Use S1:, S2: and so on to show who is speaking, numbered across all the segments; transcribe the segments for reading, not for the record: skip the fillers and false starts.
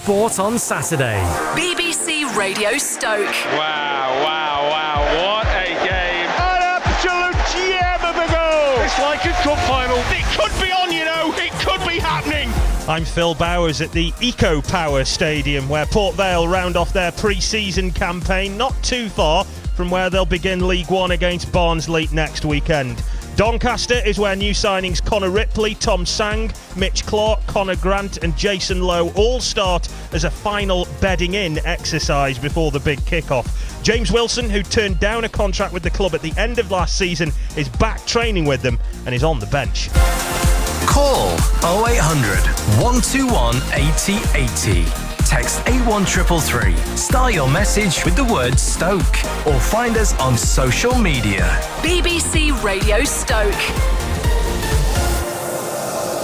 S1: Sport on Saturday.
S2: BBC Radio Stoke.
S3: Wow, what a game. An absolute gem of a goal. It's like a cup final. It could be on, it could be happening.
S4: I'm Phil Bowers at the Eco Power Stadium, where Port Vale round off their pre-season campaign, not too far from where they'll begin League One against Barnsley next weekend. Doncaster is where new signings Connor Ripley, Tom Sang, Mitch Clark, Connor Grant and Jason Lowe all start as a final bedding in exercise before the big kick-off. James Wilson, who turned down a contract with the club at the end of last season, is back training with them and is on the bench.
S1: Call 0800 121 8080. Text 81333. Start your message with the word Stoke or find us on social media.
S2: BBC Radio Stoke.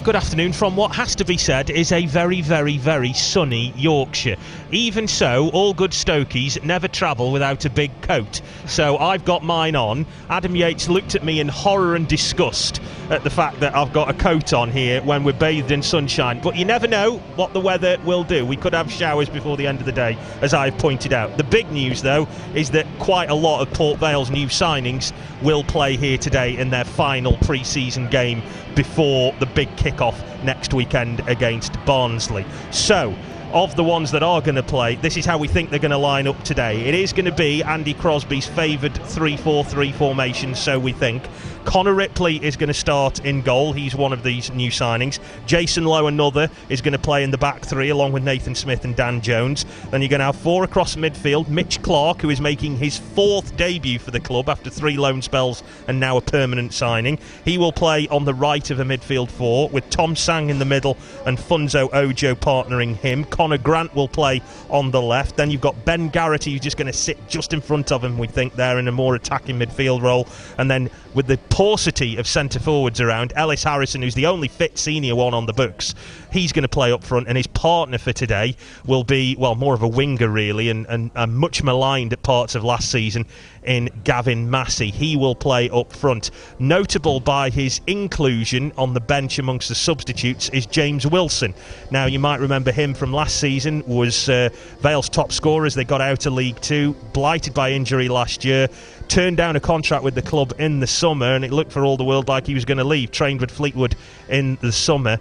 S4: Good afternoon from what has to be said is a very, very, very sunny Yorkshire. Even so, all good Stokies never travel without a big coat. So I've got mine on. Adam Yates looked at me in horror and disgust at the fact that I've got a coat on here when we're bathed in sunshine. But you never know what the weather will do. We could have showers before the end of the day, as I've pointed out. The big news, though, is that quite a lot of Port Vale's new signings will play here today in their final pre-season game before the big kick-off next weekend against Barnsley. So, of the ones that are going to play, this is how we think they're going to line up today. It is going to be Andy Crosby's favoured 3-4-3 formation, so we think. Connor Ripley is going to start in goal. He's one of these new signings. Jason Lowe, another, is going to play in the back three along with Nathan Smith and Dan Jones. Then you're going to have four across midfield. Mitch Clark, who is making his fourth debut for the club after 3 loan spells and now a permanent signing. He will play on the right of a midfield four with Tom Sang in the middle and Funzo Ojo partnering him. Connor Grant will play on the left. Then you've got Ben Garrity, who's just going to sit just in front of him, we think, there in a more attacking midfield role. And then with the paucity of centre forwards around, Ellis Harrison, who's the only fit senior one on the books, he's going to play up front, and his partner for today will be, well, more of a winger really, and much maligned at parts of last season in Gavin Massey. He will play up front. Notable by his inclusion on the bench amongst the substitutes is James Wilson. Now, you might remember him from last season, was Vale's top scorer as they got out of League Two, blighted by injury last year, turned down a contract with the club in the summer, and it looked for all the world like he was going to leave. Trained with Fleetwood in the summer,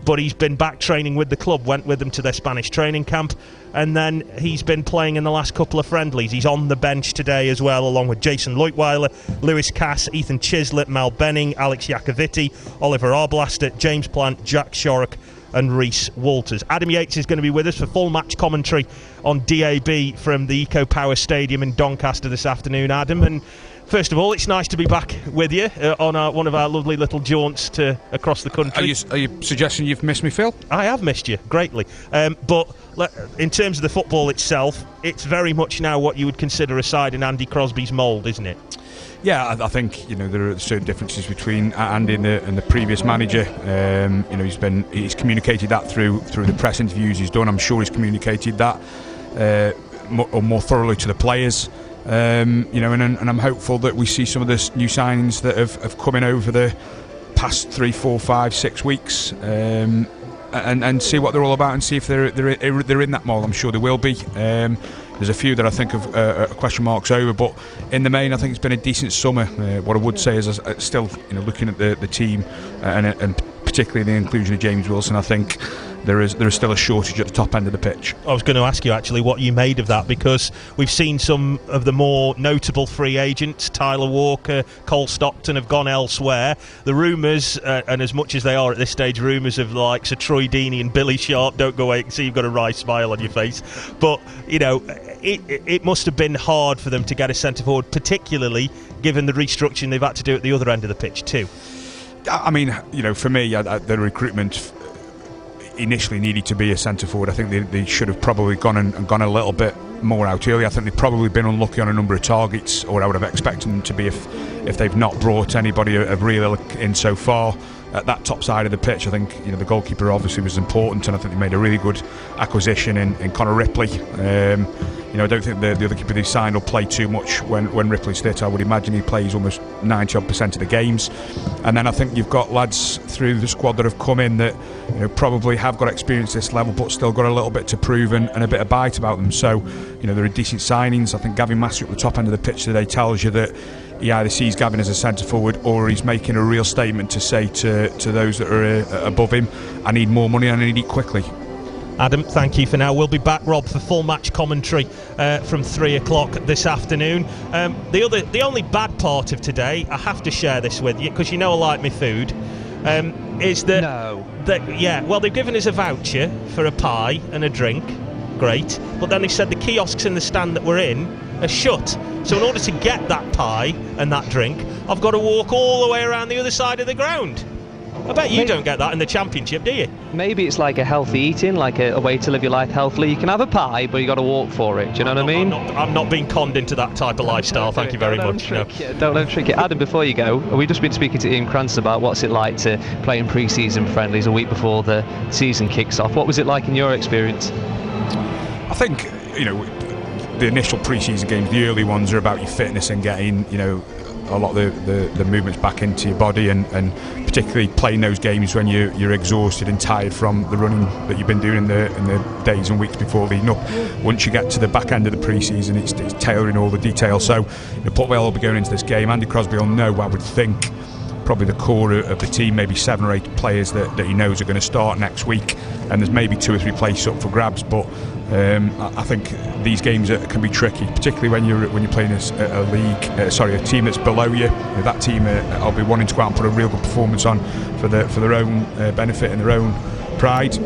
S4: but he's been back training with the club, went with them to their Spanish training camp, and then he's been playing in the last couple of friendlies. He's on the bench today as well, along with Jason Leutweiler, Lewis Cass, Ethan Chislett, Mal Benning, Alex Iacovitti, Oliver Arblaster, James Plant, Jack Shorrock and Rhys Walters. Adam Yates is going to be with us for full match commentary on DAB from the Eco Power Stadium in Doncaster this afternoon, Adam. And first of all, it's nice to be back with you on one of our lovely little jaunts across the country.
S5: Are you suggesting you've missed me, Phil?
S4: I have missed you greatly, but in terms of the football itself, it's very much now what you would consider a side in Andy Crosby's mould, isn't it?
S5: Yeah, I think there are certain differences between Andy and the previous manager. He's communicated that through the press interviews he's done. I'm sure he's communicated that more thoroughly to the players. And I'm hopeful that we see some of the new signings that have come in over the past 3, 4, 5, 6 weeks, and see what they're all about and see if they're in that mould. I'm sure they will be. There's a few that I think have question marks over, but in the main, I think it's been a decent summer. What I would say is, still, looking at the team and particularly the inclusion of James Wilson, I think there is still a shortage at the top end of the pitch. I was going to ask you actually what you made of that, because we've seen some of the more notable free agents, Tyler Walker, Cole Stockton, have gone elsewhere. The rumours, and as much as they are at this stage rumours of the likes of Troy Deeney and Billy Sharp, don't go away, you can see you've got a wry smile on your face, but it must have been hard for them to get a centre forward, particularly given the restructuring they've had to do at the other end of the pitch too. I mean, for me, the recruitment initially needed to be a centre forward. I think they should have probably gone a little bit more out early. I think they've probably been unlucky on a number of targets, or I would have expected them to be if they've not brought anybody of real ilk in so far at that top side of the pitch. I think the goalkeeper obviously was important, and I think they made a really good acquisition in Connor Ripley. I don't think the other keeper they signed will play too much when Ripley's fit. I would imagine he plays almost 90% of the games. And then I think you've got lads through the squad that have come in that probably have got experience at this level, but still got a little bit to prove and a bit of bite about them. So there are decent signings. I think Gavin Massey at the top end of the pitch today tells you that he either sees Gavin as a centre forward or he's making a real statement to say to those that are above him, I need more money and I need it quickly.
S4: Adam, thank you for now. We'll be back, Rob, for full match commentary from 3 o'clock this afternoon. The only bad part of today, I have to share this with you because I like my food, is that they've given us a voucher for a pie and a drink. Great. But then they said the kiosks in the stand that we're in are shut. So in order to get that pie and that drink, I've got to walk all the way around the other side of the ground. I bet you don't get that in the Championship, do you?
S6: Maybe it's like a healthy eating, like a way to live your life healthily. You can have a pie, but you got to walk for it. Do you know what I mean?
S4: I'm not being conned into that type of lifestyle. Thank you very much.
S6: Don't let them trick you. Adam, before you go, we've just been speaking to Ian Cranston about what's it like to play in pre-season friendlies a week before the season kicks off. What was it like in your experience?
S5: I think the initial pre-season games, the early ones, are about your fitness and getting a lot of the movements back into your body, and particularly playing those games when you're exhausted and tired from the running that you've been doing in the days and weeks before leading up. Once you get to the back end of the pre-season, it's tailoring all the details. So Port Vale will be going into this game. Andy Crosby will know, I would think, probably the core of the team, maybe 7 or 8 players that he knows are going to start next week, and there's maybe 2 or 3 places up for grabs, but I think these games can be tricky, particularly when you're playing a team that's below you. That team will be wanting to go out and put a real good performance on for their own benefit and their own pride.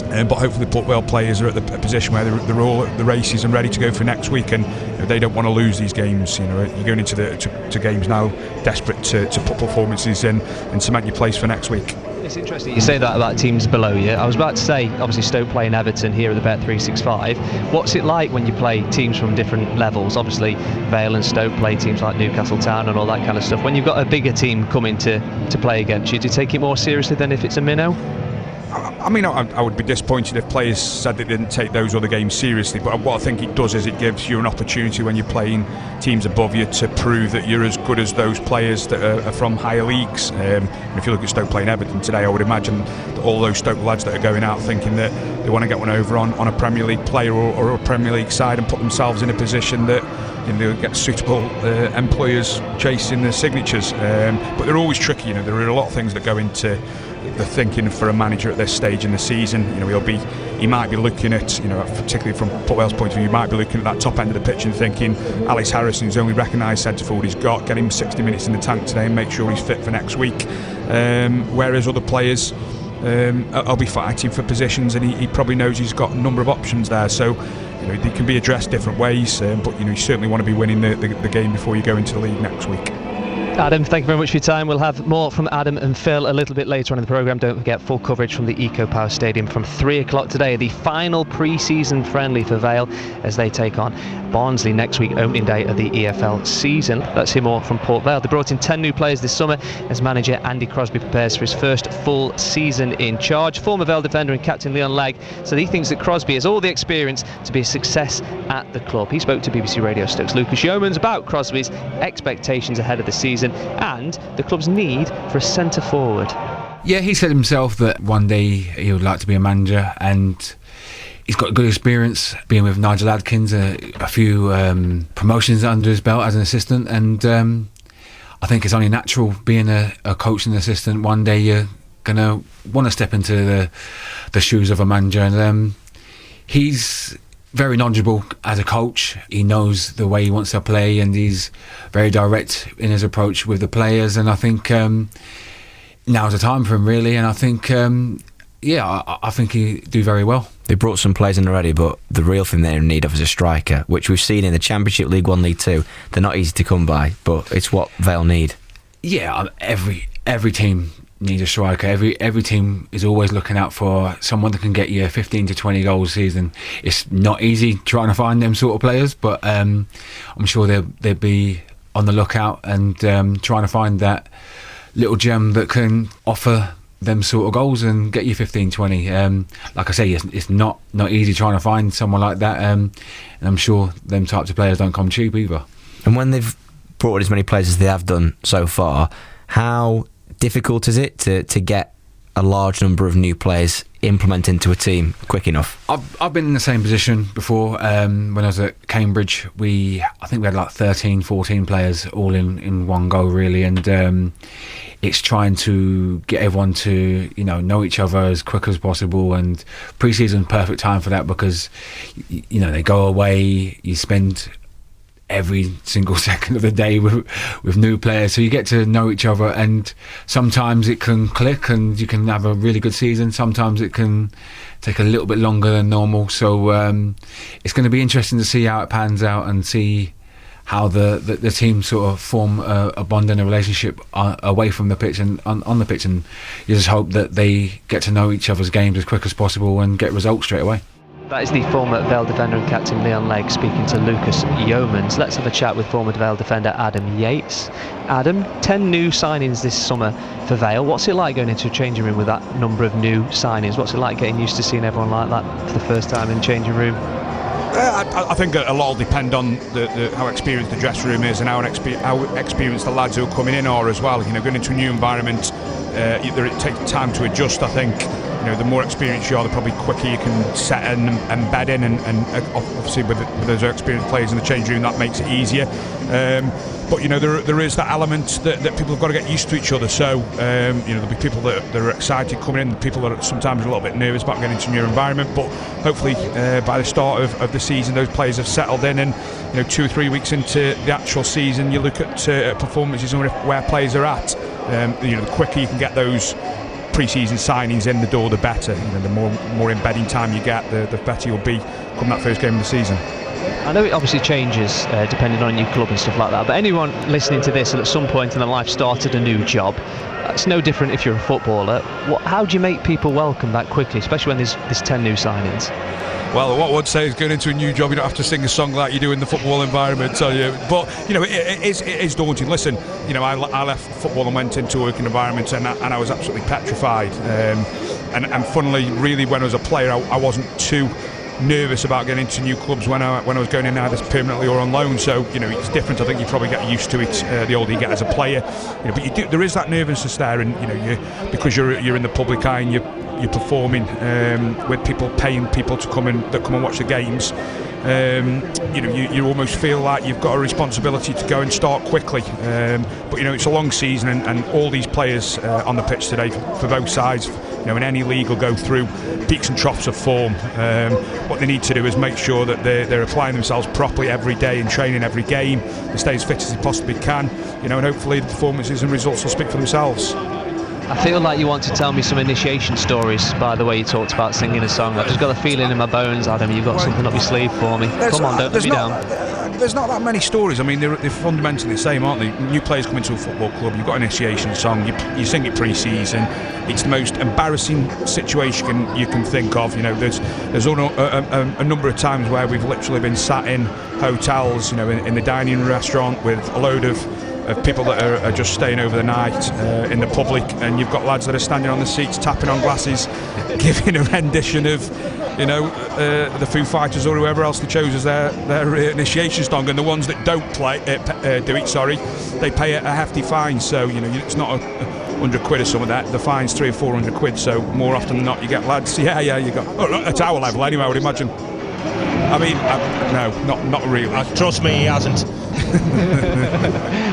S5: But hopefully Port Vale players are at a position where they're all at the races and ready to go for next week, and they don't want to lose these games. You're going into to games now desperate to put performances in and cement your place for next week.
S6: It's interesting you say that about teams below you. I was about to say, obviously Stoke playing Everton here at the Bet365. What's it like when you play teams from different levels? Obviously Vale and Stoke play teams like Newcastle Town and all that kind of stuff. When you've got a bigger team coming to play against you, do you take it more seriously than if it's a minnow?
S5: I mean, I would be disappointed if players said they didn't take those other games seriously, but what I think it does is it gives you an opportunity when you're playing teams above you to prove that you're as good as those players that are from higher leagues. If you look at Stoke playing Everton today, I would imagine that all those Stoke lads that are going out thinking that they want to get one over on a Premier League player or a Premier League side and put themselves in a position that they'll get suitable employers chasing their signatures. But they're always tricky. There are a lot of things that go into the thinking for a manager at this stage in the season. He might be looking at, particularly from Port Vale's point of view, he might be looking at that top end of the pitch and thinking, Alex Harrison's only recognised centre forward he's got, get him 60 minutes in the tank today and make sure he's fit for next week. Whereas other players will be fighting for positions, and he probably knows he's got a number of options there. So they can be addressed different ways, but you certainly want to be winning the game before you go into the league next week.
S6: Adam, thank you very much for your time. We'll have more from Adam and Phil a little bit later on in the programme. Don't forget, full coverage from the Eco Power Stadium from 3 o'clock today, the final pre-season friendly for Vale as they take on Barnsley next week, opening day of the EFL season. Let's hear more from Port Vale. They brought in 10 new players this summer as manager Andy Crosby prepares for his first full season in charge. Former Vale defender and captain Leon Legg said he thinks that Crosby has all the experience to be a success at the club. He spoke to BBC Radio Stoke's Lucas Yeomans about Crosby's expectations ahead of the season and the club's need for a centre forward.
S7: Yeah, he said himself that one day he would like to be a manager, and he's got good experience being with Nigel Adkins, a few promotions under his belt as an assistant, and I think it's only natural being a coach and assistant. One day you're going to want to step into the shoes of a manager, and he's very knowledgeable as a coach. He knows the way he wants to play, and he's very direct in his approach with the players, and I think now's the time for him, really, and I think I think he'd do very well.
S8: They brought some players in already, but the real thing they're in need of is a striker, which we've seen in the Championship, League 1, League 2. They're not easy to come by, but it's what Vale need.
S7: Yeah, every team needs a striker. Every team is always looking out for someone that can get you 15 to 20 goals a season. It's not easy trying to find them sort of players, but I'm sure they'll be on the lookout and trying to find that little gem that can offer them sort of goals and get you 15, 20. Like I say, it's not easy trying to find someone like that, and I'm sure them types of players don't come cheap either.
S8: And when they've brought in as many players as they have done so far, how difficult is it to get a large number of new players implement into a team quick enough?
S7: I've been in the same position before. When I was at Cambridge, I think we had like 13, 14 players all in one go, really, and it's trying to get everyone to know each other as quick as possible. And pre-season's perfect time for that, because they go away, you spend every single second of the day with new players, so you get to know each other, and sometimes it can click and you can have a really good season. Sometimes it can take a little bit longer than normal, so it's going to be interesting to see how it pans out and see how the team sort of form a bond and a relationship away from the pitch and on the pitch, and you just hope that they get to know each other's games as quick as possible and get results straight away.
S6: That is the former Vale defender and captain Leon Legg speaking to Lucas Yeomans. Let's have a chat with former Vale defender Adam Yates. Adam, 10 new signings this summer for Vale. What's it like going into a changing room with that number of new signings? What's it like getting used to seeing everyone like that for the first time in the changing room?
S5: I think a lot will depend on how experienced the dressing room is and how experienced the lads who are coming in are as well. Going into a new environment, it takes time to adjust. I think the more experienced you are, the probably quicker you can set in and bed in, and obviously with those experienced players in the change room, that makes it easier. But there is that element that people have got to get used to each other. So there'll be people that are excited coming in, people that are sometimes a little bit nervous about getting into a new environment. But hopefully by the start of the season, those players have settled in, and 2 or 3 weeks into the actual season, you look at performances and where players are at. The quicker you can get those pre-season signings in the door, the better. The more embedding time you get, the better you'll be come that first game of the season.
S6: I know it obviously changes depending on your club and stuff like that, but anyone listening to this and at some point in their life started a new job, it's no different if you're a footballer. How do you make people welcome that quickly, especially when there's 10 new signings?
S5: Well, what I would say is going into a new job, you don't have to sing a song like you do in the football environment, but it is daunting. Listen, I left football and went into a working environment, and I was absolutely petrified. And funnily, really, when I was a player, I wasn't too nervous about getting into new clubs when I was going in either permanently or on loan. So it's different. I think you probably get used to it the older you get as a player. But there is that nervousness there, and because you're in the public eye and you're performing with people, paying people to come and watch the games. You almost feel like you've got a responsibility to go and start quickly. But it's a long season, and all these players on the pitch today for both sides, in any league, will go through peaks and troughs of form. What they need to do is make sure that they're applying themselves properly every day and training every game. They stay as fit as they possibly can, and hopefully the performances and results will speak for themselves.
S6: I feel like you want to tell me some initiation stories by the way you talked about singing a song. I've just got a feeling in my bones, Adam, you've got something up your sleeve for me. Come on, don't let me down.
S5: There's not that many stories. I mean, they're fundamentally the same, aren't they? New players come into a football club, you've got an initiation song, you sing it pre-season. It's the most embarrassing situation you can think of. There's a number of times where we've literally been sat in hotels, in the dining restaurant with a load of people that are just staying over the night in the public, and you've got lads that are standing on the seats tapping on glasses giving a rendition of the Foo Fighters or whoever else they chose as their initiation song, and the ones that don't do it, they pay a hefty fine. So it's not £100 or some of that, the fine's £300 or £400, so more often than not you get lads you got at our level anyway, I would imagine. I mean, no, not really.
S4: Trust me, he hasn't.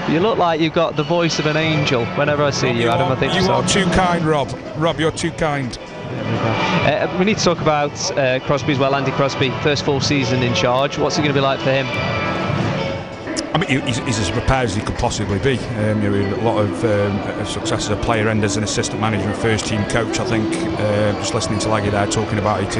S6: You look like you've got the voice of an angel whenever I see you, Adam. I think
S5: you are too kind, Rob. Rob, you're too kind.
S6: We need to talk about Crosby as well. Andy Crosby, first full season in charge. What's it going to be like for him?
S5: I mean, he's as prepared as he could possibly be. A lot of success as a player and as an assistant manager and first team coach. I think just listening to Leggy there talking about it,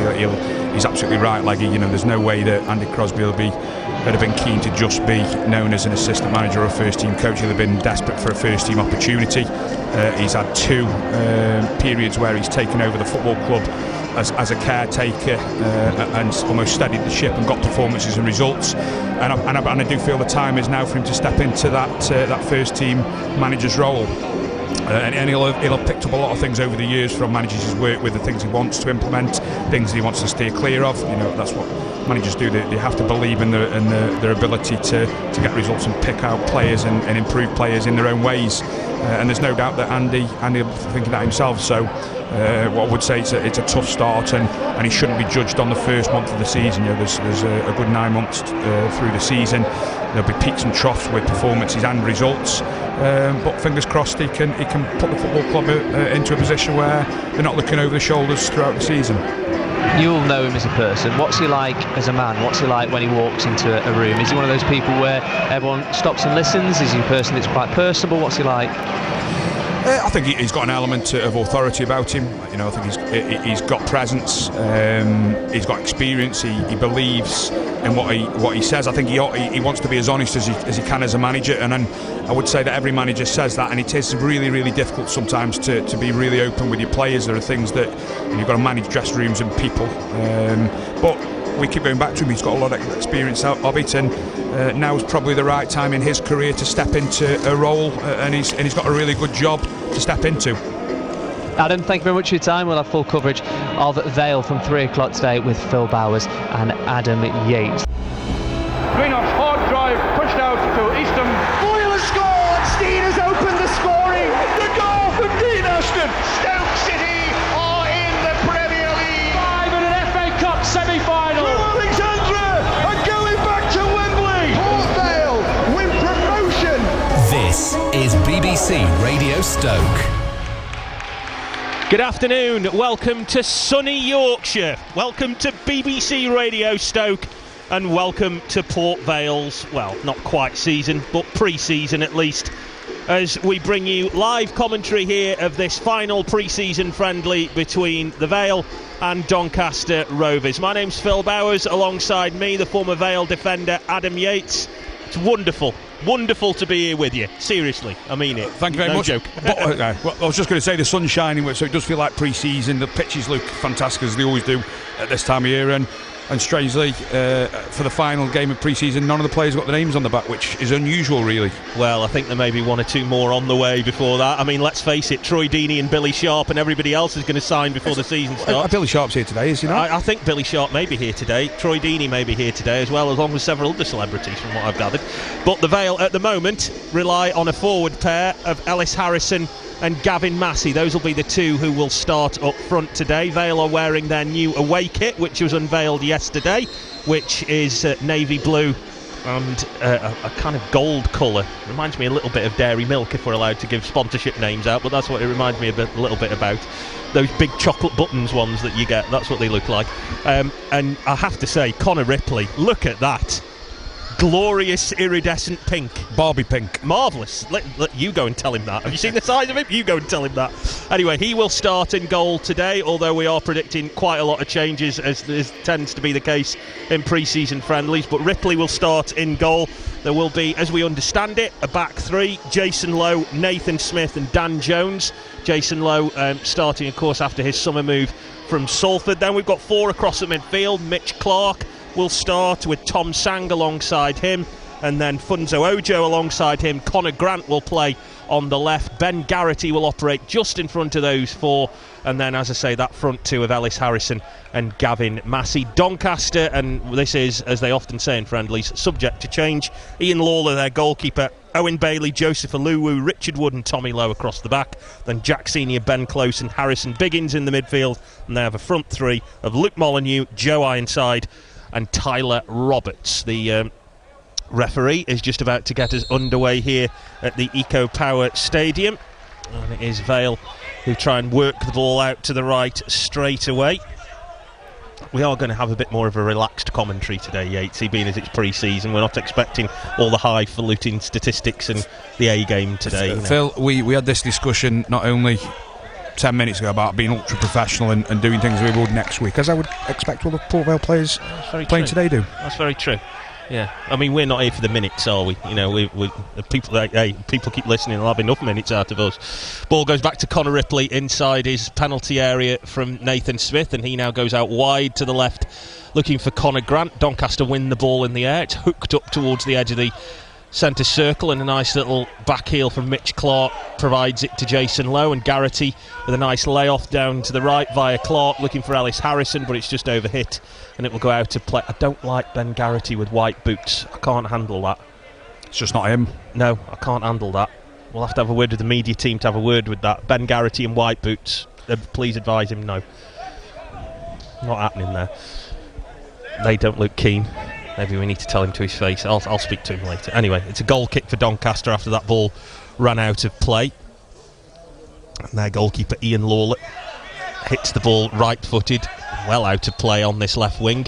S5: he's absolutely right, Leggy. There's no way that Andy Crosby would have been keen to just be known as an assistant manager or a first team coach. He'll have been desperate for a first team opportunity. He's had 2 periods where he's taken over the football club as a caretaker and almost steadied the ship and got performances and results, and I do feel the time is now for him to step into that first team manager's role. And he'll have picked up a lot of things over the years from managers he's worked with, the things he wants to implement, things he wants to steer clear of. That's what managers do. They have to believe in their ability to get results and pick out players and improve players in their own ways. And there's no doubt that Andy will be thinking that himself. So what I would say, it's a tough start, and he shouldn't be judged on the first month of the season. There's a good 9 months through the season. There'll be peaks and troughs with performances and results. But fingers crossed he can put the football club into a position where they're not looking over their shoulders throughout the season.
S6: You'll know him as a person. What's he like as a man? What's he like when he walks into a room? Is he one of those people where everyone stops and listens? Is he a person that's quite personable? What's he like?
S5: I think he's got an element of authority about him. I think he's got presence. He's got experience. He believes in what he says. I think he wants to be as honest as he can as a manager. And then I would say that every manager says that, and it is really, really difficult sometimes to be really open with your players. There are things that you've got to manage dressing rooms and people. But we keep going back to him. He's got a lot of experience out of it, and now is probably the right time in his career to step into a role, and he's got a really good job to step into.
S6: Adam, thank you very much for your time. We'll have full coverage of Vale from 3 o'clock today with Phil Bowers and Adam Yates.
S3: Greenock's hard drive pushed out to Eastham.
S9: Boyle has scored! Stein has opened the scoring! The goal from Dean Ashton!
S3: Stoke City are in the Premier League.
S9: 5 in an FA Cup semi-final! Alexandra are going back to Wembley! Port Vale win promotion!
S1: This is BBC Radio Stoke.
S4: Good afternoon, welcome to sunny Yorkshire, welcome to BBC Radio Stoke, and welcome to Port Vale's, well, not quite season, but pre-season at least, as we bring you live commentary here of this final pre-season friendly between the Vale and Doncaster Rovers. My name's Phil Bowers, alongside me, the former Vale defender Adam Yates. It's wonderful to be here with you. Seriously, I mean it.
S5: Thank you very much.
S4: Joke.
S5: But, I was just going to say the sun's shining, so it does feel like pre-season. The pitches look fantastic as they always do at this time of year, and strangely, for the final game of pre-season, none of the players got their names on the back, which is unusual, really.
S4: Well, I think there may be one or two more on the way before that. I mean, let's face it, Troy Deeney and Billy Sharp and everybody else is going to sign before the season starts.
S5: Billy Sharp's here today, is he not?
S4: I think Billy Sharp may be here today. Troy Deeney may be here today as well, along with several other celebrities from what I've gathered. But the Vale at the moment rely on a forward pair of Ellis Harrison and Gavin Massey. Those will be the two who will start up front today. Vale are wearing their new away kit, which was unveiled yesterday, which is navy blue and a kind of gold colour. Reminds me a little bit of Dairy Milk, if we're allowed to give sponsorship names out, but that's what it reminds me a little bit about. Those big chocolate buttons ones that you get, that's what they look like. And I have to say, Connor Ripley, look at that. Glorious iridescent pink.
S5: Barbie pink.
S4: Marvellous. Let you go and tell him that. Have you seen the size of him? You go and tell him that. Anyway, he will start in goal today, although we are predicting quite a lot of changes, as tends to be the case in pre-season friendlies. But Ripley will start in goal. There will be, as we understand it, a back three: Jason Lowe, Nathan Smith and Dan Jones. Jason Lowe starting, of course, after his summer move from Salford. Then we've got 4 across the midfield. Mitch Clark will start with Tom Sang alongside him, and then Funzo Ojo alongside him. Connor Grant will play on the left. Ben Garrity will operate just in front of those 4, and then, as I say, that front 2 of Ellis Harrison and Gavin Massey. Doncaster, and this is, as they often say in friendlies, subject to change. Ian Lawler, their goalkeeper. Owen Bailey, Joseph Aluwu, Richard Wood and Tommy Lowe across the back. Then Jack Senior, Ben Close and Harrison Biggins in the midfield. And they have a front 3 of Luke Molyneux, Joe Ironside and Tyler Roberts. The referee is just about to get us underway here at the Eco Power Stadium, and it is Vale who try and work the ball out to the right straight away. We are going to have a bit more of a relaxed commentary today, Yatesy, being as it's pre-season. We're not expecting all the highfalutin statistics and the A game today.
S5: Phil, we had this discussion not only 10 minutes ago about being ultra professional and doing things we would next week, as I would expect all the Port Vale players playing today do.
S4: That's very true. Yeah, I mean, we're not here for the minutes, are we? You know, people keep listening. They'll have enough minutes out of us. Ball goes back to Connor Ripley inside his penalty area from Nathan Smith, and he now goes out wide to the left, looking for Connor Grant. Doncaster win the ball in the air. It's hooked up towards the edge of the centre circle, and a nice little back heel from Mitch Clark provides it to Jason Lowe, and Garrity with a nice layoff down to the right via Clark looking for Ellis Harrison, but it's just overhit and it will go out to play. I don't like Ben Garrity with white boots. I can't handle that.
S5: It's just not him.
S4: No, I can't handle that. We'll have to have a word with the media team to have a word with that. Ben Garrity and white boots, please advise him no. Not happening there. They don't look keen. Maybe we need to tell him to his face. I'll speak to him later. Anyway, it's a goal kick for Doncaster after that ball ran out of play. And their goalkeeper Ian Lawlett hits the ball right-footed, well out of play on this left wing,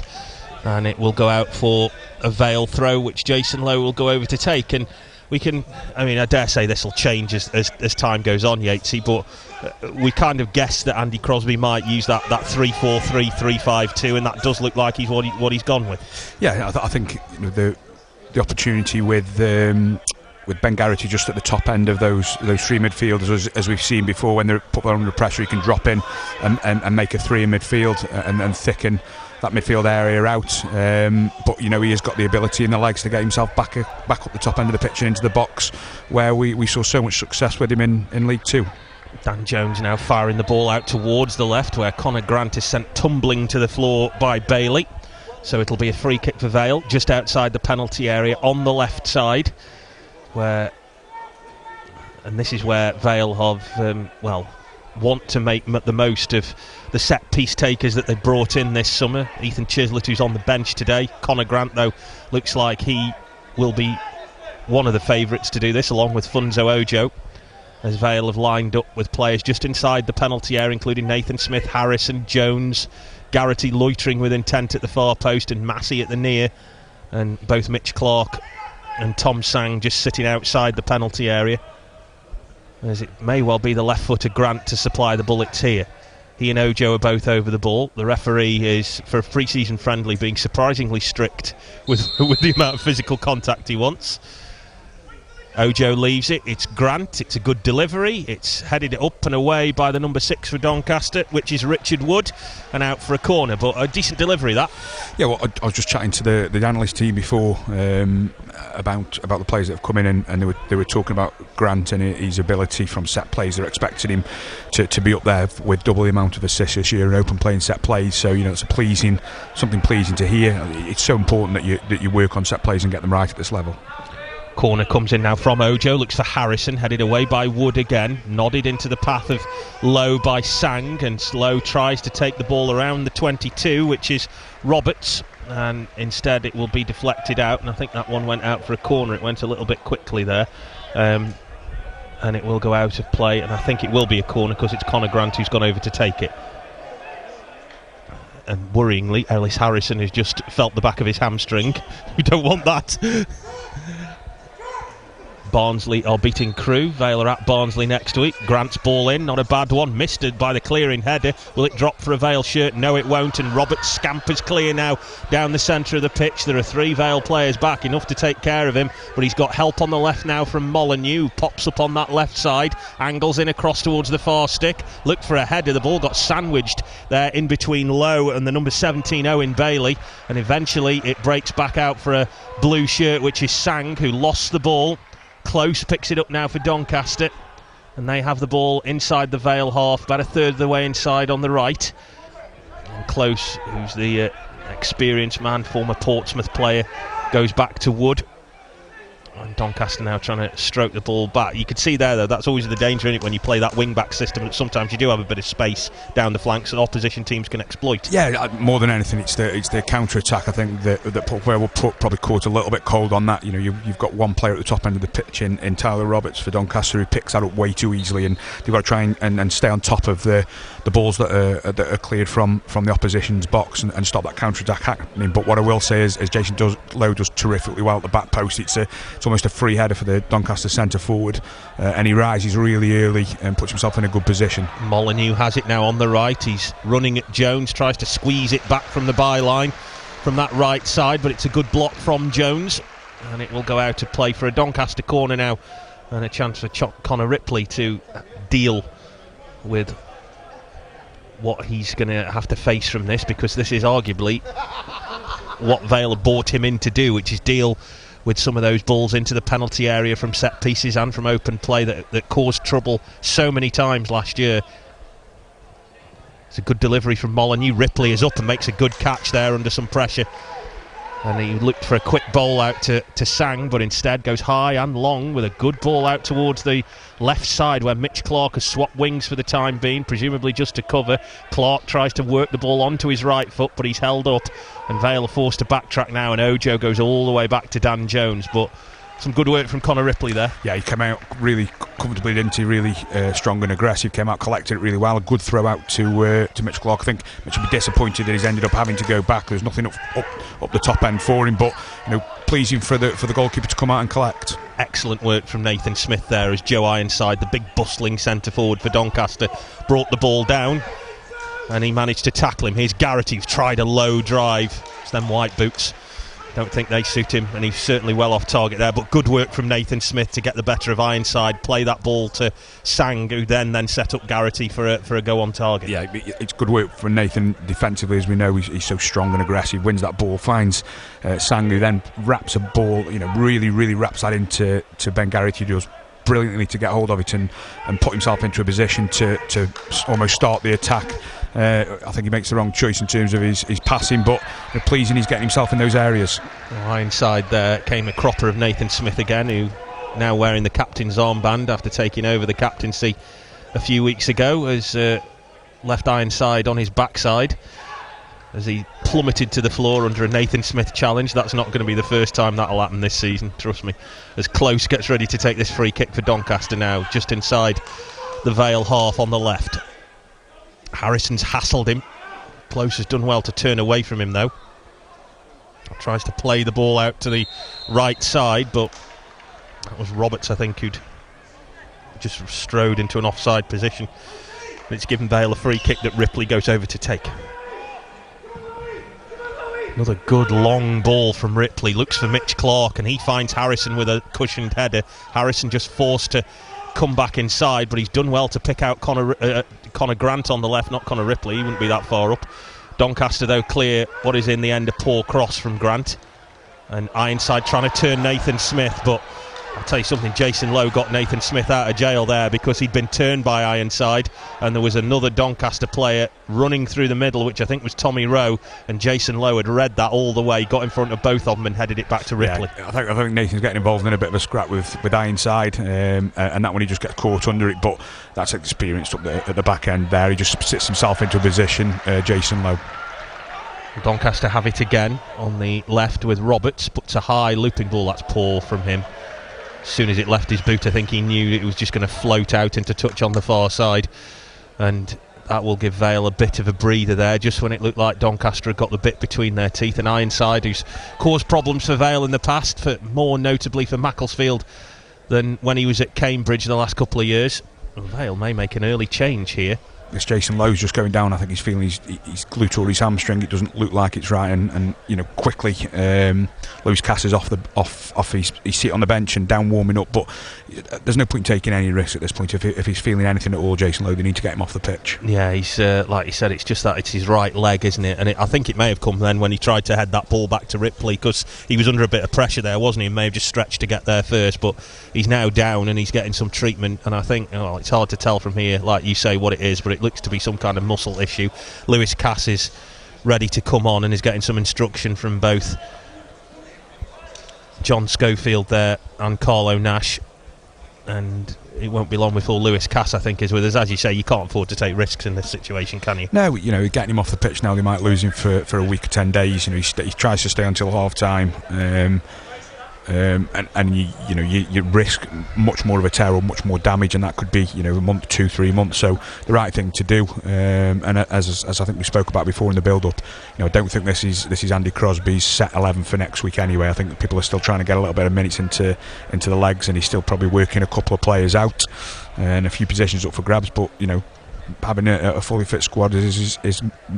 S4: and it will go out for a Vale throw, which Jason Lowe will go over to take. And we can, I dare say this will change as time goes on, Yatesy, but we kind of guessed that Andy Crosby might use that 3-4-3, 3-5-2, and that does look like he's what he's gone with.
S5: Yeah, I think the opportunity with Ben Garrity just at the top end of those three midfielders, as we've seen before, when they're put under pressure, he can drop in and make a three in midfield and thicken that midfield area out. But he has got the ability and the legs to get himself back up the top end of the pitch and into the box, where we saw so much success with him in League Two.
S4: Dan Jones now firing the ball out towards the left, where Conor Grant is sent tumbling to the floor by Bailey. So it'll be a free kick for Vale, just outside the penalty area on the left side, and this is where Vale have want to make the most of the set piece takers that they brought in this summer. Ethan Chislett, who's on the bench today. Conor Grant, though, looks like he will be one of the favourites to do this, along with Funzo Ojo, as Vale have lined up with players just inside the penalty area, including Nathan Smith, Harrison, Jones, Garrity loitering with intent at the far post, and Massey at the near, and both Mitch Clark and Tom Sang just sitting outside the penalty area, as it may well be the left-footed Grant to supply the bullets here. He and Ojo are both over the ball. The referee is, for a pre-season friendly, being surprisingly strict with the amount of physical contact he wants. Ojo leaves it. It's Grant. It's a good delivery. It's headed up and away by the number 6 for Doncaster, which is Richard Wood, and out for a corner. But a decent delivery, that.
S5: Yeah, well, I was just chatting to the analyst team before about the players that have come in, and they were talking about Grant and his ability from set plays. They're expecting him to be up there with double the amount of assists this year in open play and set plays. So it's something pleasing to hear. It's so important that you work on set plays and get them right at this level.
S4: Corner comes in now from Ojo, looks for Harrison, headed away by Wood again, nodded into the path of Lowe by Sang, and Lowe tries to take the ball around the 22, which is Roberts, and instead it will be deflected out, and I think that one went out for a corner. It went a little bit quickly there, and it will go out of play, and I think it will be a corner because it's Conor Grant who's gone over to take it. And worryingly, Ellis Harrison has just felt the back of his hamstring. We don't want that. Barnsley are beating Crewe. Vale are at Barnsley next week. Grant's ball in, not a bad one, missed it by the clearing header. Will it drop for a Vale shirt? No, it won't, and Roberts scampers clear now down the centre of the pitch. There are 3 Vale players back, enough to take care of him, but he's got help on the left now from Molyneux. Pops up on that left side, angles in across towards the far stick, looked for a header. The ball got sandwiched there in between Lowe and the number 17 Owen Bailey, and eventually it breaks back out for a blue shirt, which is Sang, who lost the ball. Close picks it up now for Doncaster, and they have the ball inside the Vale half, about a third of the way inside on the right. And Close, who's the experienced man, former Portsmouth player, goes back to Wood. And Doncaster now trying to stroke the ball back. You could see there, though, that's always the danger in it when you play that wing-back system, that sometimes you do have a bit of space down the flanks that opposition teams can exploit.
S5: Yeah, more than anything, it's the counter-attack, I think, that will probably caught a little bit cold on that. You've got one player at the top end of the pitch in Tyler Roberts for Doncaster, who picks that up way too easily, and they've got to try and stay on top of the balls that are cleared from the opposition's box and stop that counter-attack happening. But what I will say is Jason Lowe does terrifically well at the back post. It's almost a free header for the Doncaster centre forward, and he rises really early and puts himself in a good position.
S4: Molyneux has it now on the right. He's running at Jones, tries to squeeze it back from the byline from that right side, but it's a good block from Jones, and it will go out to play for a Doncaster corner now, and a chance for Connor Ripley to deal with what he's going to have to face from this, because this is arguably what Vale have brought him in to do, which is deal with some of those balls into the penalty area from set pieces and from open play that caused trouble so many times last year. It's a good delivery from Molyneux. Ripley is up and makes a good catch there under some pressure. And he looked for a quick bowl out to Sang, but instead goes high and long with a good ball out towards the left side where Mitch Clark has swapped wings for the time being, presumably just to cover. Clark tries to work the ball onto his right foot, but he's held up, and Vale are forced to backtrack now, and Ojo goes all the way back to Dan Jones. But some good work from Connor Ripley there.
S5: Yeah, he came out really comfortably, didn't he? Really strong and aggressive. Came out, collected it really well. A good throw out to Mitch Clark. I think Mitch will be disappointed that he's ended up having to go back. There's nothing up the top end for him, but pleasing for the goalkeeper to come out and collect.
S4: Excellent work from Nathan Smith there as Joe Ironside, the big bustling centre forward for Doncaster, brought the ball down, and he managed to tackle him. Here's Garrity, who's tried a low drive. It's them white boots. Don't think they suit him, and he's certainly well off target there, but good work from Nathan Smith to get the better of Ironside, play that ball to Sang, who then set up Garrity for a go on target.
S5: Yeah, it's good work for Nathan defensively. As we know, he's so strong and aggressive, wins that ball, finds Sang, who then wraps a ball, really wraps that into Ben Garrity, who does brilliantly to get hold of it and put himself into a position to almost start the attack. I think he makes the wrong choice in terms of his passing, but pleasing he's getting himself in those areas.
S4: Inside there came a cropper of Nathan Smith again, who now wearing the captain's armband after taking over the captaincy a few weeks ago, has left Ironside on his backside as he plummeted to the floor under a Nathan Smith challenge. That's not going to be the first time that'll happen this season, trust me. As Close gets ready to take this free kick for Doncaster now, just inside the Vale half on the left. Harrison's hassled him. Close has done well to turn away from him though. Tries to play the ball out to the right side, but that was Roberts, I think, who'd just strode into an offside position. It's given Vale a free kick that Ripley goes over to take. Another good long ball from Ripley. Looks for Mitch Clark, and he finds Harrison with a cushioned header. Harrison just forced to come back inside, but he's done well to pick out Connor Grant on the left, not Connor Ripley. He wouldn't be that far up. Doncaster though clear what is in the end a poor cross from Grant, and Ironside trying to turn Nathan Smith, but I'll tell you something, Jason Lowe got Nathan Smith out of jail there because he'd been turned by Ironside, and there was another Doncaster player running through the middle, which I think was Tommy Rowe, and Jason Lowe had read that all the way, got in front of both of them and headed it back to Ripley.
S5: Yeah, I think Nathan's getting involved in a bit of a scrap with Ironside, and that one he just gets caught under it, but that's experienced up there at the back end there. He just sits himself into a position, Jason Lowe.
S4: Doncaster have it again on the left with Roberts, puts a high looping ball, that's poor from him. As soon as it left his boot, I think he knew it was just going to float out into touch on the far side, and that will give Vale a bit of a breather there, just when it looked like Doncaster had got the bit between their teeth. And Ironside, who's caused problems for Vale in the past, more notably for Macclesfield than when he was at Cambridge the last couple of years. Vale may make an early change here.
S5: This Jason Lowe's just going down. I think he's feeling he's glute or his hamstring. It doesn't look like it's right, and quickly Lewis Cass is off his seat on the bench and down warming up. But there's no point in taking any risk at this point. If he's feeling anything at all, Jason Lowe, they need to get him off the pitch.
S4: Yeah, he's like you said, it's just that it's his right leg, isn't it? And I think it may have come then when he tried to head that ball back to Ripley, because he was under a bit of pressure there, wasn't he? He may have just stretched to get there first, but he's now down and he's getting some treatment. And I think it's hard to tell from here, like you say, what it is, but it looks to be some kind of muscle issue. Lewis Cass is ready to come on and is getting some instruction from both John Schofield there and Carlo Nash, and it won't be long before Lewis Cass, I think, is with us. As you say, you can't afford to take risks in this situation, can you?
S5: No, getting him off the pitch now, they might lose him for a week or 10 days. He tries to stay until half time, and you risk much more of a tear or much more damage, and that could be a month, 2-3 months. So the right thing to do, and as I think we spoke about before in the build-up, I don't think this is Andy Crosby's set 11 for next week anyway. I think people are still trying to get a little bit of minutes into the legs, and he's still probably working a couple of players out and a few positions up for grabs. But having a fully fit squad is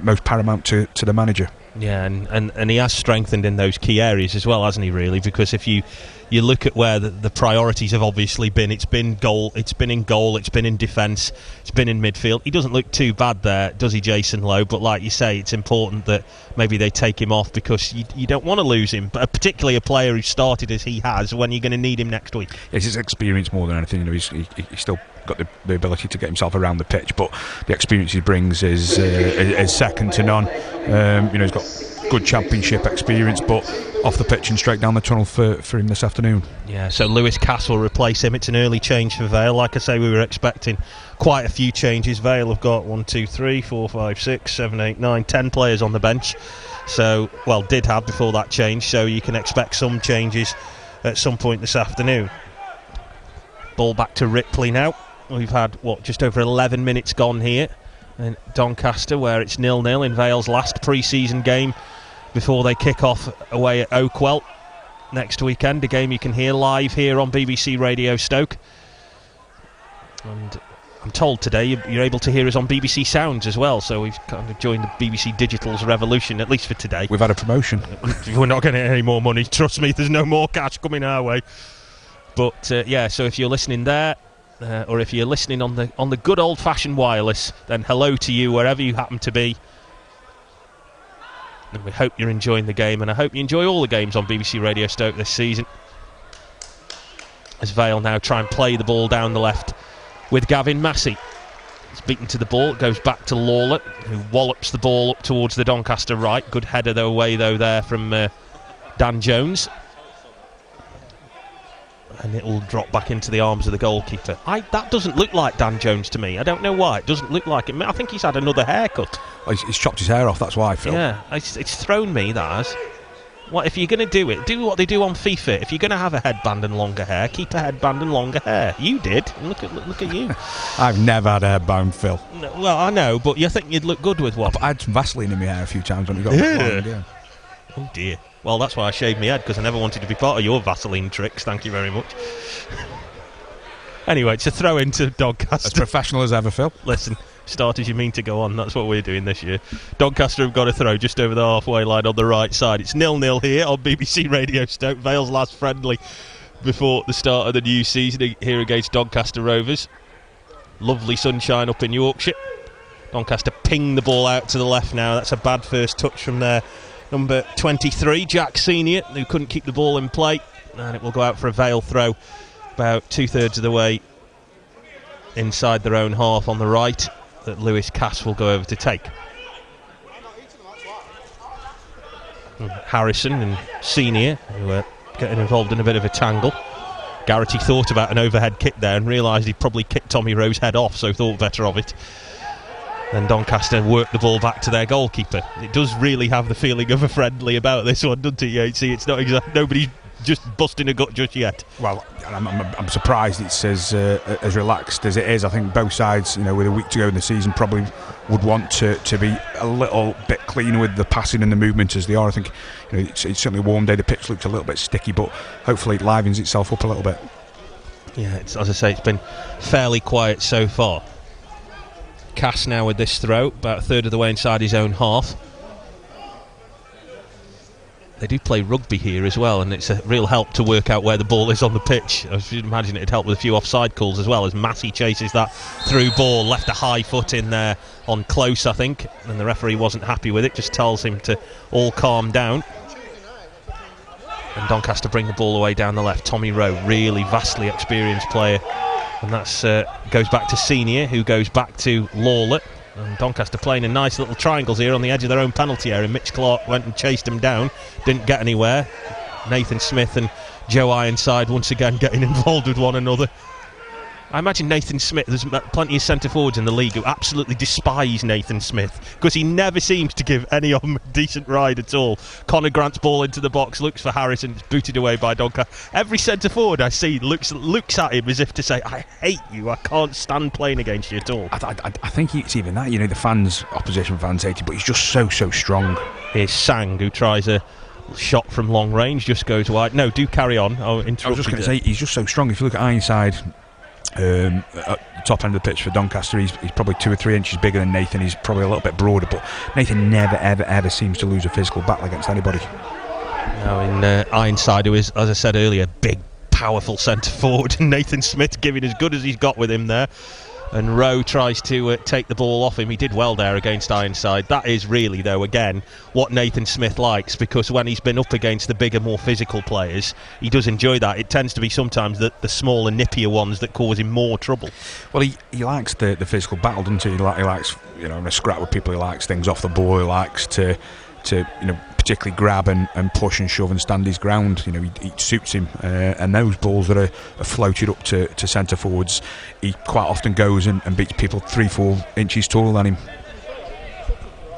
S5: most paramount to the manager.
S4: Yeah, and he has strengthened in those key areas as well, hasn't he, really? Because if you you look at where the priorities have obviously been. It's been goal, it's been in goal, it's been in defence, it's been in midfield. He doesn't look too bad there, does he, Jason Lowe? But like you say, it's important that maybe they take him off, because you don't want to lose him, but particularly a player who started as he has when you're going to need him next week.
S5: It's his experience more than anything. You know, he's still got the ability to get himself around the pitch, but the experience he brings is second to none. You know, he's got good championship experience, but off the pitch and straight down the tunnel for him this afternoon.
S4: Yeah, so Lewis Cass will replace him. It's an early change for Vale. Like I say, we were expecting quite a few changes. Vale have got 1, 2, 3, 4, 5, 6, 7, 8, 9, 10 players on the bench. So, well, did have before that change, so you can expect some changes at some point this afternoon. Ball back to Ripley now. We've had, just over 11 minutes gone here in Doncaster, where it's 0-0 in Vale's last pre-season game before they kick off away at Oakwell next weekend, a game you can hear live here on BBC Radio Stoke. And I'm told today you're able to hear us on BBC Sounds as well, so we've kind of joined the BBC Digital's revolution, at least for today.
S5: We've had a promotion.
S4: We're not getting any more money, trust me, there's no more cash coming our way. But so if you're listening there, or if you're listening on the good old-fashioned wireless, then hello to you wherever you happen to be. And we hope you're enjoying the game, and I hope you enjoy all the games on BBC Radio Stoke this season. As Vale now try and play the ball down the left with Gavin Massey. It's beaten to the ball, it goes back to Lawler, who wallops the ball up towards the Doncaster right. Good header away though there from Dan Jones. And it will drop back into the arms of the goalkeeper. That doesn't look like Dan Jones to me. I don't know why. It doesn't look like it. I think he's had another haircut.
S5: He's chopped his hair off, that's why, Phil.
S4: Yeah, it's thrown me, that has. What if you're going to do it? Do what they do on FIFA. If you're going to have a headband and longer hair, keep a headband and longer hair. You did. Look at you.
S5: I've never had a headband, Phil.
S4: No, well, I know, but you think you'd look good with one.
S5: I had some Vaseline in my hair a few times when it got long, yeah.
S4: Oh dear. Well, that's why I shaved my head, because I never wanted to be part of your Vaseline tricks. Thank you very much. Anyway, it's a throw into Doncaster.
S5: As professional as ever, Phil.
S4: Listen, start as you mean to go on. That's what we're doing this year. Doncaster have got a throw just over the halfway line on the right side. It's 0-0 here on BBC Radio Stoke. Vale's last friendly before the start of the new season here against Doncaster Rovers. Lovely sunshine up in Yorkshire. Doncaster ping the ball out to the left now. That's a bad first touch from their number 23, Jack Senior, who couldn't keep the ball in play. And it will go out for a Vale throw about 2/3 of the way inside their own half on the right, that Lewis Cass will go over to take. Harrison and Senior, who are getting involved in a bit of a tangle. Garrity thought about an overhead kick there and realised he'd probably kicked Tommy Rowe's head off, so thought better of it. Then Doncaster worked the ball back to their goalkeeper. It does really have the feeling of a friendly about this one, doesn't it, Yatesy? It's not exactly, nobody's just busting a gut just yet.
S5: Well, I'm surprised it's as relaxed as it is. I think both sides, with a week to go in the season, probably would want to be a little bit cleaner with the passing and the movement as they are. I think it's certainly a warm day. The pitch looks a little bit sticky, but hopefully it livens itself up a little bit.
S4: Yeah, as I say, it's been fairly quiet so far. Cass now with this throw, about a third of the way inside his own half. They do play rugby here as well, and it's a real help to work out where the ball is on the pitch. I should imagine it'd help with a few offside calls as well, as Massey chases that through ball, left a high foot in there on close, I think, and the referee wasn't happy with it, just tells him to all calm down. And Doncaster bring the ball away down the left. Tommy Rowe, really vastly experienced player, and that's goes back to Senior, who goes back to Lawler. And Doncaster playing in nice little triangles here on the edge of their own penalty area. Mitch Clark went and chased him down, didn't get anywhere. Nathan Smith and Joe Ironside once again getting involved with one another. I imagine Nathan Smith, there's plenty of centre forwards in the league who absolutely despise Nathan Smith, because he never seems to give any of them a decent ride at all. Connor Grant's ball into the box, looks for Harrison, it's booted away by Doncaster. Every centre forward I see looks at him as if to say, I hate you, I can't stand playing against you at all.
S5: I think it's even that, the fans, opposition fans hate him, but he's just so strong.
S4: Here's Sang, who tries a shot from long range, just goes wide. No, do carry on. I was
S5: just going to say, he's just so strong. If you look at Ironside, at the top end of the pitch for Doncaster, he's probably 2 or 3 inches bigger than Nathan. He's probably a little bit broader, but Nathan never ever seems to lose a physical battle against anybody.
S4: Now in Ironside, who is, as I said earlier, big powerful centre forward, and Nathan Smith giving as good as he's got with him there. And Rowe tries to take the ball off him. He did well there against Ironside. That is really, though, again, what Nathan Smith likes, because when he's been up against the bigger, more physical players, he does enjoy that. It tends to be sometimes the smaller, nippier ones that cause him more trouble.
S5: Well, he likes the physical battle, doesn't he? He likes, a scrap with people. He likes things off the ball. He likes to particularly grab and push and shove and stand his ground. He suits him, and those balls that are floated up to centre forwards, he quite often goes and beats people 3-4 inches taller than him.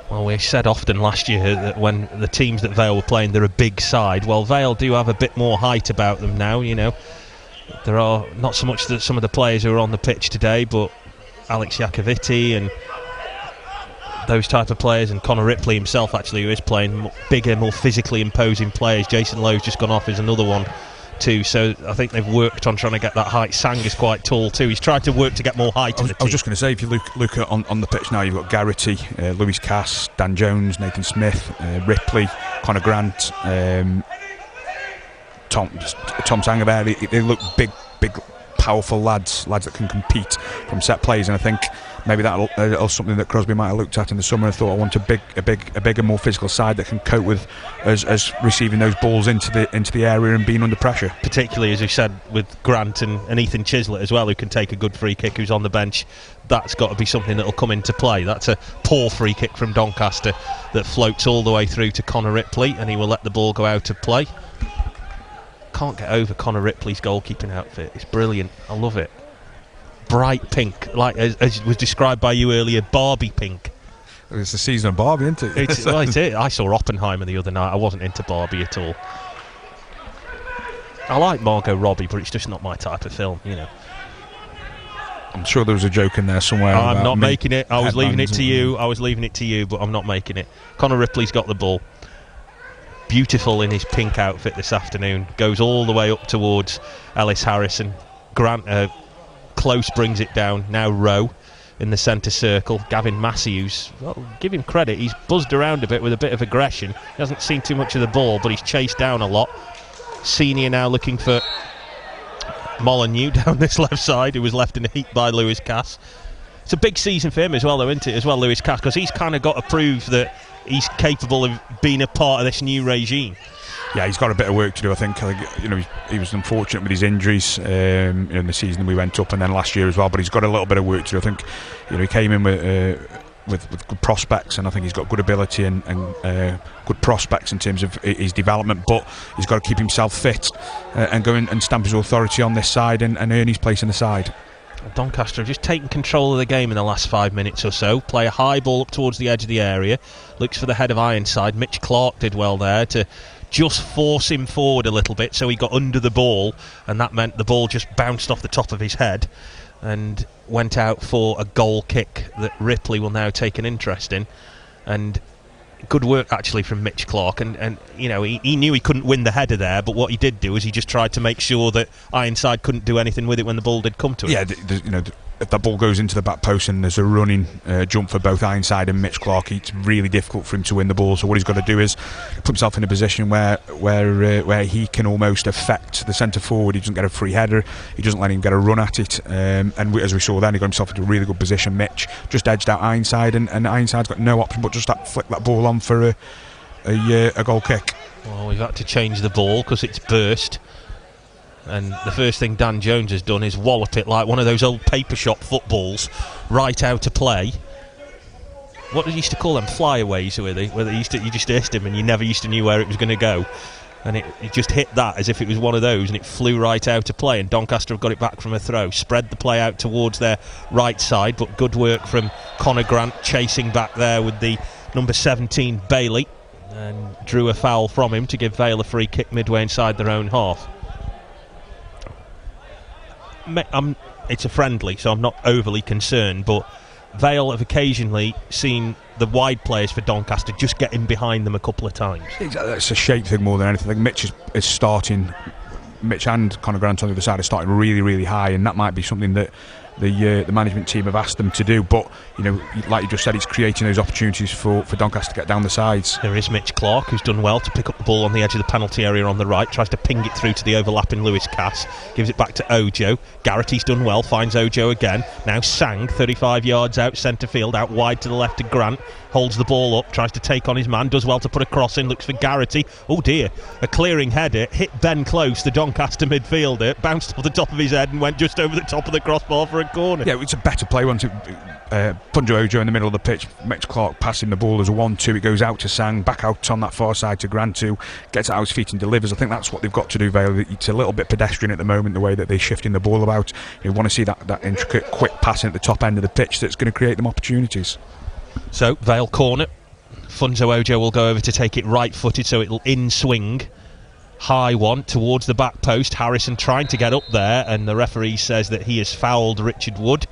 S4: Well, we said often last year that when the teams that Vale were playing, they're a big side. Well, Vale do have a bit more height about them now. There are not so much that some of the players who are on the pitch today, but Alex Iacovitti and those type of players, and Connor Ripley himself, actually, who is playing bigger, more physically imposing players. Jason Lowe's just gone off as another one too, so I think they've worked on trying to get that height. Sang is quite tall too. He's tried to work to get more height in the team.
S5: I was just going to say, if you look at on the pitch now, you've got Garrity, Lewis Cass, Dan Jones, Nathan Smith, Ripley, Connor Grant, Tom Sanger there. They look big, powerful lads that can compete from set plays, and I think maybe that's something that Crosby might have looked at in the summer and thought, I want a bigger, more physical side that can cope with as receiving those balls into the area and being under pressure.
S4: Particularly, as we said, with Grant and Ethan Chislett as well, who can take a good free kick, who's on the bench. That's got to be something that will come into play. That's a poor free kick from Doncaster that floats all the way through to Connor Ripley, and he will let the ball go out of play. Can't get over Connor Ripley's goalkeeping outfit. It's brilliant. I love it. Bright pink, like as was described by you earlier, Barbie pink.
S5: It's the season of Barbie, isn't it?
S4: It's it. I saw Oppenheimer the other night. I wasn't into Barbie at all. I like Margot Robbie, but it's just not my type of film,
S5: I'm sure there was a joke in there somewhere.
S4: I'm not making it. I was leaving it to you, but I'm not making it. Connor Ripley's got the ball. Beautiful in his pink outfit this afternoon. Goes all the way up towards Ellis Harrison. Grant close brings it down. Now Rowe in the centre circle. Gavin Massey, who's, give him credit, he's buzzed around a bit with a bit of aggression. He hasn't seen too much of the ball, but he's chased down a lot. Senior now looking for Molyneux down this left side, who was left in a heap by Lewis Cass. It's a big season for him as well, though, isn't it, as well, Lewis Cass, because he's kind of got to prove that he's capable of being a part of this new regime.
S5: Yeah, he's got a bit of work to do, I think. He was unfortunate with his injuries in the season we went up, and then last year as well, but he's got a little bit of work to do. I think he came in with good prospects, and I think he's got good ability and good prospects in terms of his development, but he's got to keep himself fit and go in and stamp his authority on this side and earn his place in the side.
S4: Doncaster have just taken control of the game in the last 5 minutes or so. Play a high ball up towards the edge of the area. Looks for the head of Ironside. Mitch Clark did well there to just force him forward a little bit, so he got under the ball, and that meant the ball just bounced off the top of his head and went out for a goal kick that Ripley will now take an interest in. And good work actually from Mitch Clark, and he knew he couldn't win the header there, but what he did do is he just tried to make sure that Ironside couldn't do anything with it when the ball did come to him.
S5: Yeah, if that ball goes into the back post and there's a running jump for both Ironside and Mitch Clark, it's really difficult for him to win the ball. So what he's got to do is put himself in a position where he can almost affect the centre forward. He doesn't get a free header, he doesn't let him get a run at it, and as we saw then, he got himself into a really good position. Mitch just edged out Ironside, and Ironside's got no option but just flick that ball on for a goal kick.
S4: Well, we've had to change the ball because it's burst. And the first thing Dan Jones has done is wallop it like one of those old paper shop footballs right out of play. What did he used to call them? Flyaways, were they? Where you just hissed him and you never used to knew where it was going to go. And it just hit that as if it was one of those, and it flew right out of play. And Doncaster have got it back from a throw. Spread the play out towards their right side, but good work from Connor Grant chasing back there with the number 17 Bailey, and drew a foul from him to give Vale a free kick midway inside their own half. It's a friendly, so I'm not overly concerned, but Vale have occasionally seen the wide players for Doncaster just get in behind them a couple of times.
S5: It's a shape thing more than anything. I think Mitch is starting, Mitch and Connor Grant on the other side are starting really, really high, and that might be something that the management team have asked them to do. But like you just said, it's creating those opportunities for Doncaster to get down the sides.
S4: There is Mitch Clark, who's done well to pick up the ball on the edge of the penalty area on the right, tries to ping it through to the overlapping Lewis Cass, gives it back to Ojo. Garrity's done well, finds Ojo again. Now Sang, 35 yards out centre field, out wide to the left to Grant, holds the ball up, tries to take on his man, does well to put a cross in, looks for Garrity. Oh dear, a clearing header, hit Ben Close, the Doncaster midfielder, bounced off the top of his head and went just over the top of the crossbar for a corner.
S5: Yeah, it's a better play once Punjo Ojo in the middle of the pitch, Mitch Clark passing the ball as a 1-2, it goes out to Sang, back out on that far side to Grant, who gets it out his feet and delivers. I think that's what they've got to do, Vale. It's a little bit pedestrian at the moment, the way that they're shifting the ball about. You want to see that intricate, quick passing at the top end of the pitch that's going to create them opportunities.
S4: So, Vale corner. Funzo Ojo will go over to take it right-footed, so it'll in-swing. High one towards the back post. Harrison trying to get up there, and the referee says that he has fouled Richard Wood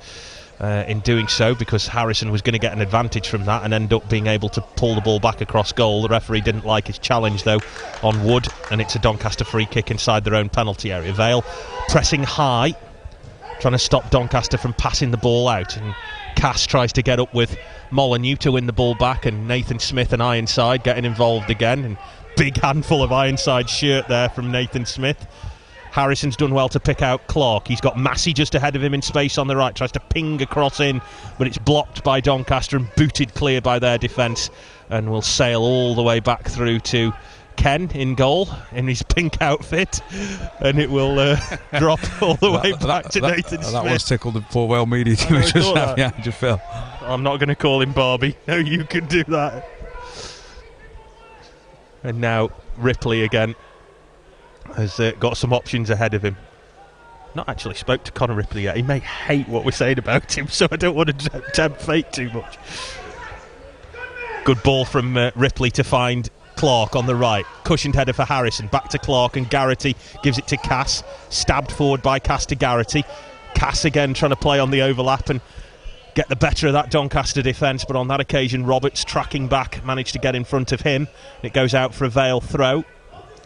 S4: in doing so, because Harrison was going to get an advantage from that and end up being able to pull the ball back across goal. The referee didn't like his challenge, though, on Wood, and it's a Doncaster free kick inside their own penalty area. Vale pressing high, trying to stop Doncaster from passing the ball out, and Cass tries to get up with Molyneux to win the ball back, and Nathan Smith and Ironside getting involved again, and big handful of Ironside shirt there from Nathan Smith. Harrison's done well to pick out Clark. He's got Massey just ahead of him in space on the right, tries to ping across in, but it's blocked by Doncaster and booted clear by their defence, and will sail all the way back through to Ken in goal in his pink outfit, and it will drop all the way back to Nathan Smith.
S5: That was tickled the poor Vale media team. Just fell.
S4: I'm not going to call him Barbie. No, you can do that. And now Ripley again has got some options ahead of him. Not actually spoke to Conor Ripley yet. He may hate what we're saying about him, so I don't want to tempt fate too much. Good ball from Ripley to find Clark on the right. Cushioned header for Harrison. Back to Clark, and Garrity gives it to Cass. Stabbed forward by Cass to Garrity. Cass again trying to play on the overlap and get the better of that Doncaster defence, but on that occasion Roberts, tracking back, managed to get in front of him. It goes out for a Vale throw,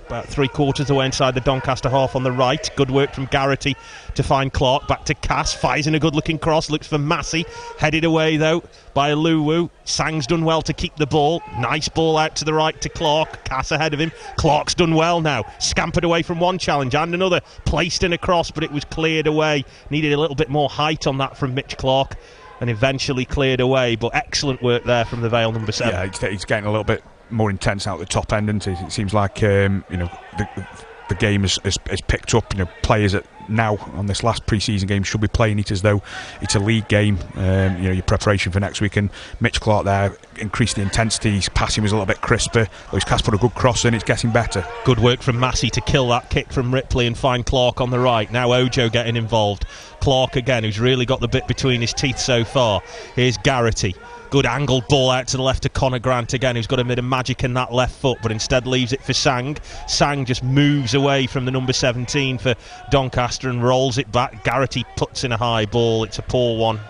S4: about 3/4 away inside the Doncaster half on the right. Good work from Garrity to find Clark. Back to Cass, fires in a good looking cross, looks for Massey, headed away though by Luwu. Sang's done well to keep the ball. Nice ball out to the right to Clark. Cass ahead of him. Clark's done well now, scampered away from one challenge and another, placed in a cross, but it was cleared away. Needed a little bit more height on that from Mitch Clark, and eventually cleared away. But excellent work there from the Vale number 7.
S5: Yeah, he's getting a little bit more intense out the top end, isn't it? It seems like the game has picked up. Players that now on this last pre-season game should be playing it as though it's a league game. Your preparation for next week, and Mitch Clark there increased the intensity. His passing was a little bit crisper. Lewis Cass put a good cross in. It's getting better. Good work from Massey to kill that kick from Ripley and find Clark on the right. Now Ojo getting involved. Clark again, who's really got the bit between his teeth so far. Here's Garrity. Good angled ball out to the left to Conor Grant again, who's got a bit of magic in that left foot, but instead leaves it for Sang. Sang just moves away from the number 17 for Doncaster and rolls it back. Garrity puts in a high ball. It's a poor one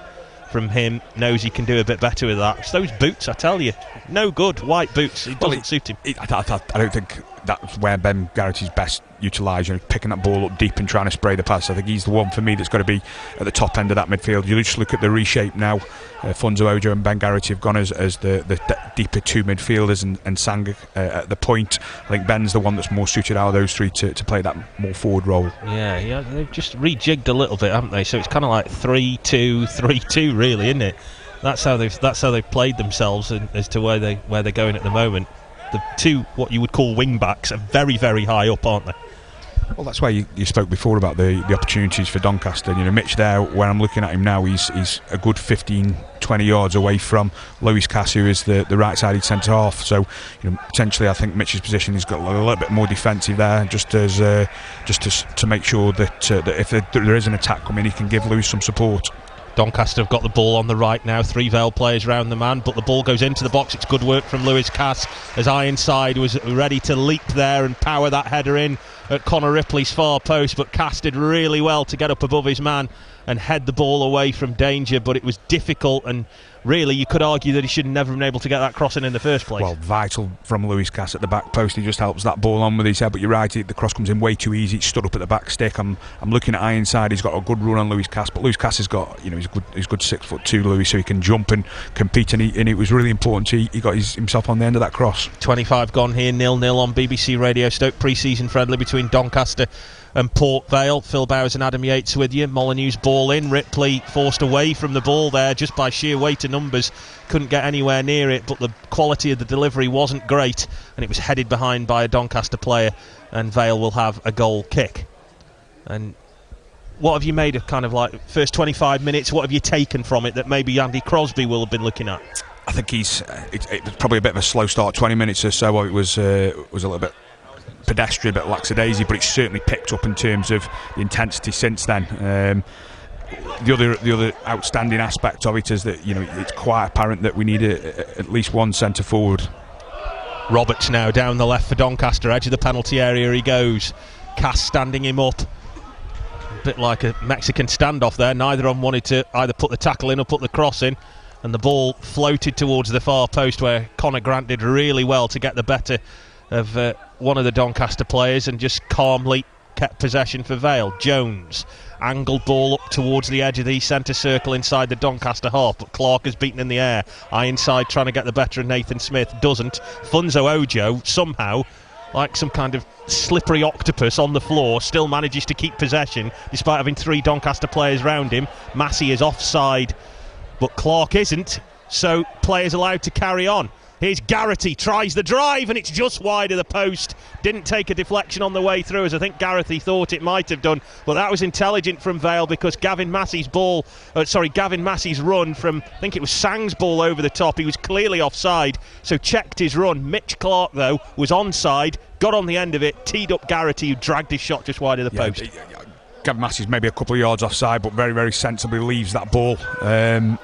S5: from him. Knows he can do a bit better with that. It's those boots, I tell you. No good. White boots. It doesn't suit him. I don't think that's where Ben Garrity's best utilised, picking that ball up deep and trying to spray the pass. I think he's the one for me that's got to be at the top end of that midfield. You just look at the reshape now. Funzo Ojo and Ben Garrity have gone as the deeper two midfielders, and Sang at the point. I think Ben's the one that's more suited out of those three to play that more forward role. Yeah,
S4: they've just rejigged a little bit, haven't they? So it's kind of like 3-2, really, isn't it? That's how they've played themselves as to where they're going at the moment. The two, what you would call wing backs, are very, very high up, aren't they?
S5: Well, that's why you spoke before about the opportunities for Doncaster. Mitch there, where I'm looking at him now, he's a good 15-20 yards away from Lewis Cass, who is the right-sided centre half. So potentially I think Mitch's position, he's got a little bit more defensive there, just to make sure that if there is an attack coming, he can give Lewis some support.
S4: Doncaster have got the ball on the right now. 3 Vale players round the man, but the ball goes into the box. It's good work from Lewis Cass as Ironside was ready to leap there and power that header in. at Connor Ripley's far post, but Cass did really well to get up above his man and head the ball away from danger, but it was difficult, and really you could argue that he should never have been able to get that crossing in the first place.
S5: Well, vital from Lewis Cass at the back post. He just helps that ball on with his head, but you're right, the cross comes in way too easy. It's stood up at the back stick. I'm looking at Ironside. He's got a good run on Lewis Cass, but Lewis Cass has got, he's good 6'2", Lewis, so he can jump and compete, and it was really important he got himself on the end of that cross.
S4: 25 gone here, 0-0 on BBC Radio Stoke, pre-season friendly between Doncaster and Port Vale. Phil Bowers and Adam Yates with you. Molyneux's ball in. Ripley forced away from the ball there just by sheer weight of numbers. Couldn't get anywhere near it, but the quality of the delivery wasn't great, and it was headed behind by a Doncaster player, and Vale will have a goal kick. And what have you made of kind of like first 25 minutes? What have you taken from it that maybe Andy Crosby will have been looking at?
S5: I think it was probably a bit of a slow start, 20 minutes or so. It was a little bit pedestrian, a bit lackadaisy, but it's certainly picked up in terms of the intensity since then. The other outstanding aspect of it is that it's quite apparent that we need at least one centre forward.
S4: Roberts now down the left for Doncaster, edge of the penalty area he goes. Cass standing him up, a bit like a Mexican standoff there. Neither of them wanted to either put the tackle in or put the cross in, and the ball floated towards the far post, where Connor Grant did really well to get the better of one of the Doncaster players and just calmly kept possession for Vale. Jones, angled ball up towards the edge of the centre circle inside the Doncaster half, but Clark is beaten in the air. Ironside trying to get the better of Nathan Smith, doesn't. Funzo Ojo somehow, like some kind of slippery octopus on the floor, still manages to keep possession despite having three Doncaster players round him. Massey is offside, but Clark isn't, so players allowed to carry on. Here's Garrity, tries the drive, and it's just wide of the post. Didn't take a deflection on the way through, as I think Garrity thought it might have done, but that was intelligent from Vale, because Gavin Massey's run from, I think it was Sang's ball over the top. He was clearly offside, so checked his run. Mitch Clark, though, was onside, got on the end of it, teed up Garrity, who dragged his shot just wide of the post.
S5: Gavin Massey's maybe a couple of yards offside, but very, very sensibly leaves that ball. And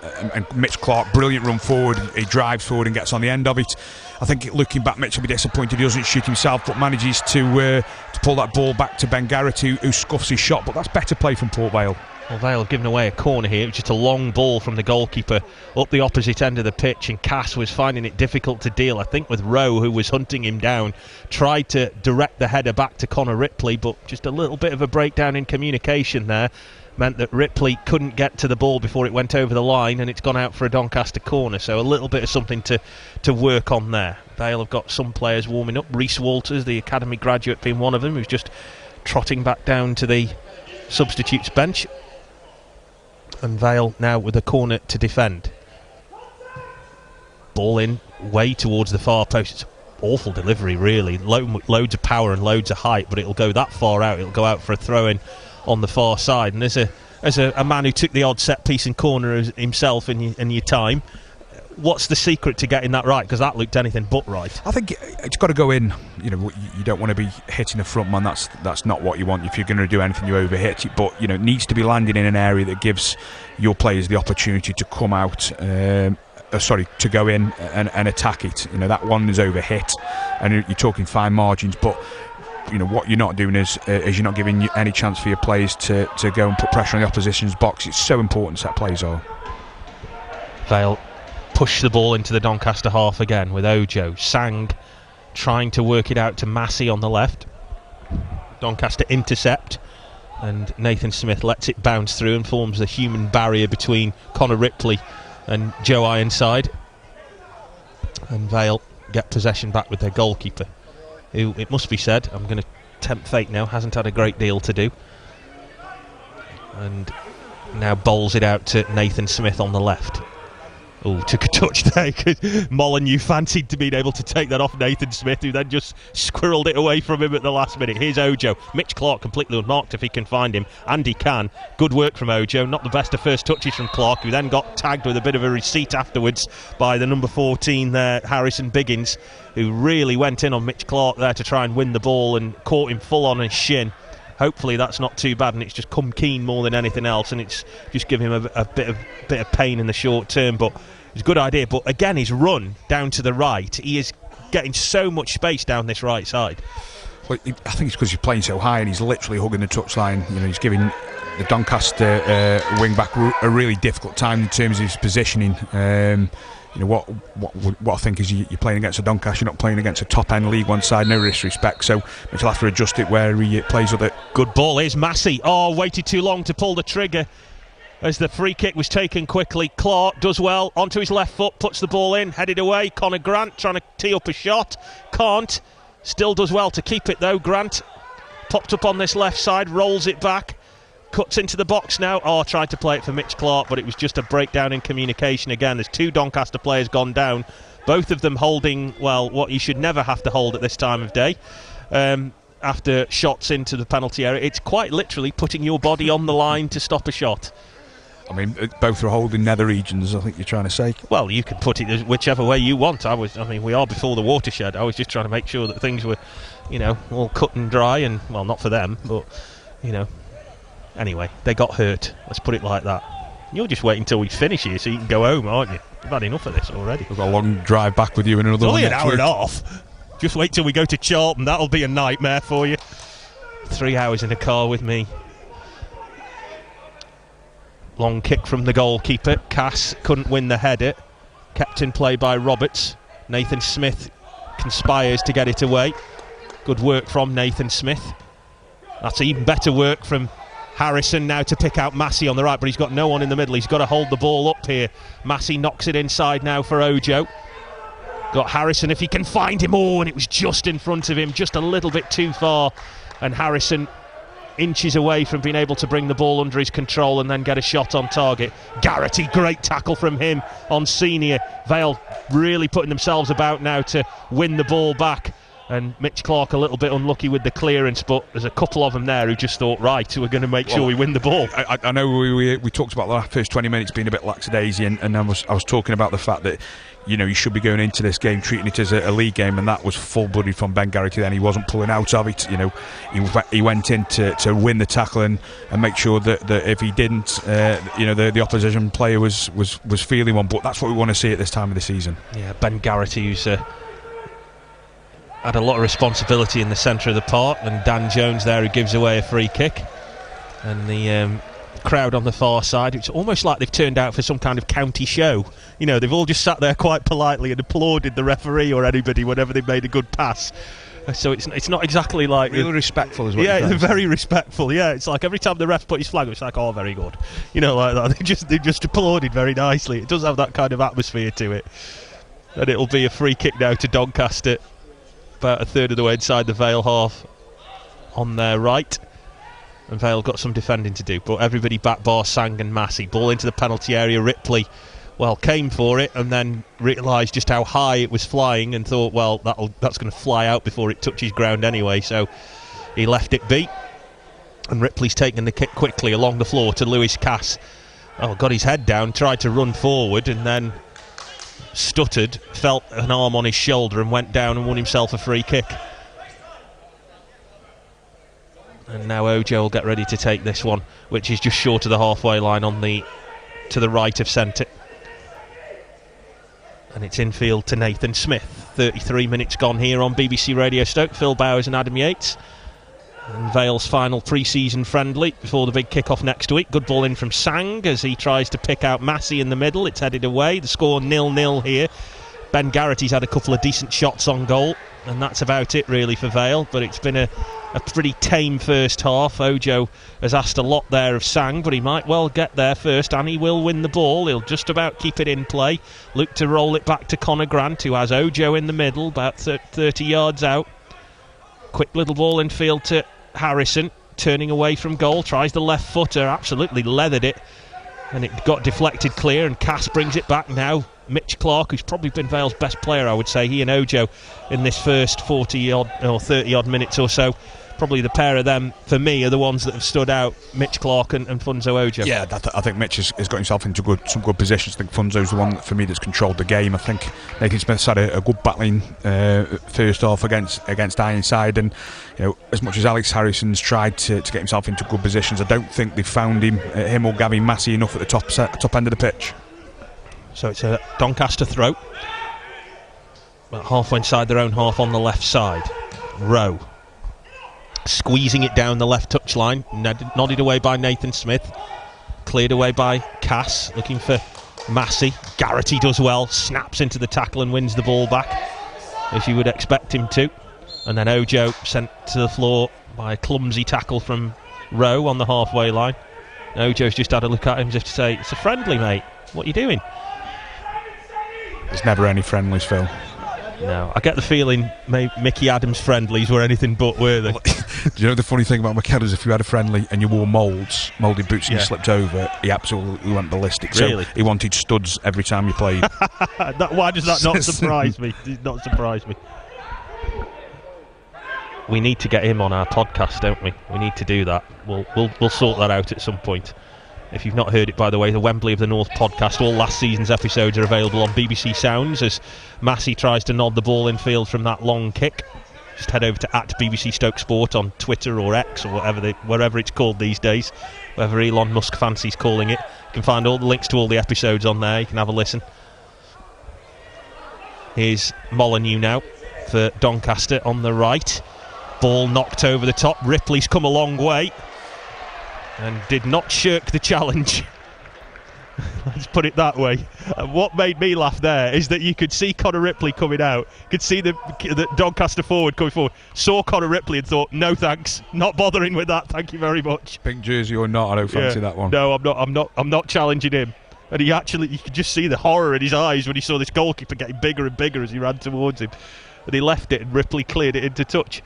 S5: Mitch Clark, brilliant run forward. He drives forward and gets on the end of it. I think looking back, Mitch will be disappointed he doesn't shoot himself, but manages to pull that ball back to Ben Garrett, who scuffs his shot. But that's better play from Port Vale.
S4: Well, Vale have given away a corner here. It was just a long ball from the goalkeeper up the opposite end of the pitch, and Cass was finding it difficult to deal, I think, with Rowe, who was hunting him down. Tried to direct the header back to Connor Ripley, but just a little bit of a breakdown in communication there meant that Ripley couldn't get to the ball before it went over the line, and it's gone out for a Doncaster corner. So a little bit of something to work on there. Vale have got some players warming up. Reece Walters, the academy graduate, being one of them, who's just trotting back down to the substitutes bench. And Vale now with a corner to defend. Ball in, way towards the far post. It's awful delivery, really. Loads of power and loads of height, but it'll go that far out. It'll go out for a throw-in on the far side. And as a man who took the odd set piece and corner himself in your time, what's the secret to getting that right? Because that looked anything but right.
S5: I think it's got to go in. You don't want to be hitting the front man. That's not what you want. If you're going to do anything, you overhit it. But it needs to be landing in an area that gives your players the opportunity to come out. To go in and attack it. That one is overhit, and you're talking fine margins. But what you're not doing is you're not giving any chance for your players to go and put pressure on the opposition's box. It's so important set plays are.
S4: Vale push the ball into the Doncaster half again with Ojo. Sang trying to work it out to Massey on the left. Doncaster intercept, and Nathan Smith lets it bounce through and forms the human barrier between Connor Ripley and Joe Ironside. And Vale get possession back with their goalkeeper, who, it must be said, I'm going to tempt fate now, hasn't had a great deal to do. And now bowls it out to Nathan Smith on the left. Oh, took a touch there, because Molyneux fancied to being able to take that off Nathan Smith, who then just squirreled it away from him at the last minute. Here's Ojo. Mitch Clark completely unmarked if he can find him, and he can. Good work from Ojo. Not the best of first touches from Clark, who then got tagged with a bit of a receipt afterwards by the number 14 there, Harrison Biggins, who really went in on Mitch Clark there to try and win the ball and caught him full on his shin. Hopefully that's not too bad, and it's just come keen more than anything else, and it's just given him a bit of pain in the short term. But it's a good idea. But again, his run down to the right, he is getting so much space down this right side.
S5: Well, I think it's because he's playing so high and he's literally hugging the touchline. You know, he's giving the Doncaster wing back a really difficult time in terms of his positioning. You know what I think is you're playing against a Doncaster, you're not playing against a top end League One side. No disrespect, so he'll have to adjust it where he plays with it.
S4: Good ball. Here's Massey. Oh, waited too long to pull the trigger as the free kick was taken quickly. Clark does well onto his left foot, puts the ball in, headed away. Conor Grant trying to tee up a shot, can't. Still does well to keep it though. Grant popped up on this left side, rolls it back. Cuts into the box now. Oh, tried to play it for Mitch Clark, but it was just a breakdown in communication again. There's 2 Doncaster players gone down, both of them holding, well, what you should never have to hold at this time of day. After shots into the penalty area, it's quite literally putting your body on the line to stop a shot.
S5: I mean, both are holding nether regions, I think you're trying to say.
S4: Well, you can put it whichever way you want. We are before the watershed. I was just trying to make sure that things were, all cut and dry, and, well, not for them, but, Anyway, they got hurt. Let's put it like that. You're just waiting until we finish here so you can go home, aren't you? You've had enough of this already.
S5: We've got a long drive back with you in another one.
S4: It's only an hour and a half. Just wait till we go to Charlton. That'll be a nightmare for you. 3 hours in a car with me. Long kick from the goalkeeper. Cass couldn't win the header. Kept in play by Roberts. Nathan Smith conspires to get it away. Good work from Nathan Smith. That's even better work from Harrison now to pick out Massey on the right, but he's got no one in the middle. He's got to hold the ball up here. Massey knocks it inside now for Ojo. Got Harrison if he can find him. Oh, and it was just in front of him, just a little bit too far. And Harrison inches away from being able to bring the ball under his control and then get a shot on target. Garrity, great tackle from him on Senior. Vale really putting themselves about now to win the ball back. And Mitch Clark a little bit unlucky with the clearance, but there's a couple of them there who just thought, right, we're going to make sure we win the ball.
S5: I know we talked about the first 20 minutes being a bit lackadaisy, and I was talking about the fact that you should be going into this game treating it as a league game, and that was full-blooded from Ben Garrity. Then he wasn't pulling out of it. He went in to win the tackle and make sure that if he didn't, the opposition player was feeling one. But that's what we want to see at this time of the season.
S4: Yeah, Ben Garrity, who's had a lot of responsibility in the centre of the park, and Dan Jones there who gives away a free kick, and the crowd on the far side, it's almost like they've turned out for some kind of county show. They've all just sat there quite politely and applauded the referee or anybody whenever they made a good pass. So it's not exactly like
S5: really respectful as well.
S4: Yeah, they're very respectful. Yeah, it's like every time the ref put his flag up, it's like, oh, very good, like that. They just applauded very nicely. It does have that kind of atmosphere to it. And it'll be a free kick now to Doncaster, about a third of the way inside the Vale half on their right, and Vale got some defending to do, but everybody back bar Sang and Massey. Ball into the penalty area. Ripley came for it and then realised just how high it was flying and thought, well, that's going to fly out before it touches ground anyway, so he left it be, and Ripley's taken the kick quickly along the floor to Lewis Cass. Got his head down, tried to run forward and then stuttered, felt an arm on his shoulder and went down and won himself a free kick. And now Ojo will get ready to take this one, which is just short of the halfway line to the right of centre. And it's infield to Nathan Smith. 33 minutes gone here on BBC Radio Stoke. Phil Bowers and Adam Yates. And Vale's final pre-season friendly before the big kick-off next week. Good ball in from Sang as he tries to pick out Massey in the middle. It's headed away. The score 0-0 here. Ben Garrity's had a couple of decent shots on goal, and that's about it really for Vale. But it's been a pretty tame first half. Ojo has asked a lot there of Sang, but he might well get there first, and he will win the ball. He'll just about keep it in play. Look to roll it back to Conor Grant, who has Ojo in the middle, about 30 yards out. Quick little ball in field to Harrison, turning away from goal, tries the left footer, absolutely leathered it, and it got deflected clear, and Cass brings it back now. Mitch Clark, who's probably been Vale's best player, I would say, he and Ojo in this first 40-odd or 30-odd minutes or so. Probably the pair of them, for me, are the ones that have stood out, Mitch Clark and Funzo Ojo.
S5: Yeah, I think Mitch has got himself into some good positions. I think Funzo's the one, for me, that's controlled the game. I think Nathan Smith's had a good battling first half against Ironside, and as much as Alex Harrison's tried to get himself into good positions, I don't think they've found him or Gavin Massey enough at the top end of the pitch.
S4: So it's a Doncaster throw, about halfway inside their own half on the left side. Rowe Squeezing it down the left touchline, nodded away by Nathan Smith, cleared away by Cass, looking for Massey. Garrity does well, snaps into the tackle and wins the ball back, as you would expect him to. And then Ojo sent to the floor by a clumsy tackle from Rowe on the halfway line. Ojo's just had a look at him as if to say, it's a friendly, mate, what are you doing?
S5: There's never any friendlies, Phil.
S4: No, I get the feeling Mickey Adams' friendlies were anything but, were they?
S5: Do you know the funny thing about McKenna is if you had a friendly and you wore moulded boots and you slipped over, he absolutely went ballistic.
S4: Really?
S5: So he wanted studs every time you played.
S4: Why does that not surprise me? It does not surprise me. We need to get him on our podcast, don't we? We need to do that. We'll sort that out at some point. If you've not heard it, by the way, the Wembley of the North podcast, all last season's episodes are available on BBC Sounds as Massey tries to nod the ball in field from that long kick. Just head over to @BBC Stoke Sport on Twitter or X or wherever it's called these days, whatever Elon Musk fancies calling it. You can find all the links to all the episodes on there. You can have a listen. Here's Molyneux now for Doncaster on the right. Ball knocked over the top. Ripley's come a long way and did not shirk the challenge. Let's put it that way. What made me laugh there is that you could see Connor Ripley coming out, could see the Doncaster forward coming forward, saw Connor Ripley and thought, no thanks, not bothering with that, thank you very much.
S5: Pink jersey or not, I don't fancy that one.
S4: No, I'm not challenging him. And you could just see the horror in his eyes when he saw this goalkeeper getting bigger and bigger as he ran towards him. And he left it and Ripley cleared it into touch.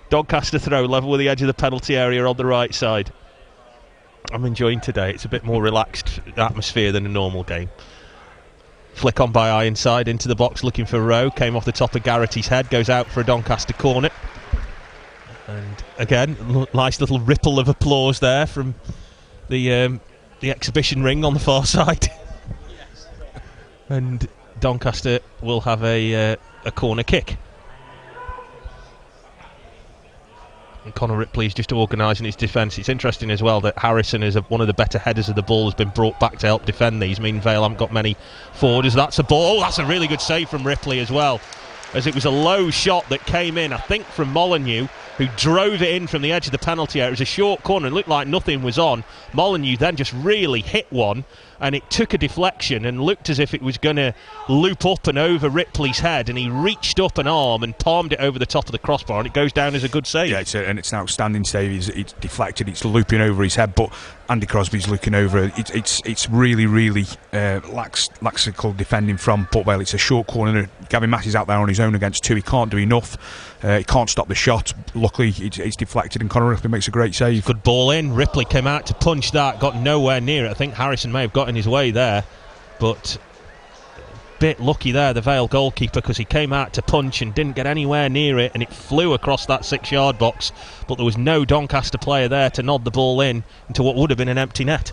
S4: Doncaster throw, level with the edge of the penalty area on the right side. I'm enjoying today. It's a bit more relaxed atmosphere than a normal game. Flick on by Ironside into the box looking for Rowe. Came off the top of Garrity's head. Goes out for a Doncaster corner. And again, nice little ripple of applause there from the exhibition ring on the far side. And Doncaster will have a corner kick. And Connor Ripley's just organising his defence. It's interesting as well that Harrison is one of the better headers of the ball, has been brought back to help defend these. Vale haven't got many forwarders. That's a ball. That's a really good save from Ripley as well, as it was a low shot that came in, I think from Molyneux, who drove it in from the edge of the penalty area. It was a short corner and looked like nothing was on. Molyneux then just really hit one, and it took a deflection and looked as if it was going to loop up and over Ripley's head, and he reached up an arm and palmed it over the top of the crossbar, and it goes down as a good save.
S5: Yeah, it's an outstanding save. It's deflected, it's looping over his head, but Andy Crosby's looking over. It's really laxical defending from Port Vale. It's a short corner. Gavin Massey's out there on his own against two. He can't do enough. He can't stop the shot. Luckily, it's deflected, and Connor Ripley makes a great save.
S4: Good ball in. Ripley came out to punch that, got nowhere near it. I think Harrison may have got in his way there, but a bit lucky there, the Vale goalkeeper, because he came out to punch and didn't get anywhere near it, and it flew across that 6-yard box, but there was no Doncaster player there to nod the ball in into what would have been an empty net.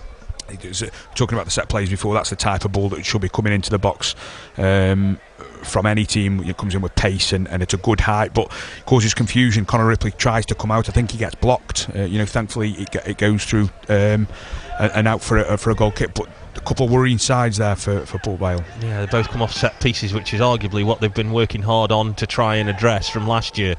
S5: Talking about the set plays before, that's the type of ball that should be coming into the box from any team. It comes in with pace and it's a good height, but it causes confusion. Connor Ripley tries to come out. I think he gets blocked. Thankfully it goes through and out for a goal kick. But a couple of worrying sides there for Port Vale. Yeah,
S4: they both come off set pieces, which is arguably what they've been working hard on to try and address from last year.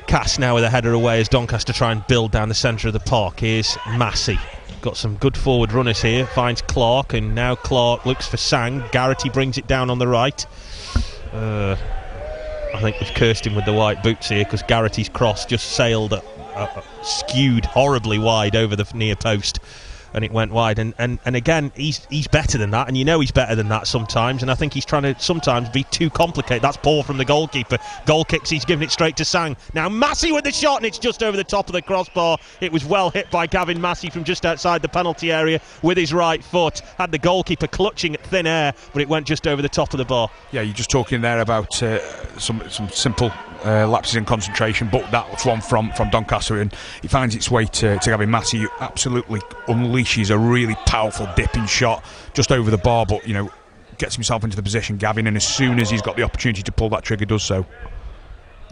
S4: Cass now with a header away as Doncaster try and build down the centre of the park. Here's Massey. Got some good forward runners here. Finds Clark, and now Clark looks for Sang. Garrity brings it down on the right. I think we've cursed him with the white boots here, because Garrity's cross just sailed, skewed horribly wide over the near post, and it went wide. And again, he's better than that, and you know he's better than that sometimes, and I think he's trying to sometimes be too complicated. That's poor from the goalkeeper. Goal kicks, he's giving it straight to Sang. Now Massey with the shot, and it's just over the top of the crossbar. It was well hit by Gavin Massey from just outside the penalty area with his right foot. Had the goalkeeper clutching at thin air, but it went just over the top of the bar.
S5: Yeah, you're just talking there about some simple lapses in concentration, but that was one from Doncaster, and it finds its way to Gavin Massey, who absolutely unleashes a really powerful dipping shot just over the bar, but gets himself into the position, Gavin, and as soon as he's got the opportunity to pull that trigger, does so.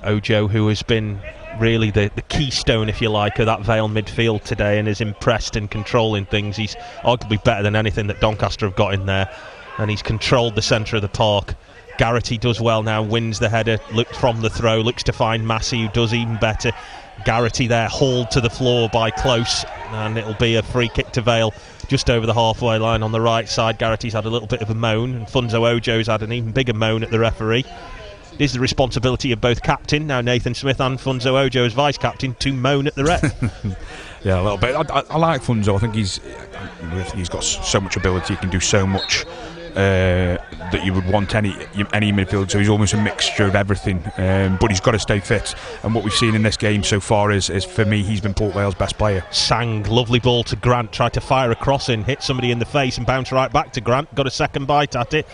S4: Ojo, who has been really the keystone, if you like, of that Vale midfield today, and is impressed in controlling things. He's arguably better than anything that Doncaster have got in there, and he's controlled the centre of the park. Garrity does well now, wins the header, looks from the throw, looks to find Massey, who does even better. Garrity there hauled to the floor by Close, and it'll be a free kick to Vale just over the halfway line on the right side. Garrity's had a little bit of a moan, and Funzo Ojo's had an even bigger moan at the referee. It is the responsibility of both captain, now Nathan Smith, and Funzo Ojo as vice-captain, to moan at the ref.
S5: Yeah, a little bit. I like Funzo. I think he's got so much ability. He can do so much that you would want any midfielder. So he's almost a mixture of everything. But he's got to stay fit. And what we've seen in this game so far is for me, he's been Port Vale's best player.
S4: Sang, lovely ball to Grant. Tried to fire a cross in, hit somebody in the face, and bounced right back to Grant. Got a second bite at it.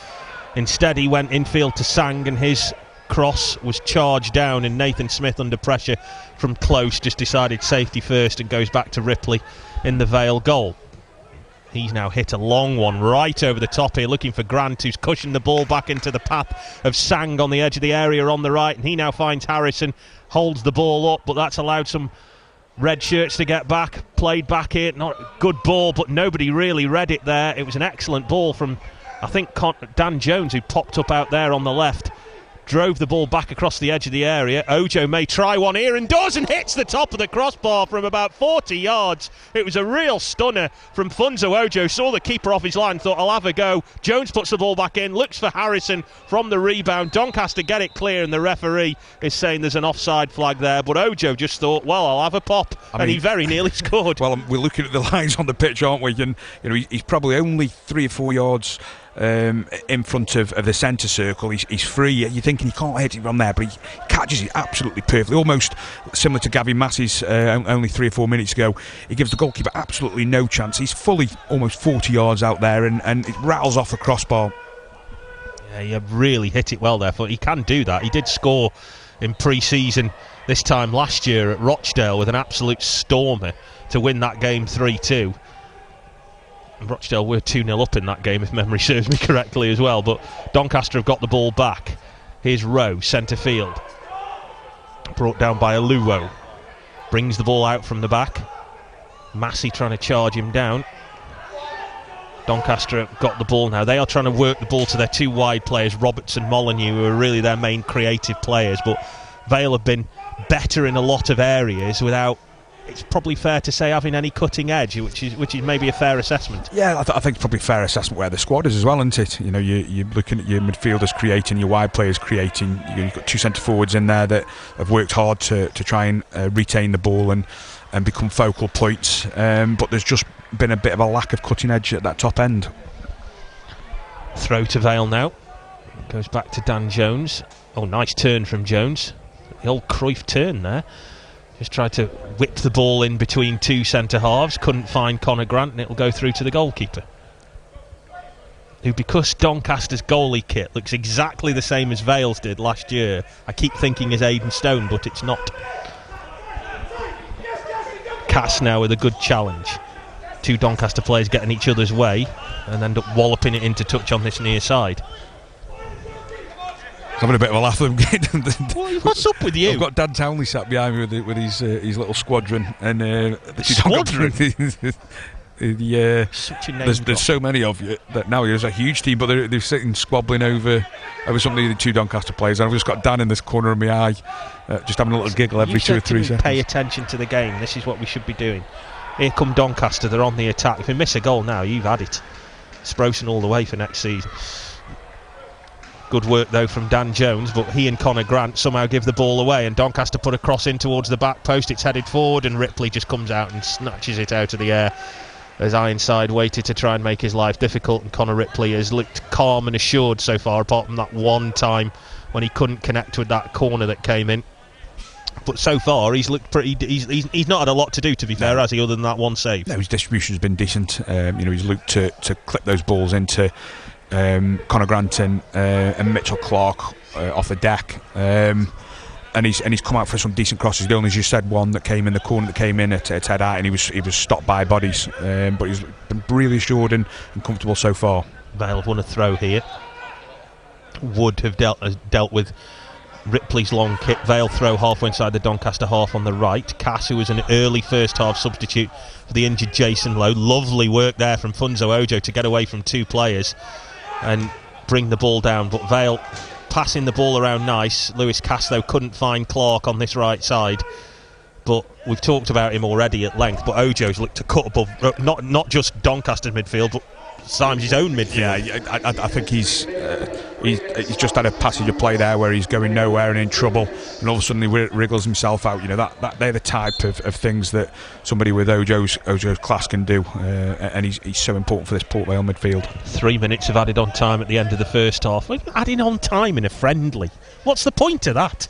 S4: Instead, he went infield to Sang, and his cross was charged down, and Nathan Smith, under pressure from Close, just decided safety first and goes back to Ripley in the Vale goal. He's now hit a long one right over the top here, looking for Grant, who's cushioned the ball back into the path of Sang on the edge of the area on the right, and he now finds Harrison, holds the ball up, but that's allowed some red shirts to get back, played back here. Not a good ball, but nobody really read it there. It was an excellent ball from, I think, Dan Jones, who popped up out there on the left. Drove the ball back across the edge of the area. Ojo may try one here and does, and hits the top of the crossbar from about 40 yards. It was a real stunner from Funzo Ojo. Saw the keeper off his line, thought, I'll have a go. Jones puts the ball back in, looks for Harrison from the rebound. Doncaster get it clear, and the referee is saying there's an offside flag there. But Ojo just thought, well, I'll have a pop. And he very nearly scored.
S5: Well, we're looking at the lines on the pitch, aren't we? And he's probably only 3 or 4 yards in front of the centre circle. He's free. You're thinking he can't hit it from there, but he catches it absolutely perfectly, almost similar to Gavin Massey's only 3 or 4 minutes ago. He gives the goalkeeper absolutely no chance. He's fully almost 40 yards out there, and it rattles off the crossbar.
S4: Yeah, he really hit it well there. He can do that. He did score in pre-season this time last year at Rochdale with an absolute stormer to win that game 3-2. Rochdale were 2-0 up in that game, if memory serves me correctly as well, but Doncaster have got the ball back. Here's Rowe, centre field, brought down by Aluwo, brings the ball out from the back. Massey trying to charge him down. Doncaster have got the ball now. They are trying to work the ball to their 2 wide players, Roberts and Molyneux, who are really their main creative players, but Vale have been better in a lot of areas without, it's probably fair to say, having any cutting edge, which is maybe a fair assessment.
S5: Yeah, I think it's probably a fair assessment where the squad is as well, isn't it? You're looking at your midfielders creating, your wide players creating. You've got 2 centre forwards in there that have worked hard to try and retain the ball and become focal points. But there's just been a bit of a lack of cutting edge at that top end.
S4: Throw to Vale now. Goes back to Dan Jones. Oh, nice turn from Jones. The old Cruyff turn there. Just tried to whip the ball in between 2 centre halves, couldn't find Conor Grant, and it'll go through to the goalkeeper, who, because Doncaster's goalie kit looks exactly the same as Vale's did last year, I keep thinking is Aidan Stone, but it's not. Cass now with a good challenge. 2 Doncaster players getting each other's way and end up walloping it into touch on this near side.
S5: Having a bit of a laugh.
S4: What's up with you?
S5: I've got Dan Townley sat behind me with his little squadron, and the
S4: squadron.
S5: Such a name. There's so many of you that now there's a huge team, but they're sitting squabbling over something of the 2 Doncaster players. And I've just got Dan in this corner of my eye, just having a little giggle every 2 or 3 seconds.
S4: Pay attention to the game. This is what we should be doing. Here come Doncaster. They're on the attack. If we miss a goal now, you've had it. Sprosen all the way for next season. Good work though from Dan Jones, but he and Conor Grant somehow give the ball away, and Doncaster put a cross in towards the back post. It's headed forward, and Ripley just comes out and snatches it out of the air as Ironside waited to try and make his life difficult, and Conor Ripley has looked calm and assured so far, apart from that one time when he couldn't connect with that corner that came in. But so far he's looked pretty. He's not had a lot to do, to be fair, has he, other than that one save?
S5: No, his distribution's been decent. He's looked to clip those balls into Conor Grant and Mitchell Clark off the deck, and he's come out for some decent crosses. The only, as you said, one that came in the corner that came in at head out, and he was stopped by bodies, but he's been really assured and comfortable so far.
S4: Vale have won a throw here. Wood have dealt with Ripley's long kick. Vale throw halfway inside the Doncaster half on the right. Cass, who was an early first half substitute for the injured Jason Lowe. Lovely work there from Funzo Ojo to get away from 2 players and bring the ball down, but Vale passing the ball around nice. Lewis Cass though couldn't find Clark on this right side, but we've talked about him already at length. But Ojo's looked to cut above not just Doncaster's midfield, but sometimes his own midfield.
S5: Yeah, I think he's just had a passage of play there where he's going nowhere and in trouble, and all of a sudden he wriggles himself out. That they're the type of things that somebody with Ojo's class can do, and he's so important for this Port Vale midfield.
S4: 3 minutes of added on time at the end of the first half. Adding on time in a friendly. What's the point of that?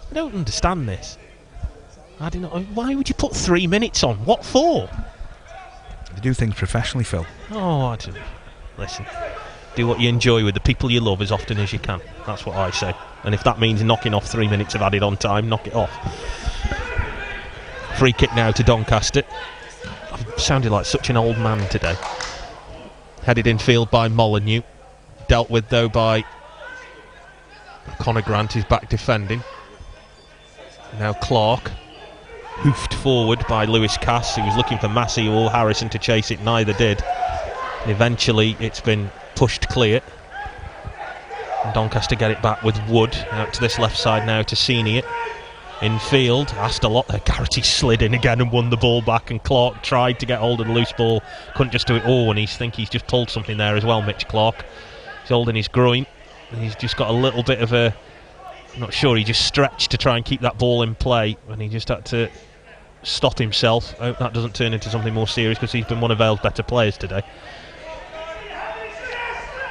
S4: I don't understand this. Why would you put 3 minutes on? What for?
S5: They do things professionally, Phil.
S4: Oh, listen. Do what you enjoy with the people you love as often as you can. That's what I say. And if that means knocking off 3 minutes of added on time, knock it off. Free kick now to Doncaster. I've sounded like such an old man today. Headed in field by Molyneux. Dealt with, though, by Conor Grant, who's back defending. Now Clark. Hoofed forward by Lewis Cass, who was looking for Massey or Harrison to chase it. Neither did. And eventually it's been pushed clear. And Doncaster get it back with Wood. Out to this left side now to Senior. In field, asked a lot there. Garrity slid in again and won the ball back, and Clark tried to get hold of the loose ball. Couldn't just do it all, and he's just pulled something there as well, Mitch Clark. He's holding his groin. And he's just got a little bit of a... I'm not sure, he just stretched to try and keep that ball in play, and he just had to stop himself. I hope that doesn't turn into something more serious, because he's been one of Vale's better players today.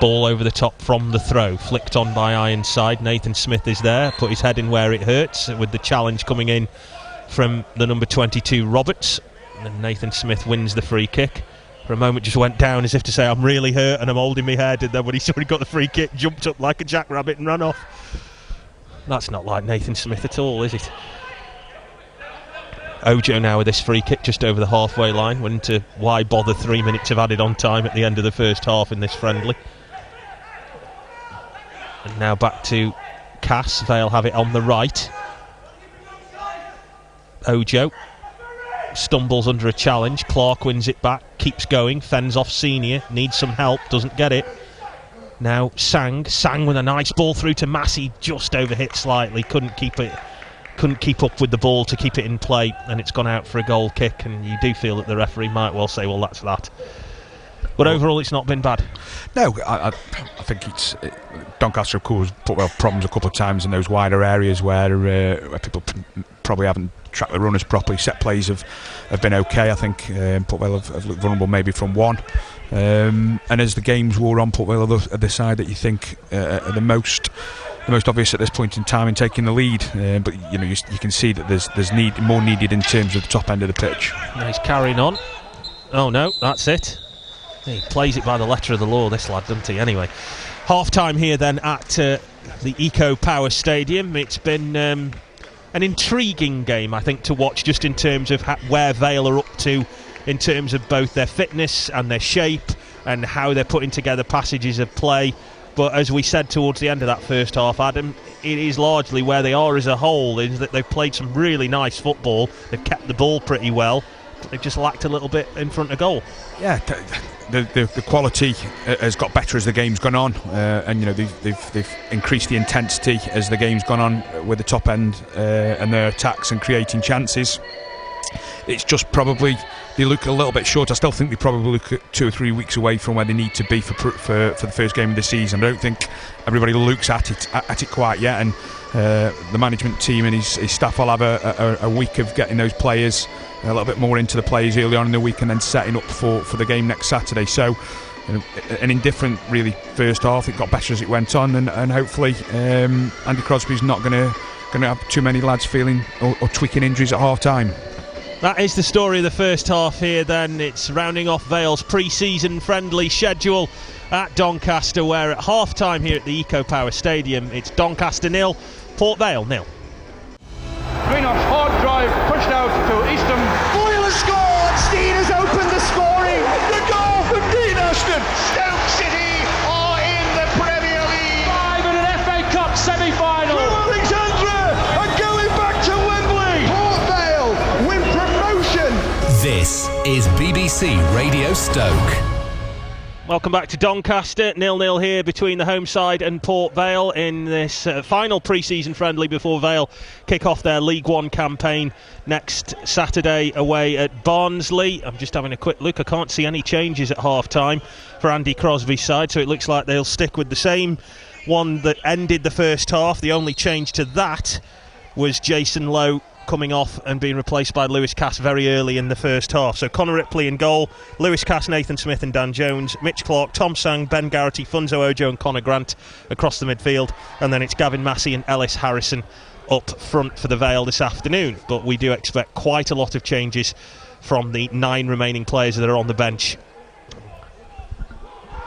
S4: Ball over the top from the throw, flicked on by Ironside. Nathan Smith is there, put his head in where it hurts, with the challenge coming in from the number 22 Roberts, and then Nathan Smith wins the free kick. For a moment just went down as if to say, I'm really hurt and I'm holding my head, and then when he saw he got the free kick, jumped up like a jackrabbit and ran off. That's not like Nathan Smith at all, is it? Ojo now with this free kick just over the halfway line. Went into why bother 3 minutes of added on time at the end of the first half in this friendly. And now back to Cass. Vale have it on the right. Ojo stumbles under a challenge. Clark wins it back, keeps going, fends off Senior, needs some help, doesn't get it. Now Sang with a nice ball through to Massey, just overhit slightly, couldn't keep up with the ball to keep it in play, and it's gone out for a goal kick, and you do feel that the referee might well say, well, that's that. But overall it's not been bad.
S5: No, I think Doncaster have caused Port Vale problems a couple of times in those wider areas where people probably haven't tracked the runners properly. Set plays have been okay. I think Port Vale have looked vulnerable maybe from one. And as the games wore on, Port Vale are the side that you think are the most obvious at this point in time in taking the lead. But you can see that there's more needed in terms of the top end of the pitch.
S4: Now he's carrying on. Oh no, that's it. He plays it by the letter of the law, this lad, doesn't he? Anyway, half-time here then at the Eco Power Stadium. It's been an intriguing game, I think, to watch, just in terms of where Vale are up to, in terms of both their fitness and their shape, and how they're putting together passages of play. But as we said towards the end of that first half, Adam, it is largely where they are as a whole, is that they've played some really nice football. They've kept the ball pretty well. They've just lacked a little bit in front of goal. Yeah,
S5: the quality has got better as the game's gone on, and they've increased the intensity as the game's gone on with the top end and their attacks and creating chances. It's just probably they look a little bit short. I still think they probably look at 2 or 3 weeks away from where they need to be for the first game of the season. I don't think everybody looks at it quite yet, and the management team and his staff will have a week of getting those players a little bit more into the players early on in the week, and then setting up for the game next Saturday. So an indifferent really first half. It got better as it went on, and hopefully Andy Crosby's not going to have too many lads feeling or tweaking injuries at half time.
S4: That is the story of the first half here then. It's rounding off Vale's pre-season friendly schedule at Doncaster, where at half-time here at the Eco Power Stadium, it's Doncaster 0, Port Vale 0.
S9: Greenock's hard drive pushed out to Eastham. Boyle has scored! Steen has opened the scoring! The goal from Dean Ashton! Stoke City are in the Premier League! 5 in an FA Cup semi-final! Alexandra are going back to Wembley! Port Vale win promotion!
S1: This is BBC Radio Stoke.
S4: Welcome back to Doncaster. 0-0 here between the home side and Port Vale in this final pre-season friendly before Vale kick off their League One campaign next Saturday away at Barnsley. I'm just having a quick look. I can't see any changes at half-time for Andy Crosby's side, so it looks like they'll stick with the same one that ended the first half. The only change to that was Jason Lowe coming off and being replaced by Lewis Cass very early in the first half. So Connor Ripley in goal, Lewis Cass, Nathan Smith and Dan Jones, Mitch Clark, Tom Sang, Ben Garrity, Funzo Ojo and Connor Grant across the midfield, and then it's Gavin Massey and Ellis Harrison up front for the Vale this afternoon. But we do expect quite a lot of changes from the 9 remaining players that are on the bench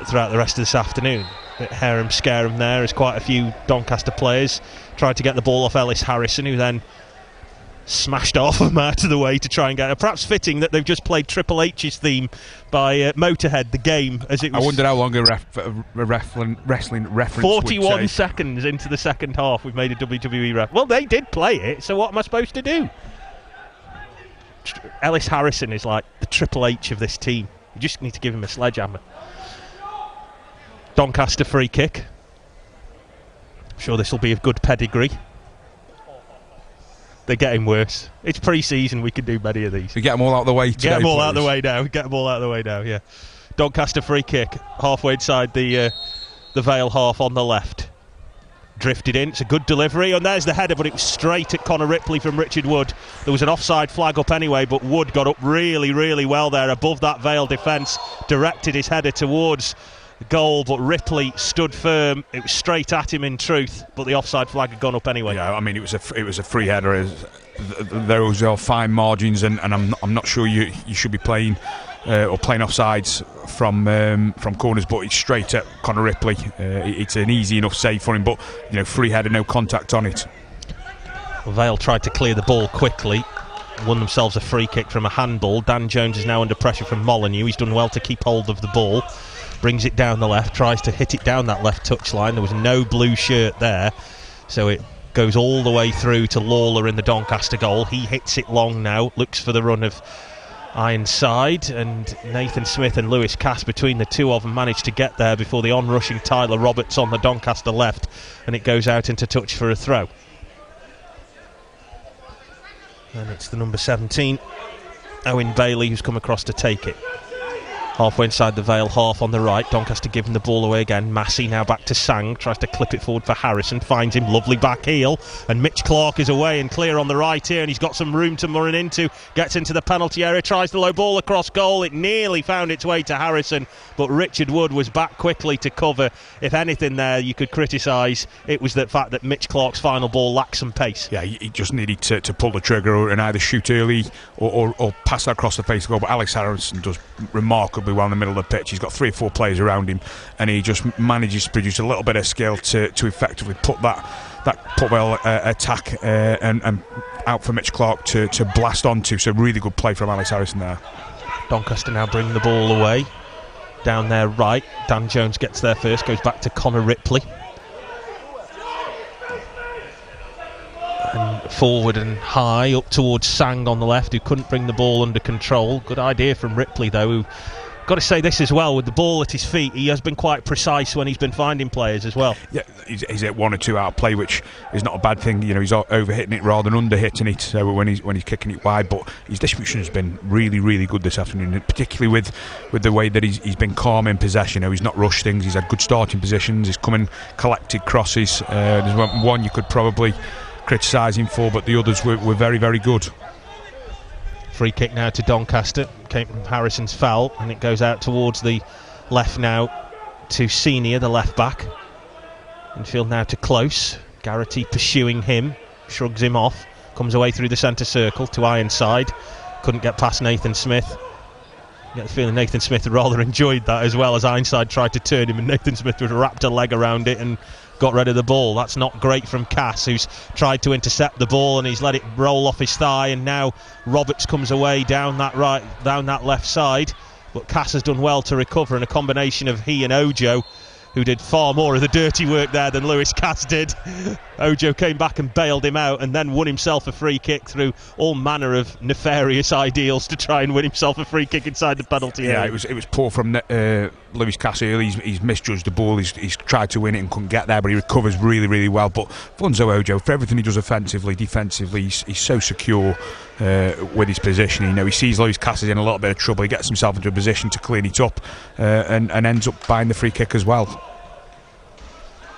S4: throughout the rest of this afternoon. Bit harem scarum there as quite a few Doncaster players tried to get the ball off Ellis Harrison, who then smashed off him out of the way to try and get it. Perhaps fitting that they've just played Triple H's theme by Motorhead, the game, as it was.
S5: I wonder how long a wrestling reference
S4: 41
S5: would take.
S4: seconds into the second half we've made a WWE ref. Well, they did play it, so what am I supposed to do? Ellis Harrison is like the Triple H of this team. You just need to give him a sledgehammer. Doncaster free kick. I'm sure this will be of good pedigree. They're getting worse. It's pre-season. We can do many of these.
S5: We get them all out of the way today.
S4: Get them all out of the way now. Get them all out of the way now. Yeah. Doncaster free kick, halfway inside the Vale half on the left. Drifted in. It's a good delivery, and there's the header, but it was straight at Connor Ripley from Richard Wood. There was an offside flag up anyway, but Wood got up really, really well there above that Vale defence. Directed his header towards goal, but Ripley stood firm. It was straight at him in truth, but the offside flag had gone up anyway.
S5: Yeah, I mean it was a free header. Those are fine margins, and I'm not sure you should be playing or playing offsides from corners, but it's straight at Connor Ripley. It's an easy enough save for him, but free header, no contact on it.
S4: Well, Vale tried to clear the ball quickly, won themselves a free kick from a handball. Dan Jones is now under pressure from Molyneux. He's done well to keep hold of the ball. Brings it down the left, tries to hit it down that left touchline. There was no blue shirt there, so it goes all the way through to Lawler in the Doncaster goal. He hits it long now, looks for the run of Ironside, and Nathan Smith and Lewis Cass, between the two of them, managed to get there before the onrushing Tyler Roberts on the Doncaster left, and it goes out into touch for a throw. And it's the number 17, Owen Bailey, who's come across to take it. Halfway inside the Vale half on the right. Doncaster giving the ball away again. Massey now back to Sang. Tries to clip it forward for Harrison. Finds him. Lovely back heel. And Mitch Clark is away and clear on the right here. And he's got some room to run into. Gets into the penalty area. Tries the low ball across goal. It nearly found its way to Harrison. But Richard Wood was back quickly to cover. If anything there you could criticise, it was the fact that Mitch Clark's final ball lacked some pace.
S5: Yeah, he just needed to pull the trigger and either shoot early or pass that across the face of goal. But Alex Harrison does remarkably well in the middle of the pitch. He's got 3 or 4 players around him, and he just manages to produce a little bit of skill to effectively put that Port Vale attack and out for Mitch Clark to blast onto. So really good play from Alex Harrison there. Doncaster
S4: now bring the ball away down their right. Dan Jones gets there first, goes back to Connor Ripley, and forward and high up towards Sang on the left, who couldn't bring the ball under control. Good idea from Ripley though, who, got to say this as well, with the ball at his feet, he has been quite precise when he's been finding players as well.
S5: Yeah, he's at 1 or 2 out of play, which is not a bad thing. He's over-hitting it rather than under-hitting it. So when he's kicking it wide, but his distribution has been really, really good this afternoon, particularly with the way that he's been calm in possession. He's not rushed things. He's had good starting positions. He's come in collected crosses. There's one you could probably criticise him for, but the others were very, very good.
S4: Free kick now to Doncaster, came from Harrison's foul, and it goes out towards the left now to Senior, the left back. Infield now to Close. Garrity pursuing him, shrugs him off, comes away through the centre circle to Ironside. Couldn't get past Nathan Smith. I get the feeling Nathan Smith rather enjoyed that, as well as Ironside tried to turn him, and Nathan Smith just wrapped a leg around it and got rid of the ball. That's not great from Cass, who's tried to intercept the ball and he's let it roll off his thigh, and now Roberts comes away down that left side, but Cass has done well to recover, and a combination of he and Ojo, who did far more of the dirty work there than Lewis Cass did, Ojo came back and bailed him out, and then won himself a free kick through all manner of nefarious ideals to try and win himself a free kick inside the penalty area.
S5: It was poor from Lewis Cass early. He's misjudged the ball. He's tried to win it and couldn't get there, but he recovers really, really well. But Funso Ojo, for everything he does offensively, defensively, he's so secure with his position. He sees Lewis Cass is in a little bit of trouble. He gets himself into a position to clean it up and ends up buying the free kick as well.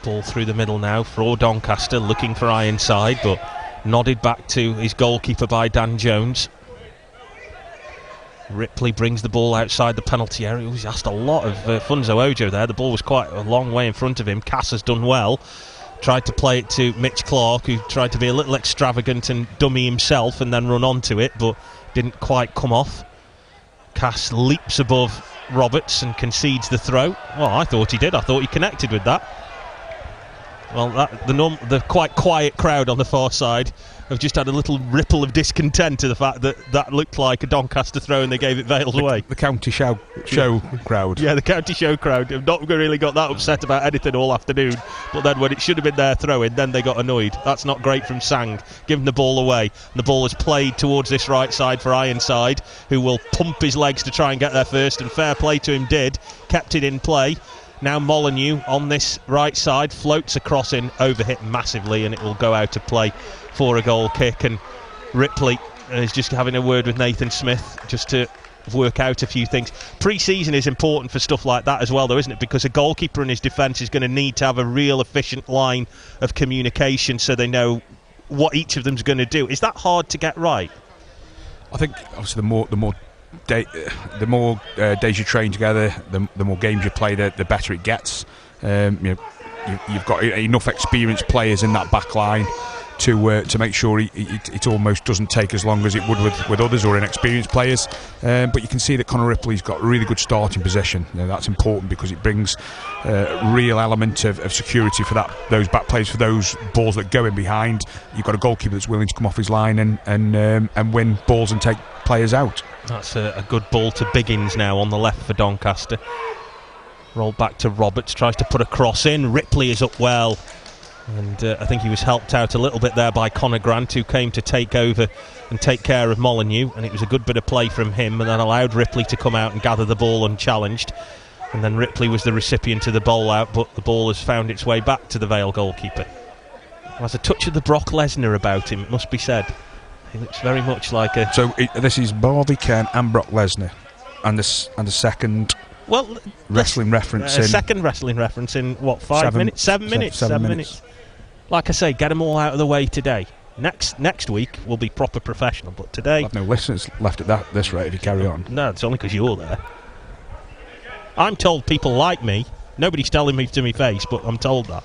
S4: Ball through the middle now for Doncaster, looking for Ironside, but nodded back to his goalkeeper by Dan Jones. Ripley brings the ball outside the penalty area. He's asked a lot of Funso Ojo there. The ball was quite a long way in front of him. Cass has done well. Tried to play it to Mitch Clark, who tried to be a little extravagant and dummy himself and then run onto it, but didn't quite come off. Cass leaps above Roberts and concedes the throw. Well, I thought he did. I thought he connected with that. Well, the quite quiet crowd on the far side have just had a little ripple of discontent to the fact that that looked like a Doncaster throw and they gave it Vale's away.
S5: The county show crowd.
S4: Yeah, the county show crowd have not really got that upset about anything all afternoon, but then when it should have been their throw-in, then they got annoyed. That's not great from Sang, giving the ball away. And the ball is played towards this right side for Ironside, who will pump his legs to try and get there first, and fair play to him did, kept it in play. Now Molyneux on this right side floats a cross in, overhit massively, and it will go out of play for a goal kick. And Ripley is just having a word with Nathan Smith just to work out a few things. Pre-season is important for stuff like that as well, though, isn't it? Because a goalkeeper and his defence is going to need to have a real efficient line of communication so they know what each of them's going to do. Is that hard to get right?
S5: I think obviously the more days you train together, the more games you play, the better it gets. You've got enough experienced players in that back line to make sure it almost doesn't take as long as it would with others or inexperienced players. But you can see that Conor Ripley's got a really good starting position. That's important because it brings a real element of security for those back players, for those balls that go in behind. You've got a goalkeeper that's willing to come off his line and win balls and take players out.
S4: That's a good ball to Biggins now on the left for Doncaster. Rolled back to Roberts, tries to put a cross in. Ripley is up well, and I think he was helped out a little bit there by Conor Grant, who came to take over and take care of Molyneux, and it was a good bit of play from him, and then allowed Ripley to come out and gather the ball unchallenged. And then Ripley was the recipient of the bowl out, but the ball has found its way back to the Vale goalkeeper. Has a touch of the Brock Lesnar about him, it must be said. He looks very much like a...
S5: So this is Bobby Kern and Brock Lesnar, and the second wrestling reference in...
S4: second wrestling reference in, what, 5 minutes? 7 minutes. 7 minutes. Like I say, get them all out of the way today. Next week will be proper professional, but today...
S5: I'll have no listeners left at this rate if you carry on.
S4: No, it's only because you're there. I'm told people like me. Nobody's telling me to my face, but I'm told that.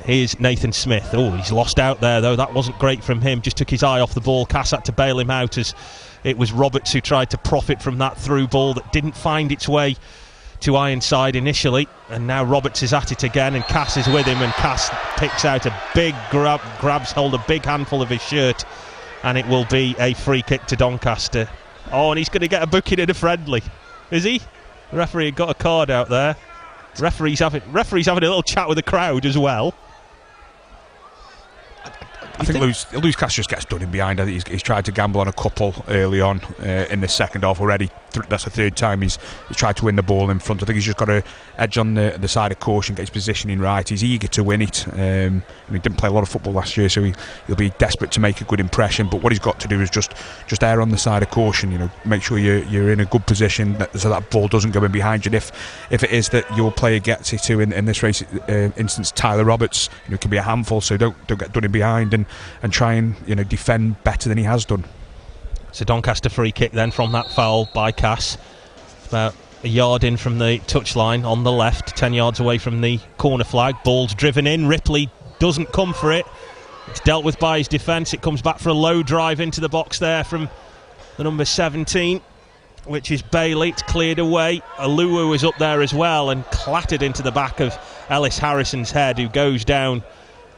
S4: Here's Nathan Smith. Oh, he's lost out there, though. That wasn't great from him. Just took his eye off the ball. Cass had to bail him out as it was Roberts who tried to profit from that through ball that didn't find its way to Ironside initially. And now Roberts is at it again, and Cass is with him, and Cass picks out a big grabs hold a big handful of his shirt, and it will be a free kick to Doncaster. Oh, and he's going to get a booking in a friendly. Is he? The referee got a card out there. Referee's having a little chat with the crowd as well.
S5: I think Lewis Cass just gets done in behind. I think he's tried to gamble on a couple early on in the second half already. That's the third time he's tried to win the ball in front. I think he's just got to edge on the side of caution, get his positioning right. He's eager to win it. He didn't play a lot of football last year, so he'll be desperate to make a good impression. But what he's got to do is just err on the side of caution. Make sure you're in a good position so that ball doesn't go in behind you. And if it is that your player gets it to in this race, instance Tyler Roberts, it can be a handful. So don't get done in behind and try and defend better than he has done.
S4: It's a Doncaster free kick then from that foul by Cass. About a yard in from the touchline on the left, 10 yards away from the corner flag. Ball's driven in. Ripley doesn't come for it. It's dealt with by his defence. It comes back for a low drive into the box there from the number 17, which is Bailey. It's cleared away. Aluwu is up there as well and clattered into the back of Ellis Harrison's head, who goes down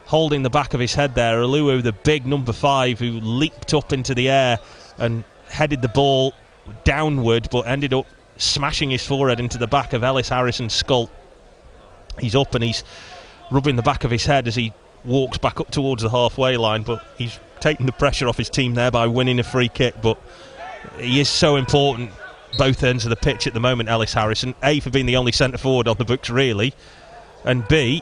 S4: holding the back of his head there. Aluwu, the big number 5, who leaped up into the air and headed the ball downward, but ended up smashing his forehead into the back of Ellis Harrison's skull. He's up and he's rubbing the back of his head as he walks back up towards the halfway line, but he's taking the pressure off his team there by winning a free kick. But he is so important both ends of the pitch at the moment, Ellis Harrison. A, for being the only centre forward on the books really, and B,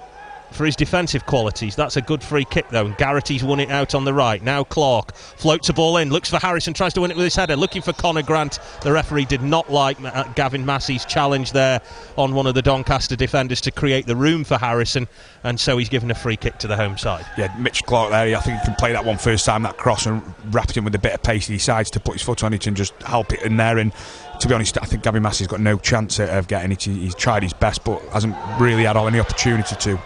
S4: for his defensive qualities. That's a good free kick though, and Garrity's won it out on the right. Now Clark floats the ball in, looks for Harrison, tries to win it with his header, looking for Connor Grant. The referee did not like Gavin Massey's challenge there on one of the Doncaster defenders to create the room for Harrison, and so he's given a free kick to the home side.
S5: Yeah, Mitch Clark there, I think he can play that one first time, that cross, and wrap it in with a bit of pace. He decides to put his foot on it and just help it in there, and to be honest, I think Gavin Massey's got no chance of getting it. He's tried his best but hasn't really had any opportunity to.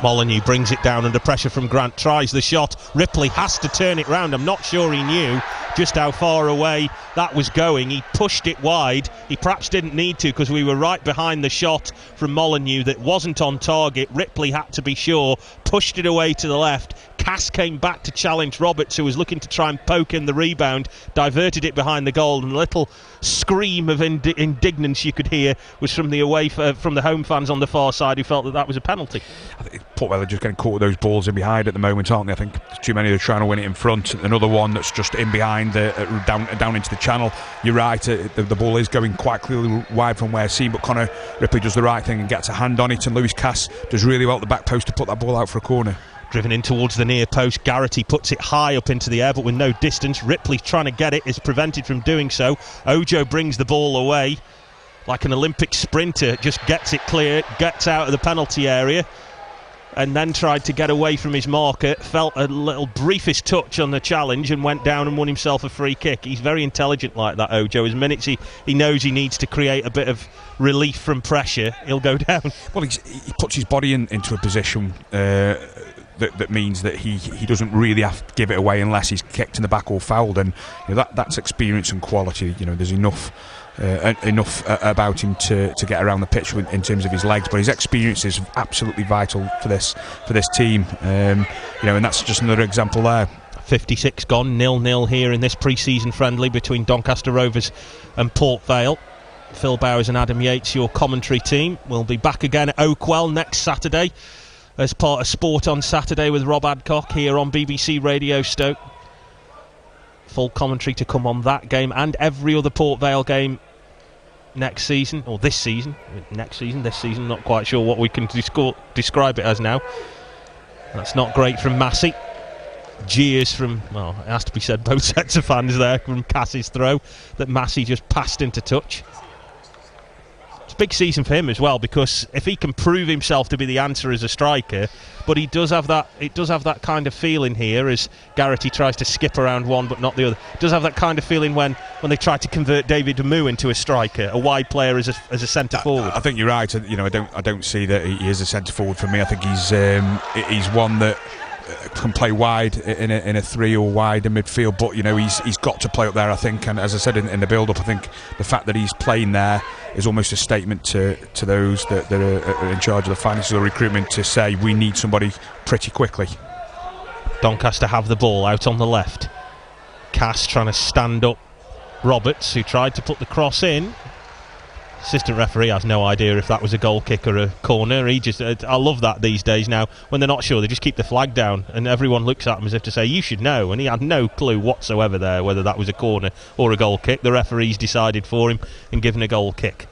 S4: Molyneux brings it down under pressure from Grant, tries the shot. Ripley has to turn it round. I'm not sure he knew just how far away that was going. He pushed it wide. He perhaps didn't need to, because we were right behind the shot from Molyneux that wasn't on target. Ripley had to be sure, pushed it away to the left. Cass came back to challenge Roberts, who was looking to try and poke in the rebound, diverted it behind the goal, and a little scream of indignance you could hear was from the from the home fans on the far side, who felt that was a penalty.
S5: I think Port Vale are just getting caught with those balls in behind at the moment, aren't they? I think too many are trying to win it in front. Another one that's just in behind, down into the channel. You're right, the ball is going quite clearly wide from where seen, but Connor Ripley does the right thing and gets a hand on it, and Lewis Cass does really well at the back post to put that ball out for a corner.
S4: Driven in towards the near post, Garrity puts it high up into the air but with no distance. Ripley trying to get it, is prevented from doing so. Ojo brings the ball away like an Olympic sprinter, just gets it clear, gets out of the penalty area, and then tried to get away from his marker, felt a little briefest touch on the challenge and went down and won himself a free kick. He's very intelligent like that, Ojo. As minutes he knows he needs to create a bit of relief from pressure, he'll go down.
S5: Well, he puts his body into a position that means that he doesn't really have to give it away unless he's kicked in the back or fouled, and that's experience and quality. There's enough about him to get around the pitch in terms of his legs, but his experience is absolutely vital for this team, and that's just another example there.
S4: 56 gone, 0-0 here in this pre-season friendly between Doncaster Rovers and Port Vale. Phil Bowers and Adam Yates, your commentary team. We'll be back again at Oakwell next Saturday as part of Sport on Saturday with Rob Adcock here on BBC Radio Stoke. Full commentary to come on that game and every other Port Vale game next season, or this season, not quite sure what we can describe it as now. That's not great from Massey. Jeers from, well, it has to be said, both sets of fans there, from Cass's throw that Massey just passed into touch. It's a big season for him as well, because if he can prove himself to be the answer as a striker, but it does have that kind of feeling here as Garrity tries to skip around one but not the other. It does have that kind of feeling when they try to convert David Amu into a striker, a wide player as a centre forward.
S5: I think you're right. I don't see that he is a centre forward for me. I think he's one that can play wide in a three or wide in midfield, but he's got to play up there, I think, and as I said in the build-up, I think the fact that he's playing there is almost a statement to those that are in charge of the finances or recruitment to say we need somebody pretty quickly.
S4: Doncaster have the ball out on the left. Cass trying to stand up Roberts, who tried to put the cross in. Assistant referee has no idea if that was a goal kick or a corner. I love that these days now. When they're not sure, they just keep the flag down and everyone looks at him as if to say, you should know. And he had no clue whatsoever there whether that was a corner or a goal kick. The referee's decided for him and given a goal kick.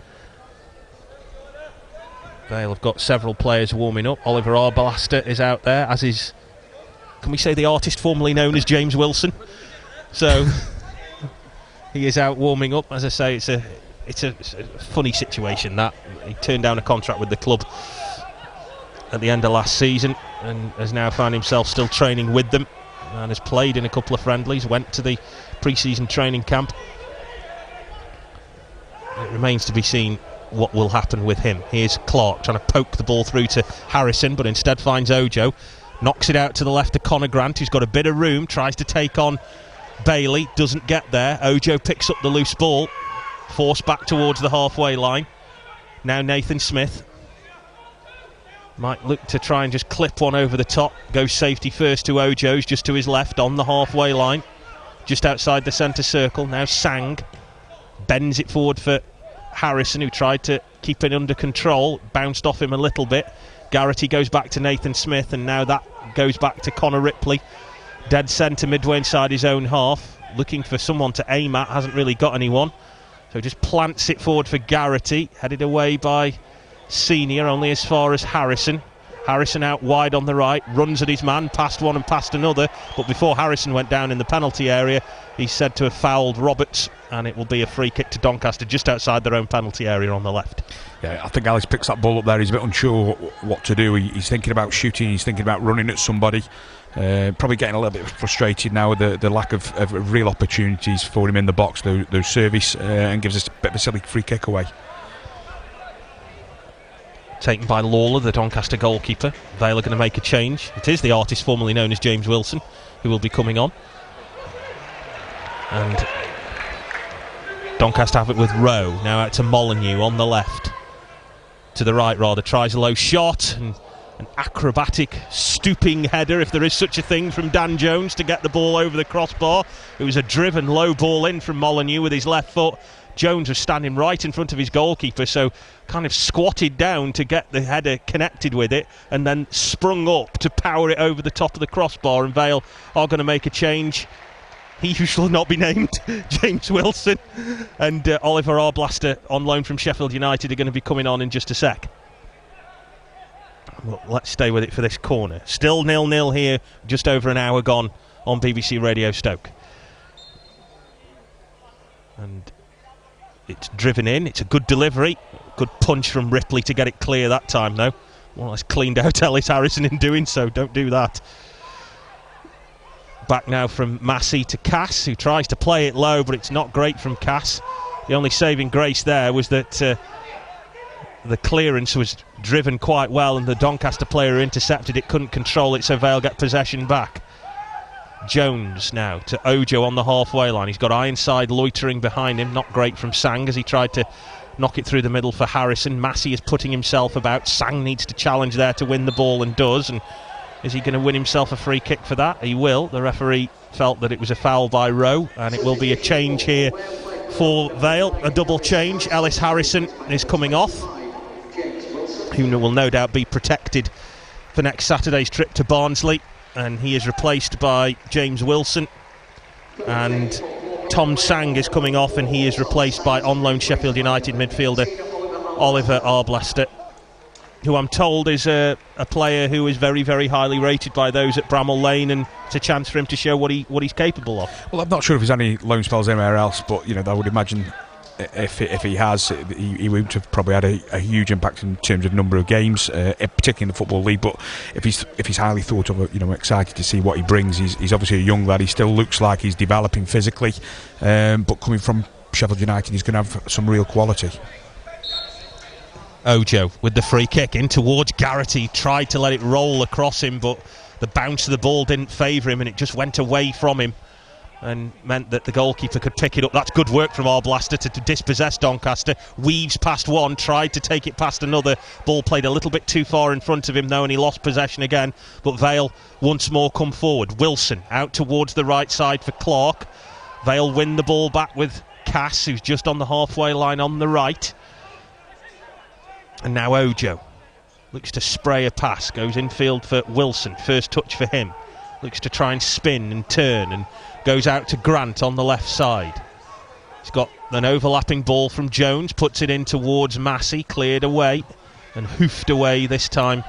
S4: Vale have got several players warming up. Oliver Arbalaster is out there, as is, can we say, the artist formerly known as James Wilson. So he is out warming up. As I say, it's a funny situation that he turned down a contract with the club at the end of last season and has now found himself still training with them and has played in a couple of friendlies, went to the pre-season training camp. It remains to be seen what will happen with him. Here's Clark trying to poke the ball through to Harrison, but instead finds Ojo, knocks it out to the left to Connor Grant, who's got a bit of room, tries to take on Bailey, doesn't get there. Ojo picks up the loose ball, forced back towards the halfway line. Now Nathan Smith might look to try and just clip one over the top. Goes safety first to Ojo's, just to his left on the halfway line, just outside the centre circle. Now Sang bends it forward for Harrison, who tried to keep it under control, bounced off him a little bit. Garrity goes back to Nathan Smith, and now that goes back to Connor Ripley. Dead centre midway inside his own half, looking for someone to aim at, hasn't really got anyone. So just plants it forward for Garrity, headed away by Senior, only as far as Harrison. Harrison out wide on the right, runs at his man, past one and past another, but before Harrison went down in the penalty area, he's said to have fouled Roberts, and it will be a free kick to Doncaster just outside their own penalty area on the left.
S5: Yeah, I think Alice picks that ball up there. He's a bit unsure what to do. He's thinking about shooting, he's thinking about running at somebody. Probably getting a little bit frustrated now with the lack of real opportunities for him in the box, those service, and gives us a bit of a silly free kick away.
S4: Taken by Lawler, the Doncaster goalkeeper. Vale are going to make a change. It is the artist formerly known as James Wilson who will be coming on. And Doncaster have it with Rowe. Now out to Molyneux on the left. To the right, rather. Tries a low shot. And an acrobatic, stooping header, if there is such a thing, from Dan Jones to get the ball over the crossbar. It was a driven low ball in from Molyneux with his left foot. Jones was standing right in front of his goalkeeper, so kind of squatted down to get the header connected with it, and then sprung up to power it over the top of the crossbar. And Vale are going to make a change. He who shall not be named, James Wilson, and Oliver Arblaster on loan from Sheffield United are going to be coming on in just a sec. Well, let's stay with it for this corner. Still 0-0 here, just over an hour gone on BBC Radio Stoke. And it's driven in, it's a good delivery, good punch from Ripley to get it clear that time though. Well, it's cleaned out Ellis Harrison in doing so, don't do that. Back now from Massey to Cass, who tries to play it low, but it's not great from Cass. The only saving grace there was that the clearance was driven quite well, and the Doncaster player who intercepted it couldn't control it, so Vale get possession back. Jones now to Ojo on the halfway line. He's got Ironside loitering behind him. Not great from Sang as he tried to knock it through the middle for Harrison. Massey is putting himself about. Sang needs to challenge there to win the ball, and does. And is he going to win himself a free kick for that? He will. The referee felt that it was a foul by Rowe, and it will be a change here for Vale. A double change. Ellis Harrison is coming off, who will no doubt be protected for next Saturday's trip to Barnsley. And he is replaced by James Wilson, and Tom Sang is coming off, and he is replaced by on loan Sheffield United midfielder Oliver Arblaster, who I'm told is a player who is very, very highly rated by those at Bramall Lane, and it's a chance for him to show what he's capable of.
S5: Well, I'm not sure if there's any loan spells anywhere else, but I would imagine if he has, he would have probably had a huge impact in terms of number of games, particularly in the Football League. But if he's highly thought of, excited to see what he brings. He's obviously a young lad. He still looks like he's developing physically, but coming from Sheffield United, he's going to have some real quality.
S4: Ojo with the free kick in towards Garrity, tried to let it roll across him, but the bounce of the ball didn't favour him, and it just went away from him and meant that the goalkeeper could pick it up. That's good work from Arblaster to dispossess Doncaster. Weaves past one, tried to take it past another. Ball played a little bit too far in front of him though, and he lost possession again. But Vale once more come forward. Wilson out towards the right side for Clark. Vale win the ball back with Cass, who's just on the halfway line on the right. And now Ojo looks to spray a pass, goes infield for Wilson. First touch for him. Looks to try and spin and turn, and goes out to Grant on the left side. He's got an overlapping ball from Jones, puts it in towards Massey, cleared away and hoofed away this time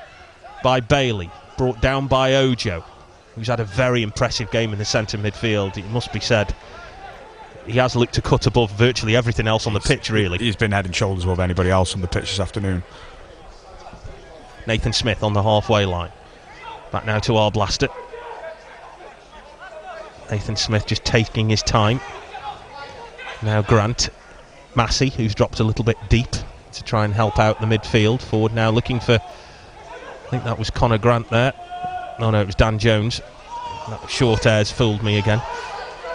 S4: by Bailey. Brought down by Ojo, who's had a very impressive game in the centre midfield, it must be said. He has looked to cut above virtually everything else on the pitch, really.
S5: He's been head and shoulders above anybody else on the pitch this afternoon.
S4: Nathan Smith on the halfway line. Back now to Arblaster. Nathan Smith just taking his time. Now Grant. Massey, who's dropped a little bit deep to try and help out the midfield. Forward now looking for, I think that was Connor Grant there. No, it was Dan Jones. That short airs fooled me again.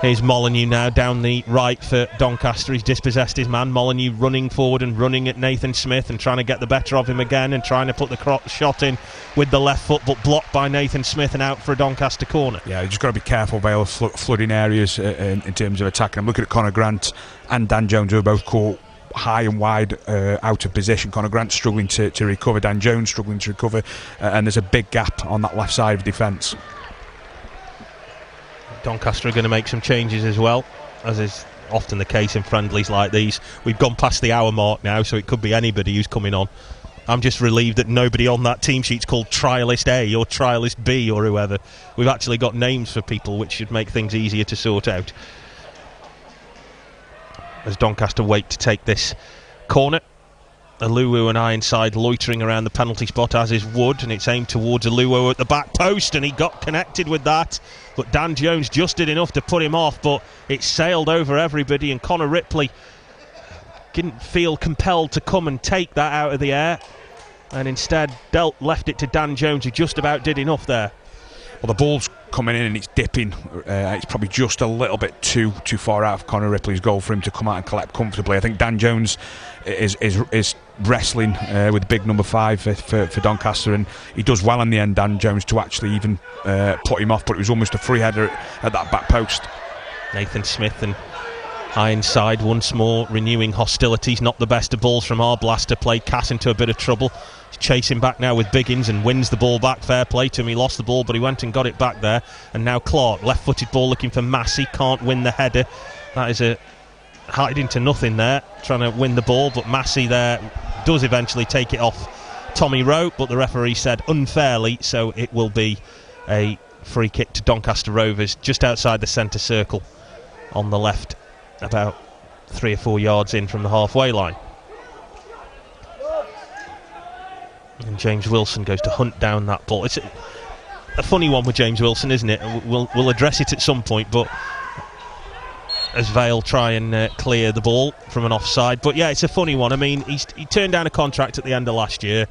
S4: Here's Molyneux now down the right for Doncaster. He's dispossessed his man. Molyneux running forward and running at Nathan Smith and trying to get the better of him again and trying to put the shot in with the left foot, but blocked by Nathan Smith and out for a Doncaster corner.
S5: Yeah, you just got to be careful, Vale, flooding areas in terms of attacking. I'm looking at Connor Grant and Dan Jones, who are both caught high and wide out of position. Conor Grant struggling to recover, Dan Jones struggling to recover, and there's a big gap on that left side of defence.
S4: Doncaster are going to make some changes as well, as is often the case in friendlies like these. We've gone past the hour mark now, so it could be anybody who's coming on. I'm just relieved that nobody on that team sheet's called Trialist A or Trialist B or whoever. We've actually got names for people, which should make things easier to sort out. As Doncaster wait to take this corner, Aluwo and Ironside loitering around the penalty spot, as is Wood, and it's aimed towards Aluwo at the back post, and he got connected with that, but Dan Jones just did enough to put him off, but it sailed over everybody, and Connor Ripley didn't feel compelled to come and take that out of the air, and instead left it to Dan Jones, who just about did enough there.
S5: Well, the ball's coming in and it's dipping. It's probably just a little bit too far out of Connor Ripley's goal for him to come out and collect comfortably. I think Dan Jones is wrestling with big number 5 for Doncaster, and he does well in the end, Dan Jones, to actually even put him off, but it was almost a free header at that back post.
S4: Nathan Smith and Ironside once more renewing hostilities. Not the best of balls from our blaster. Played Cass into a bit of trouble. He's chasing back now with Biggins and wins the ball back. Fair play to him. He lost the ball, but he went and got it back there. And now Clark, left-footed ball looking for Massey. Can't win the header. That is a hide into nothing there, trying to win the ball, but Massey there does eventually take it off Tommy Rowe, but the referee said unfairly, so it will be a free kick to Doncaster Rovers just outside the centre circle on the left, about 3 or 4 yards in from the halfway line. And James Wilson goes to hunt down that ball. It's a funny one with James Wilson, isn't it? We'll address it at some point, but as Vale try and clear the ball from an offside. But yeah, it's a funny one. I mean, he turned down a contract at the end of last year.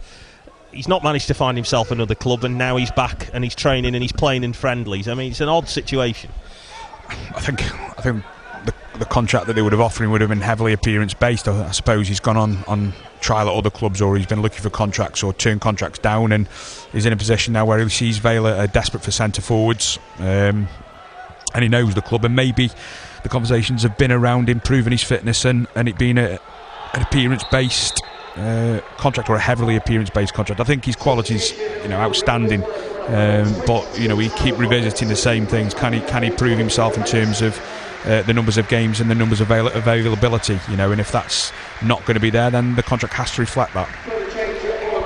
S4: He's not managed to find himself another club, and now he's back and he's training and he's playing in friendlies. I mean, it's an odd situation.
S5: I think the contract that they would have offered him would have been heavily appearance based. I suppose he's gone on trial at other clubs, or he's been looking for contracts or turned contracts down, and he's in a position now where he sees Vale are desperate for centre forwards, and he knows the club, and maybe the conversations have been around improving his fitness and it being an appearance based contract, or a heavily appearance based contract. I think his quality's outstanding, but we keep revisiting the same things. Can he prove himself in terms of the numbers of games and the numbers of availability, and if that's not going to be there, then the contract has to reflect that.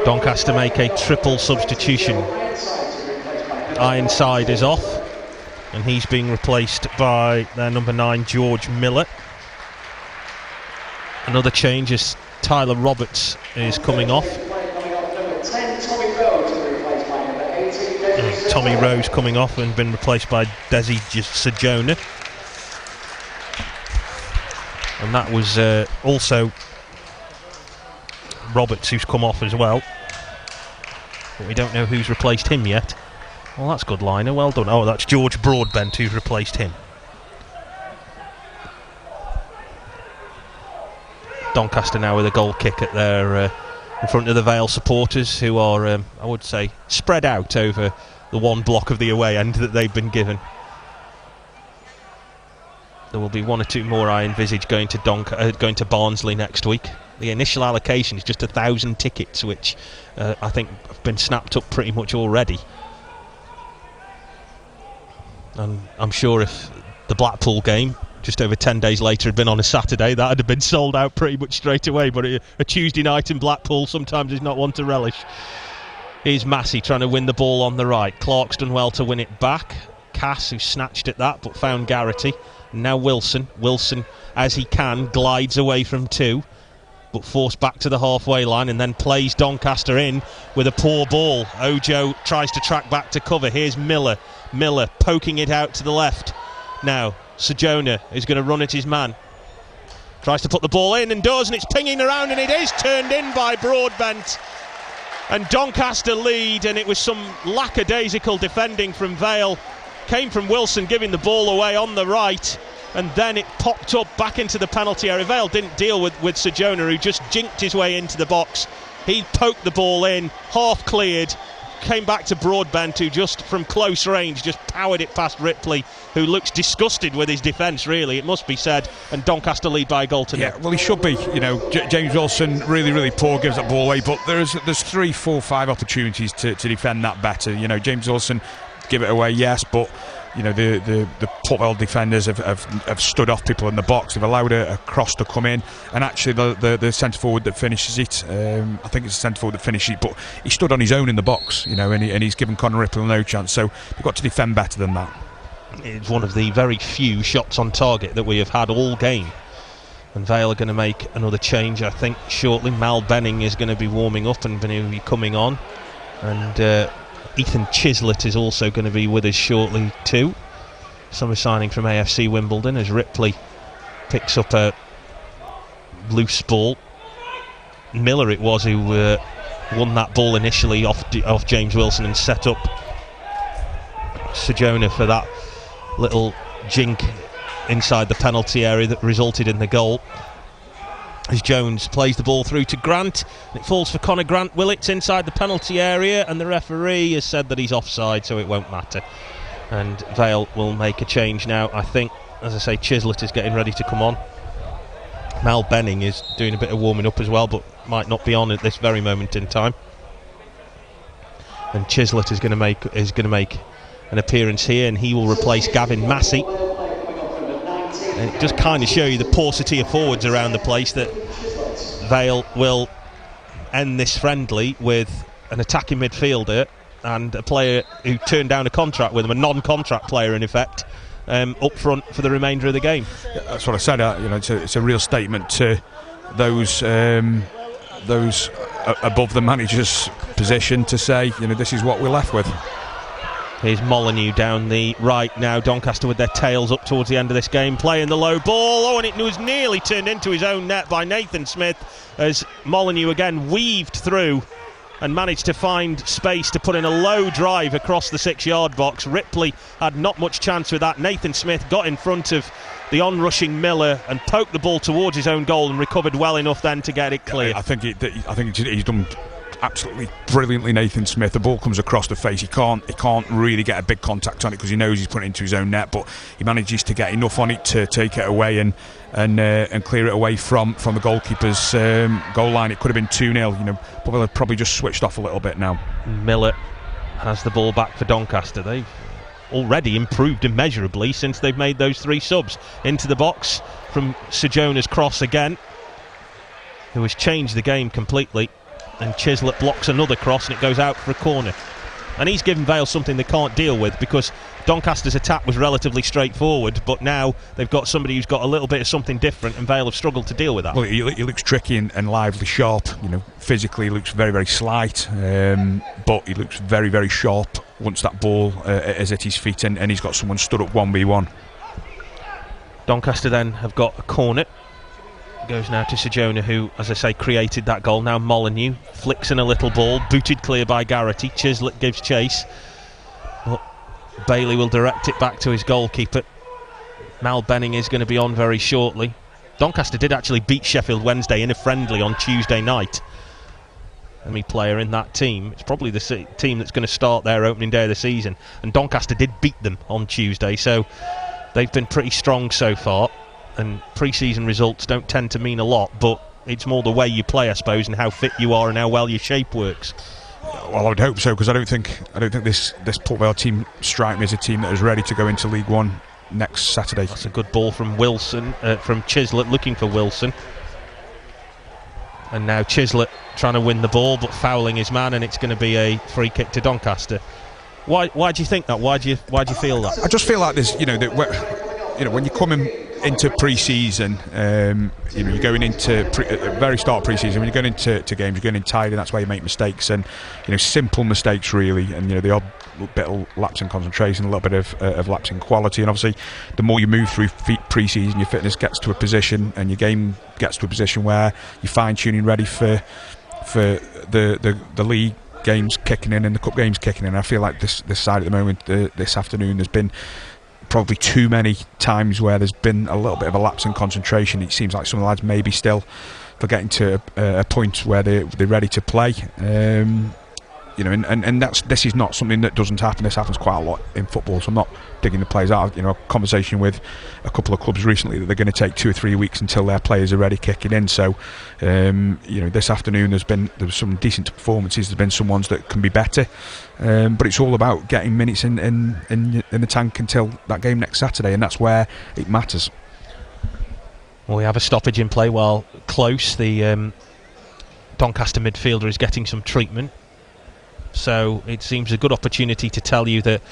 S4: Doncaster make a triple substitution. Ironside is off, and he's being replaced by their number 9, George Miller. Another change is Tyler Roberts is coming off. Tommy Rowe's coming off and been replaced by Desi Sajona. And that was also Roberts who's come off as well, but we don't know who's replaced him yet. Well, that's good, Liner, well done. Oh, that's George Broadbent who's replaced him. Doncaster now with a goal kick at their in front of the Vale supporters, who are I would say spread out over the one block of the away end that they've been given. There will be 1 or 2 more, I envisage, going to Barnsley next week. The initial allocation is just 1,000 tickets, which I think have been snapped up pretty much already. And I'm sure if the Blackpool game, just over 10 days later, had been on a Saturday, that would have been sold out pretty much straight away. But a Tuesday night in Blackpool sometimes is not one to relish. Here's Massey trying to win the ball on the right. Clark's done well to win it back. Cass, who snatched at that but found Garrity. Now Wilson, as he can, glides away from 2, but forced back to the halfway line and then plays Doncaster in with a poor ball. Ojo tries to track back to cover. Here's Miller poking it out to the left. Now Sajona is going to run at his man, tries to put the ball in and does, and it's pinging around, and it is turned in by Broadbent, and Doncaster lead. And it was some lackadaisical defending from Vale. Came from Wilson giving the ball away on the right, and then it popped up back into the penalty area. Vale didn't deal with Sajona, who just jinked his way into the box. He poked the ball in, half cleared, came back to Broadbent, who just from close range just powered it past Ripley, who looks disgusted with his defence, really, it must be said, and Doncaster lead by a goal to nil.
S5: Yeah, well, he should be. James Wilson, really, really poor, gives that ball away, but there's 3, 4, 5 opportunities to defend that better. James Wilson, give it away, yes, but the Port Vale defenders have stood off people in the box. They've allowed a cross to come in, and actually the centre forward that finishes it, I think it's the centre forward that finishes it, but he stood on his own in the box, and he's given Conor Ripley no chance. So they've got to defend better than that.
S4: It's one of the very few shots on target that we have had all game, and Vale are going to make another change, I think, shortly. Mal Benning is going to be warming up and going to be coming on, and Ethan Chislett is also going to be with us shortly too. Summer signing from AFC Wimbledon, as Ripley picks up a loose ball. Miller it was who won that ball initially off James Wilson and set up Sejona for that little jink inside the penalty area that resulted in the goal. As Jones plays the ball through to Grant, and it falls for Conor Grant Willits inside the penalty area, and the referee has said that he's offside, so it won't matter. And Vale will make a change now. I think, as I say, Chislett is getting ready to come on. Mal Benning is doing a bit of warming up as well, but might not be on at this very moment in time. And Chislett is going to make an appearance here, and he will replace Gavin Massey. And it just kind of show you the paucity of forwards around the place, that Vale will end this friendly with an attacking midfielder and a player who turned down a contract with him, a non-contract player in effect, up front for the remainder of the game.
S5: Yeah, that's what I said. It's a real statement to those above the manager's position to say, this is what we're left with.
S4: Here's Molyneux down the right now. Doncaster with their tails up towards the end of this game, playing the low ball. And it was nearly turned into his own net by Nathan Smith, as Molyneux again weaved through and managed to find space to put in a low drive across the 6-yard box. Ripley had not much chance with that. Nathan Smith got in front of the onrushing Miller and poked the ball towards his own goal and recovered well enough then to get it clear.
S5: I think he's done absolutely brilliantly, Nathan Smith. The ball comes across the face. He can't really get a big contact on it because he knows he's put it into his own net, but he manages to get enough on it to take it away and clear it away from the goalkeeper's goal line. It could have been 2-0. Probably just switched off a little bit now.
S4: Miller has the ball back for Doncaster. They've already improved immeasurably since they've made those 3 subs. Into the box from Sejona's cross again, who has changed the game completely. And Chislett blocks another cross, and it goes out for a corner. And he's given Vale something they can't deal with, because Doncaster's attack was relatively straightforward, but now they've got somebody who's got a little bit of something different, and Vale have struggled to deal with that.
S5: Well, he looks tricky and lively, sharp. Physically he looks very, very slight, but he looks very, very sharp once that ball is at his feet, and he's got someone stood up 1v1.
S4: Doncaster then have got a corner. Goes now to Sejona, who, as I say, created that goal. Now Molyneux flicks in a little ball, booted clear by Garrity. Chislett gives chase. Well, Bailey will direct it back to his goalkeeper. Mal Benning is going to be on very shortly. Doncaster did actually beat Sheffield Wednesday in a friendly on Tuesday night. Only player in that team. It's probably the team that's going to start their opening day of the season. And Doncaster did beat them on Tuesday, so they've been pretty strong so far. And pre-season results don't tend to mean a lot, but it's more the way you play, I suppose, and how fit you are and how well your shape works.
S5: Well, I would hope so, because I don't think this Port Vale team strike me as a team that is ready to go into League One next Saturday.
S4: That's a good ball from Wilson, from Chislett, looking for Wilson. And now Chislett trying to win the ball, but fouling his man, and it's going to be a free kick to Doncaster. Why do you think that? Why do you feel that?
S5: I just feel like there's, when you come into pre-season, you're going into very start of pre-season. When you're going into games, you're going in tired, and that's why you make mistakes, and simple mistakes really, and the odd bit of lapse in concentration, a little bit of lapse in quality, and obviously the more you move through pre-season, your fitness gets to a position, and your game gets to a position where you're fine-tuning, ready for the league games kicking in and the cup games kicking in. I feel like this side at the moment, this afternoon, there's been probably too many times where there's been a little bit of a lapse in concentration. It seems like some of the lads maybe still getting to a point where they're ready to play. and this is not something that doesn't happen. This happens quite a lot in football, so I'm not digging the players out. A conversation with a couple of clubs recently that they're going to take 2 or 3 weeks until their players are ready kicking in. So this afternoon there was some decent performances. There's been some ones that can be better, but it's all about getting minutes in the tank until that game next Saturday, and that's where it matters.
S4: Well, we have a stoppage in play while Close, the Doncaster midfielder, is getting some treatment. So it seems a good opportunity to tell you that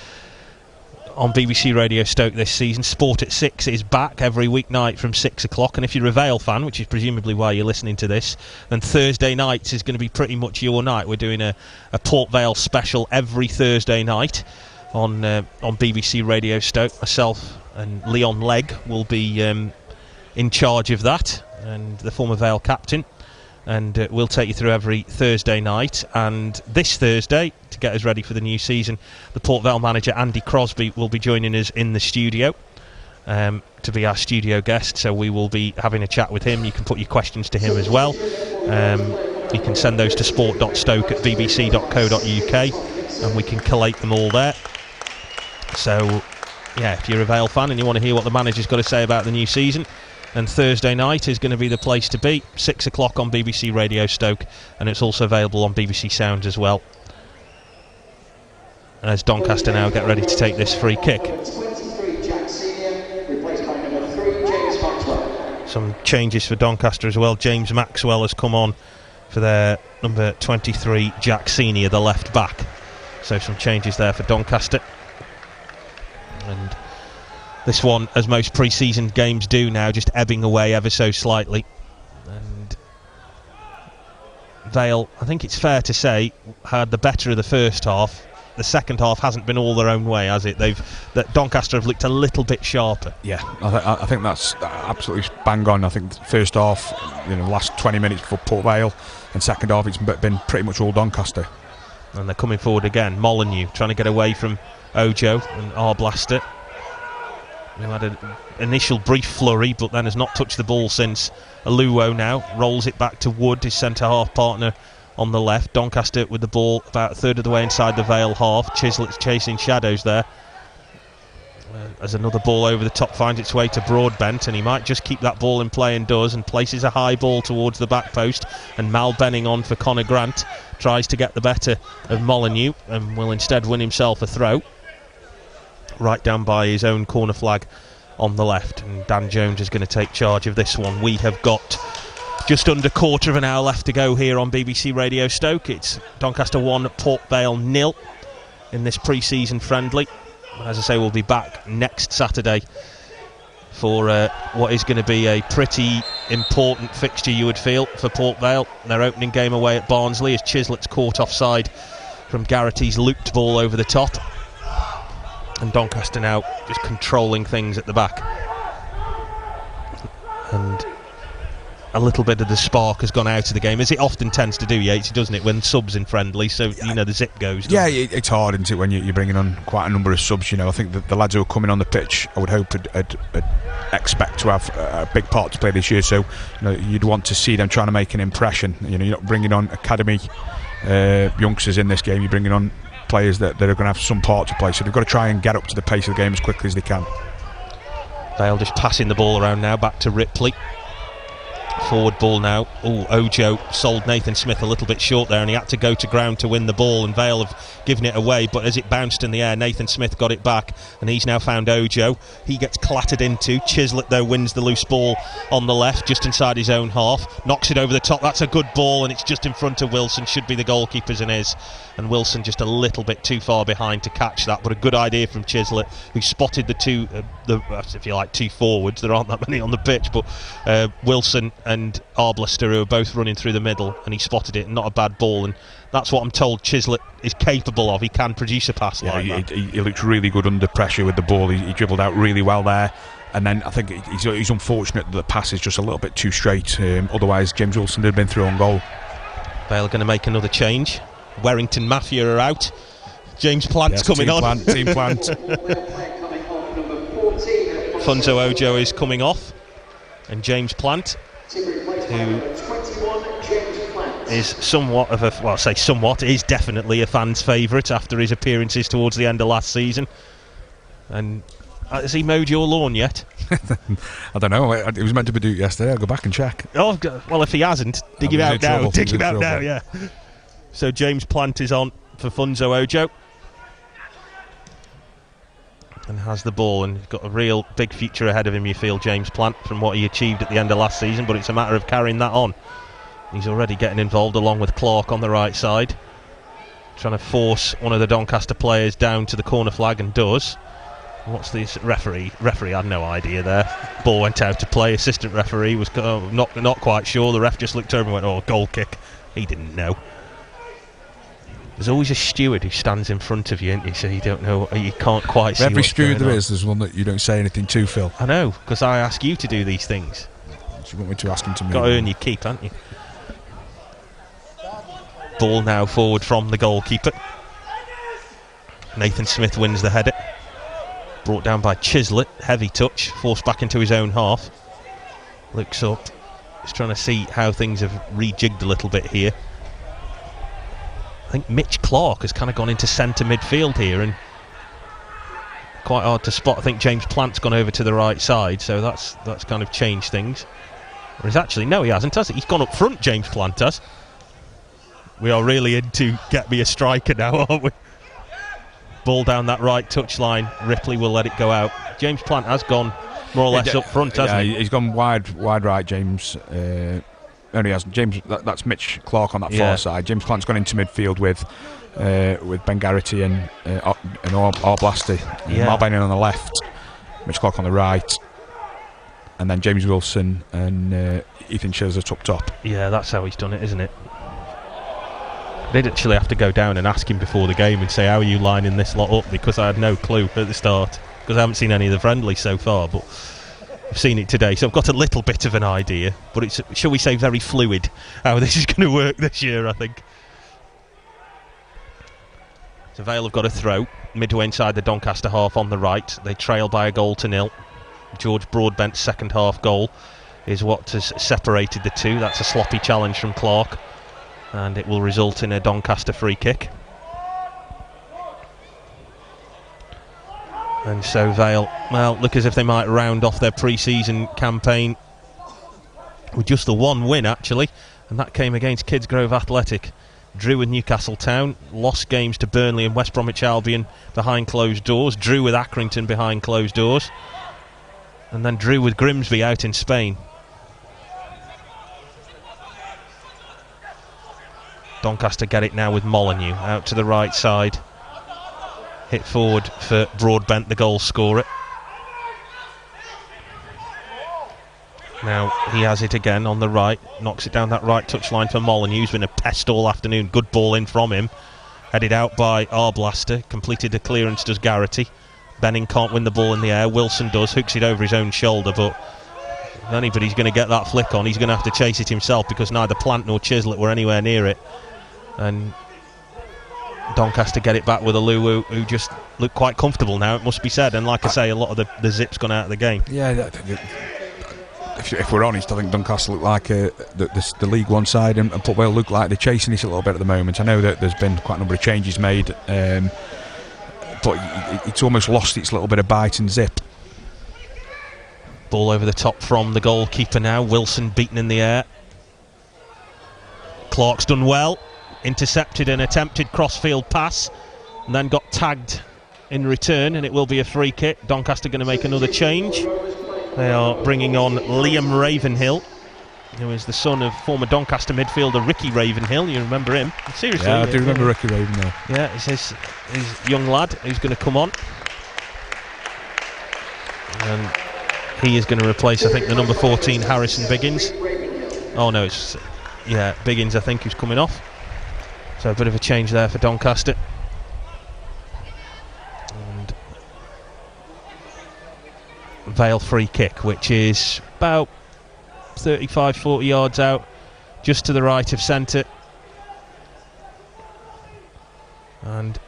S4: on BBC Radio Stoke this season, Sport at 6 is back every weeknight from 6 o'clock. And if you're a Vale fan, which is presumably why you're listening to this, then Thursday nights is going to be pretty much your night. We're doing a Port Vale special every Thursday night on BBC Radio Stoke. Myself and Leon Legg will be in charge of that, and the former Vale captain. And we'll take you through every Thursday night. And this Thursday, to get us ready for the new season, the Port Vale manager Andy Crosby will be joining us in the studio to be our studio guest. So we will be having a chat with him. You can put your questions to him as well. You can send those to sport.stoke@bbc.co.uk and we can collate them all there. So, yeah, if you're a Vale fan and you want to hear what the manager's got to say about the new season, and Thursday night is going to be the place to be, 6 o'clock on BBC Radio Stoke, and it's also available on BBC Sounds as well. As Doncaster now get ready to take this free kick. Some changes for Doncaster as well. James Maxwell has come on for their number 23, Jack Senior, the left back. So some changes there for Doncaster. And this one, as most pre-season games do now, just ebbing away ever so slightly. And Vale, I think it's fair to say, had the better of the first half. The second half hasn't been all their own way, has it? Doncaster have looked a little bit sharper.
S5: Yeah, I think that's absolutely bang on. I think the first half, last 20 minutes for Port Vale, and second half it's been pretty much all Doncaster.
S4: And they're coming forward again. Molyneux trying to get away from Ojo and Arblaster, who had an initial brief flurry but then has not touched the ball since. Aluo now rolls it back to Wood, his centre-half partner on the left. Doncaster with the ball about a third of the way inside the Vale half. Chislett's chasing shadows there. As another ball over the top finds its way to Broadbent, and he might just keep that ball in play, and does, and places a high ball towards the back post, and Mal Benning on for Connor Grant tries to get the better of Molyneux and will instead win himself a throw right down by his own corner flag on the left, and Dan Jones is going to take charge of this one. We have got just under quarter of an hour left to go here on BBC Radio Stoke. It's Doncaster 1, Port Vale 0 in this pre-season friendly. As I say, we'll be back next Saturday for what is going to be a pretty important fixture, you would feel, for Port Vale. Their opening game away at Barnsley as Chislett's caught offside from Garrity's looped ball over the top. And Doncaster now just controlling things at the back. And a little bit of the spark has gone out of the game, as it often tends to do, Yates, doesn't it, when subs in friendly, so the zip goes.
S5: Yeah, it's hard, isn't it, when you're bringing on quite a number of subs. I think that the lads who are coming on the pitch, I would hope I'd expect to have a big part to play this year, so you'd want to see them trying to make an impression. You're not bringing on academy youngsters in this game, you're bringing on players that are going to have some part to play, so they've got to try and get up to the pace of the game as quickly as they can.
S4: Vale just passing the ball around now, back to Ripley. Forward ball now. Ojo sold Nathan Smith a little bit short there, and he had to go to ground to win the ball, and Vale have given it away, but as it bounced in the air, Nathan Smith got it back, and he's now found Ojo. He gets clattered into. Chislett though wins the loose ball on the left, just inside his own half, knocks it over the top. That's a good ball, and it's just in front of Wilson. Should be the goalkeeper's, and is, and Wilson just a little bit too far behind to catch that, but a good idea from Chislett, who spotted the two if you like, two forwards. There aren't that many on the pitch, but Wilson and Arblaster, who are both running through the middle, and he spotted it, and not a bad ball, and that's what I'm told Chislett is capable of. He can produce a pass like that.
S5: He looked really good under pressure with the ball. He dribbled out really well there, and then I think he's unfortunate that the pass is just a little bit too straight. Otherwise James Wilson would have bed through on goal.
S4: Vale are going to make another change. Warrington Mafia are out. James Plant's coming on.
S5: Team Plant.
S4: Funzo Ojo is coming off, and James Plant, who is somewhat of a, well, I say somewhat, is definitely a fan's favourite after his appearances towards the end of last season. And has he mowed your lawn yet?
S5: I don't know. It was meant to be due yesterday. I'll go back and check.
S4: Oh, well, if he hasn't, dig him out now. Dig him out now, yeah. So James Plant is on for Funzo Ojo. And has the ball, and he's got a real big future ahead of him, you feel, James Plant, from what he achieved at the end of last season, but it's a matter of carrying that on. He's already getting involved along with Clark on the right side, trying to force one of the Doncaster players down to the corner flag, and does. What's this referee? Referee had no idea there. Ball went out to play. Assistant referee was not quite sure. The ref just looked over and went, "Oh, goal kick." He didn't know. There's always a steward who stands in front of you, isn't he? So you don't know, you can't quite see.
S5: Every steward there is, there's one that you don't say anything to, Phil.
S4: I know, because I ask you to do these things.
S5: So you want me to ask him to move?
S4: Got to earn your keep, haven't you? Ball now forward from the goalkeeper. Nathan Smith wins the header. Brought down by Chislett. Heavy touch, forced back into his own half. Looks up. He's trying to see how things have rejigged a little bit here. I think Mitch Clark has kind of gone into centre midfield here, and quite hard to spot. I think James Plant's gone over to the right side, so that's kind of changed things. Or he's actually, no, he hasn't, has he? He's gone up front, James Plant has. We are really into get me a striker now, aren't we? Ball down that right touchline. Ripley will let it go out. James Plant has gone more or less up front, hasn't he?
S5: He's gone wide right, James. No, he hasn't. James, that's Mitch Clark on that far side. James Plant's gone into midfield with Ben Garrity and Arblasty. Malbanian on the left, Mitch Clark on the right, and then James Wilson and Ethan Chislett up top.
S4: Yeah, that's how he's done it, isn't it? I did actually have to go down and ask him before the game and say, how are you lining this lot up? Because I had no clue at the start, because I haven't seen any of the friendlies so far, but I've seen it today, so I've got a little bit of an idea, but it's, shall we say, very fluid how this is going to work this year, I think. So Vale have got a throw midway inside the Doncaster half on the right. They trail by 1-0. George Broadbent's second half goal is what has separated the two. That's a sloppy challenge from Clark, and it will result in a Doncaster free kick. And so Vale, well, look as if they might round off their pre-season campaign with just the one win, actually, and that came against Kidsgrove Athletic. Drew with Newcastle Town, lost games to Burnley and West Bromwich Albion behind closed doors, drew with Accrington behind closed doors, and then drew with Grimsby out in Spain. Doncaster get it now with Molyneux out to the right side. Hit forward for Broadbent, the goal scorer. Now he has it again on the right, knocks it down that right touchline for Molyneux, who's been a pest all afternoon. Good ball in from him. Headed out by Arblaster, completed the clearance, does Garrity. Benning can't win the ball in the air, Wilson does, hooks it over his own shoulder, but if anybody's going to get that flick on, he's going to have to chase it himself, because neither Plant nor Chislett were anywhere near it. And Doncaster get it back with Aluwu, who just look quite comfortable now, it must be said, and like I say, a lot of the zip's gone out of the game.
S5: Yeah, if we're honest, I think Doncaster look like the League One side, and Port Vale look like they're chasing this a little bit at the moment. I know that there's been quite a number of changes made, but it's almost lost its little bit of bite and zip.
S4: Ball over the top from the goalkeeper now, Wilson beaten in the air. Clark's done well, intercepted an attempted crossfield pass, and then got tagged in return, and it will be a free kick. Doncaster going to make another change. They are bringing on Liam Ravenhill, who is the son of former Doncaster midfielder Ricky Ravenhill. You remember him? Seriously?
S5: Yeah, I do remember Ricky Ravenhill.
S4: Yeah, it's his young lad who's going to come on. And he is going to replace, I think, the number 14 Harrison Biggins. Oh no, it's Biggins, I think, who's coming off. So a bit of a change there for Doncaster. And Vale free kick, which is about 35-40 yards out, just to the right of centre. And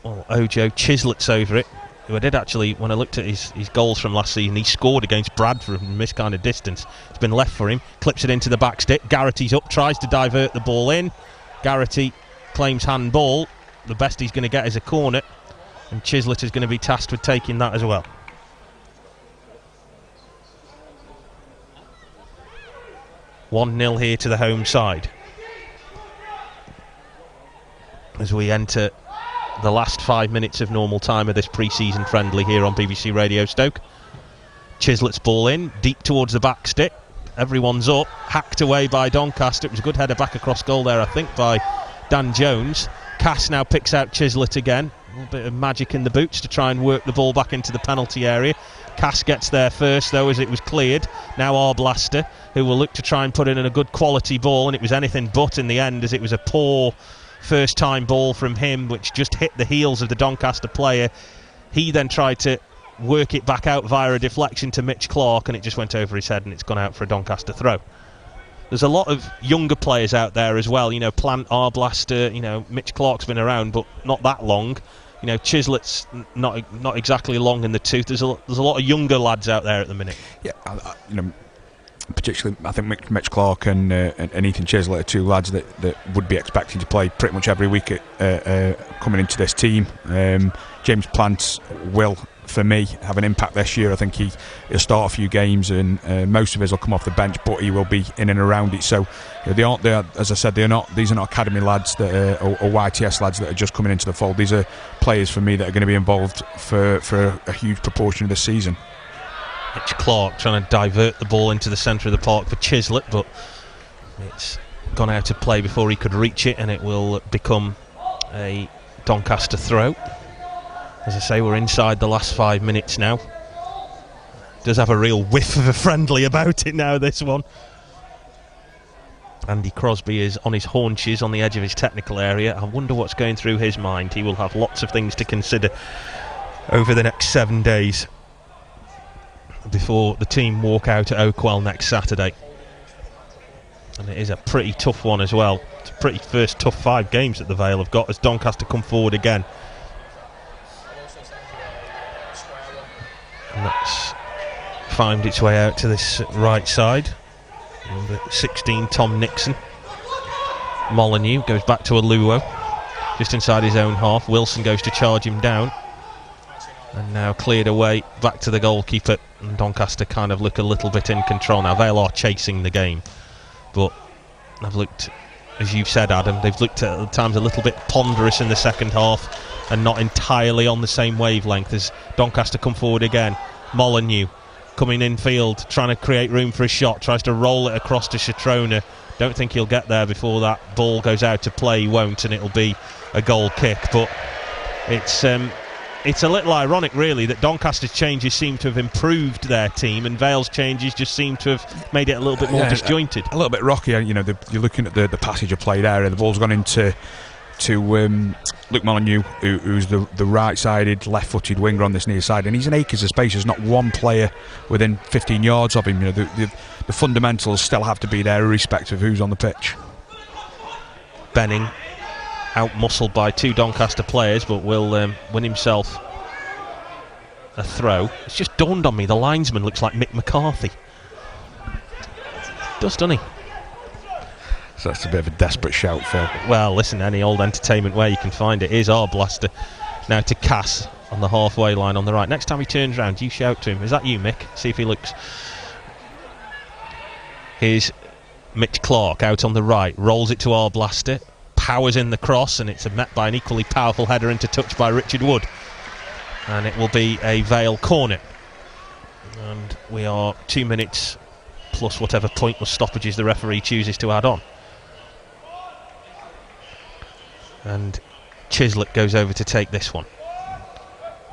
S4: Ojo Chislett's over it. who I did actually, when I looked at his goals from last season, he scored against Bradford from this kind of distance. It's been left for him, clips it into the back stick. Garrity's up, tries to divert the ball in. Garrity claims handball. The best he's going to get is a corner, and Chislett is going to be tasked with taking that as well. 1-0 here to the home side as we enter the last 5 minutes of normal time of this pre-season friendly here on BBC Radio Stoke. Chislett's ball in, deep towards the back stick. Everyone's up, hacked away by Doncaster. It was a good header back across goal there, I think, by Dan Jones. Cass now picks out Chislett again. A little bit of magic in the boots to try and work the ball back into the penalty area. Cass gets there first, though, as it was cleared. Now Arblaster, who will look to try and put in a good quality ball, and it was anything but in the end, as it was a poor first time ball from him, which just hit the heels of the Doncaster player. He then tried to work it back out via a deflection to Mitch Clark, and it just went over his head, and it's gone out for a Doncaster throw. There's a lot of younger players out there as well, Plant, Arblaster, Mitch Clark's been around but not that long. Chislett's not exactly long in the tooth. There's a lot of younger lads out there at the minute. Yeah,
S5: particularly, I think Mitch Clark and Ethan Chislett are two lads that would be expected to play pretty much every week coming into this team. James Plant will, for me, have an impact this year. I think he'll start a few games, and most of his will come off the bench, but he will be in and around it. So they aren't there, as I said, these are not academy lads that or YTS lads that are just coming into the fold. These are players for me that are going to be involved for a huge proportion of this season.
S4: Mitch Clark trying to divert the ball into the centre of the park for Chislett, but it's gone out of play before he could reach it, and it will become a Doncaster throw. As I say, we're inside the last 5 minutes now. Does have a real whiff of a friendly about it now, this one. Andy Crosby is on his haunches on the edge of his technical area. I wonder what's going through his mind. He will have lots of things to consider over the next 7 days before the team walk out at Oakwell next Saturday. And it is a pretty tough one as well. It's a pretty first tough 5 games that the Vale have got as Doncaster come forward again. And that's found its way out to this right side. Number 16, Tom Nixon. Molyneux goes back to Aluo, just inside his own half. Wilson goes to charge him down, and now cleared away back to the goalkeeper, and Doncaster kind of look a little bit in control now. Vale are chasing the game, but they've looked, as you've said, Adam, they've looked at times a little bit ponderous in the second half and not entirely on the same wavelength as Doncaster come forward again. Molyneux coming infield, trying to create room for a shot, tries to roll it across to Shatrona. Don't think he'll get there before that ball goes out to play. He won't, and it'll be a goal kick. But it's a little ironic, really, that Doncaster's changes seem to have improved their team, and Vale's changes just seem to have made it a little bit more disjointed.
S5: A little bit rocky. You're looking at the passage of play there, and the ball's gone into Luke Molyneux, who's the right-sided, left-footed winger on this near side, and he's in acres of space. There's not one player within 15 yards of him. The fundamentals still have to be there, irrespective of who's on the pitch.
S4: Benning, out-muscled by 2 Doncaster players, but will win himself a throw. It's just dawned on me, the linesman looks like Mick McCarthy. Doesn't he?
S5: So that's a bit of a desperate shout, Phil.
S4: Well, listen, any old entertainment where you can find it is Arblaster. Now to Cass on the halfway line on the right. Next time he turns round, you shout to him. Is that you, Mick? See if he looks. Here's Mitch Clark out on the right. Rolls it to Arblaster. Powers in the cross, and it's met by an equally powerful header into touch by Richard Wood. And it will be a Vale corner. And we are 2 minutes plus whatever pointless stoppages the referee chooses to add on. And Chislett goes over to take this one.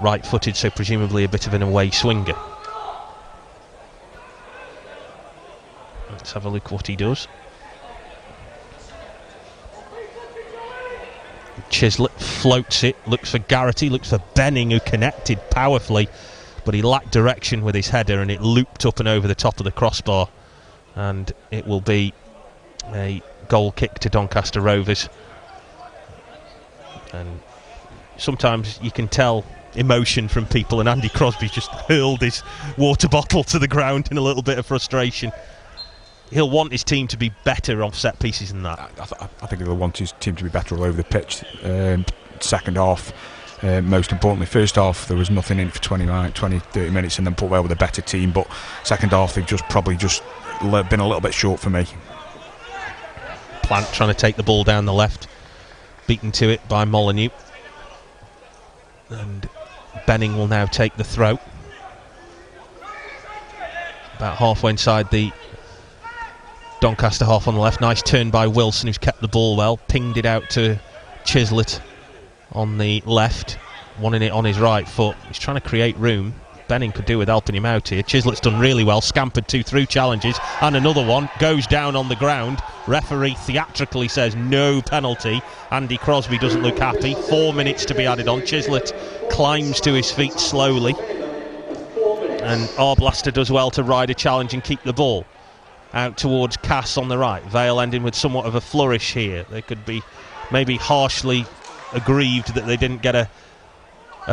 S4: Right-footed, so presumably a bit of an away swinger. Let's have a look what he does. Chislett floats it, looks for Garrity, looks for Benning, who connected powerfully, but he lacked direction with his header, and it looped up and over the top of the crossbar, and it will be a goal kick to Doncaster Rovers. And sometimes you can tell emotion from people, and Andy Crosby just hurled his water bottle to the ground in a little bit of frustration. He'll want his team to be better off set pieces than that.
S5: I think he'll want his team to be better all over the pitch. Second half, most importantly, first half there was nothing in for 20, 30 minutes, and then Port Vale with a better team. But second half they've probably been a little bit short for me.
S4: Plant trying to take the ball down the left, beaten to it by Molineux, and Benning will now take the throw. About halfway inside the Doncaster half on the left. Nice turn by Wilson, who's kept the ball well. Pinged it out to Chislett on the left, wanting it on his right foot. He's trying to create room. Benning could do with helping him out here. Chislett's done really well, scampered 2 through challenges, and another one goes down on the ground. Referee theatrically says no penalty. Andy Crosby doesn't look happy. 4 minutes to be added on. Chislett climbs to his feet slowly, and Arblaster does well to ride a challenge and keep the ball out towards Cass on the right. Vale ending with somewhat of a flourish here. They could be maybe harshly aggrieved that they didn't get a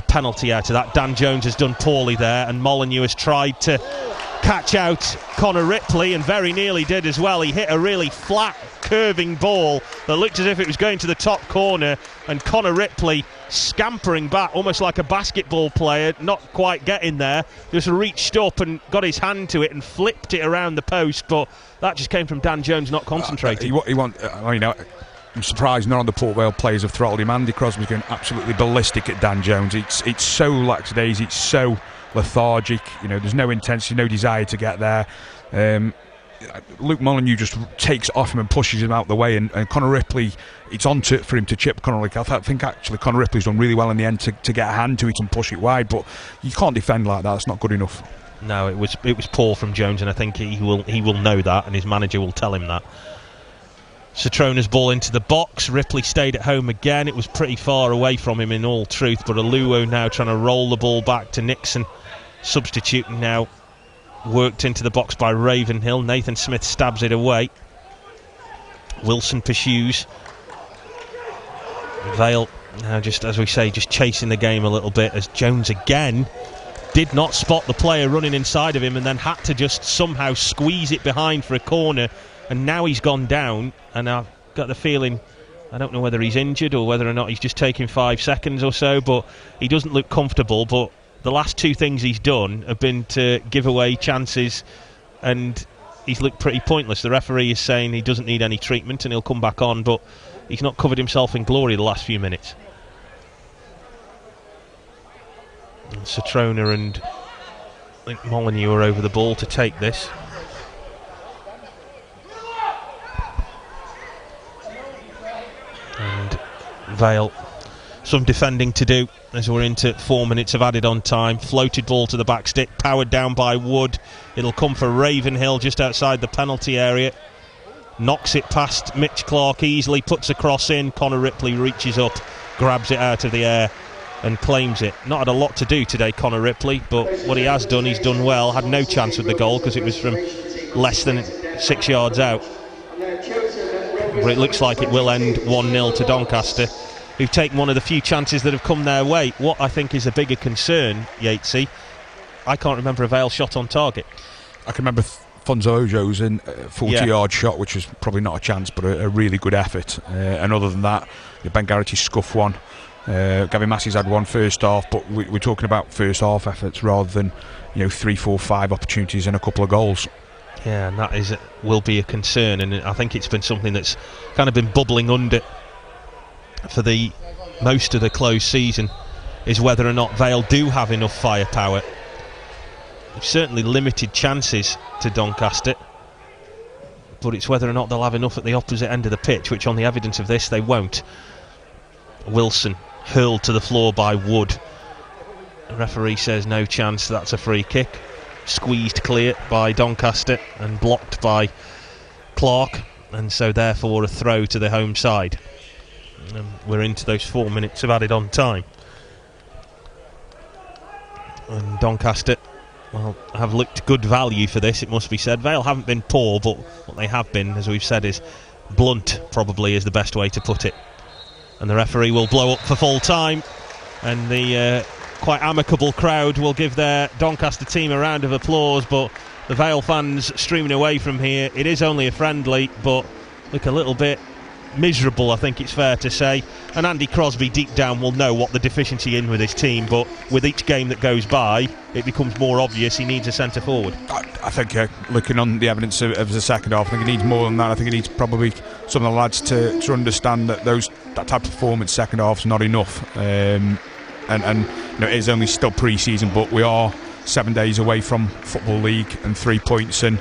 S4: penalty out of that. Dan Jones has done poorly there, and Molineux has tried to catch out Connor Ripley, and very nearly did as well. He hit a really flat curving ball that looked as if it was going to the top corner, and Connor Ripley scampering back almost like a basketball player, not quite getting there, just reached up and got his hand to it and flipped it around the post, but that just came from Dan Jones not concentrating.
S5: I'm surprised none of the Port Vale players have throttled him. Andy Crosby's going absolutely ballistic at Dan Jones. It's so lackadaisy, it's so lethargic. There's no intensity, no desire to get there. Luke Molineux just takes it off him and pushes him out the way, and Connor Ripley, it's on for him to chip Connor Ripley. I think actually Connor Ripley's done really well in the end to get a hand to it and push it wide, but you can't defend like that. It's not good enough.
S4: No, it was poor from Jones, and I think he will know that, and his manager will tell him that. Citrona's ball into the box. Ripley stayed at home again. It was pretty far away from him in all truth, but Aluo now trying to roll the ball back to Nixon. Substituting now. Worked into the box by Ravenhill. Nathan Smith stabs it away. Wilson pursues. Vale now, just as we say, just chasing the game a little bit, as Jones again did not spot the player running inside of him and then had to just somehow squeeze it behind for a corner. And now he's gone down, and I've got the feeling, I don't know whether he's injured or whether or not he's just taking 5 seconds or so, but he doesn't look comfortable. But the last 2 things he's done have been to give away chances, and he's looked pretty pointless. The referee is saying he doesn't need any treatment and he'll come back on, but he's not covered himself in glory the last few minutes. And Citrona and I think Molineux are over the ball to take this. And Vale, some defending to do as we're into 4 minutes of added on time. Floated ball to the back stick, powered down by Wood. It'll come for Ravenhill just outside the penalty area. Knocks it past Mitch Clark easily, puts a cross in. Connor Ripley reaches up, grabs it out of the air and claims it. Not had a lot to do today, Connor Ripley, but what he has done, he's done well. Had no chance with the goal because it was from less than 6 yards out. But it looks like it will end 1-0 to Doncaster, who've taken one of the few chances that have come their way. What I think is a bigger concern, Yatesy, I can't remember a Vale shot on target.
S5: I can remember Fonzo Ojo's 40-yard shot, which was probably not a chance, but a really good effort. And other than that, Ben Garrity's scuffed one. Gavin Massey's had one first half, but we're talking about first half efforts rather than 3, 4, 5 opportunities and a couple of goals.
S4: Yeah, and that will be a concern, and I think it's been something that's kind of been bubbling under for the most of the closed season, is whether or not Vale do have enough firepower. They've certainly limited chances to Doncaster, but it's whether or not they'll have enough at the opposite end of the pitch, which on the evidence of this they won't. Wilson hurled to the floor by Wood. The referee says no chance, that's a free kick. Squeezed clear by Doncaster and blocked by Clark, and so therefore a throw to the home side. And we're into those 4 minutes of added on time, and Doncaster, well, have looked good value for this, it must be said. Vale haven't been poor, but what they have been, as we've said, is blunt, probably is the best way to put it. And the referee will blow up for full time, and the quite amicable crowd will give their Doncaster team a round of applause, but the Vale fans streaming away from here. It is only a friendly, but look a little bit miserable, I think it's fair to say. And Andy Crosby deep down will know what the deficiency in with his team, but with each game that goes by it becomes more obvious he needs a centre forward.
S5: I think looking on the evidence of the second half, I think he needs more than that. I think he needs probably some of the lads to understand that that type of performance second half's not enough, and it is only still pre-season, but we are 7 days away from Football League and 3 points, and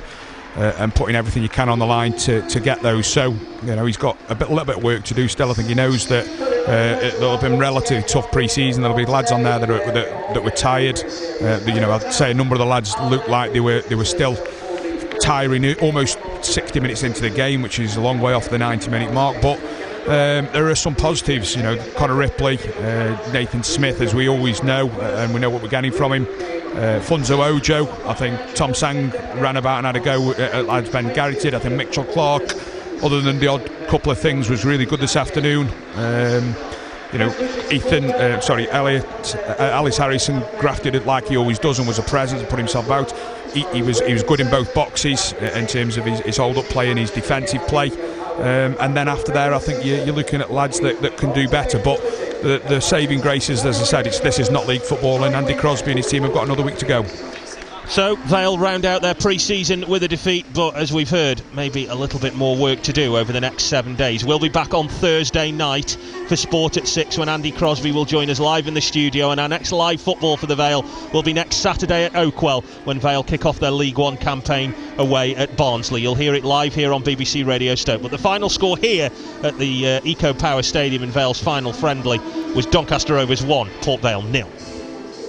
S5: putting everything you can on the line to get those. So he's got a little bit of work to do still. I think he knows that there'll have been relatively tough pre-season. There'll be lads on there that were tired. I'd say a number of the lads looked like they were still tiring almost 60 minutes into the game, which is a long way off the 90-minute mark. But there are some positives. Connor Ripley, Nathan Smith, as we always know, and we know what we're getting from him. Funzo Ojo, I think Tom Sang ran about and had a go at Ben Garrett. I think Mitchell Clark, other than the odd couple of things, was really good this afternoon. Ellis Harrison grafted it like he always does and was a presence and put himself out. He was good in both boxes in terms of his hold-up play and his defensive play. And then after there, I think you're looking at lads that can do better. But the saving grace is, as I said, this is not league football, and Andy Crosby and his team have got another week to go.
S4: So Vale round out their pre-season with a defeat, but as we've heard, maybe a little bit more work to do over the next 7 days. We'll be back on Thursday night for Sport at 6 when Andy Crosby will join us live in the studio, and our next live football for the Vale will be next Saturday at Oakwell when Vale kick off their League One campaign away at Barnsley. You'll hear it live here on BBC Radio Stoke. But the final score here at the Eco Power Stadium in Vale's final friendly was Doncaster Rovers 1, Port Vale 0.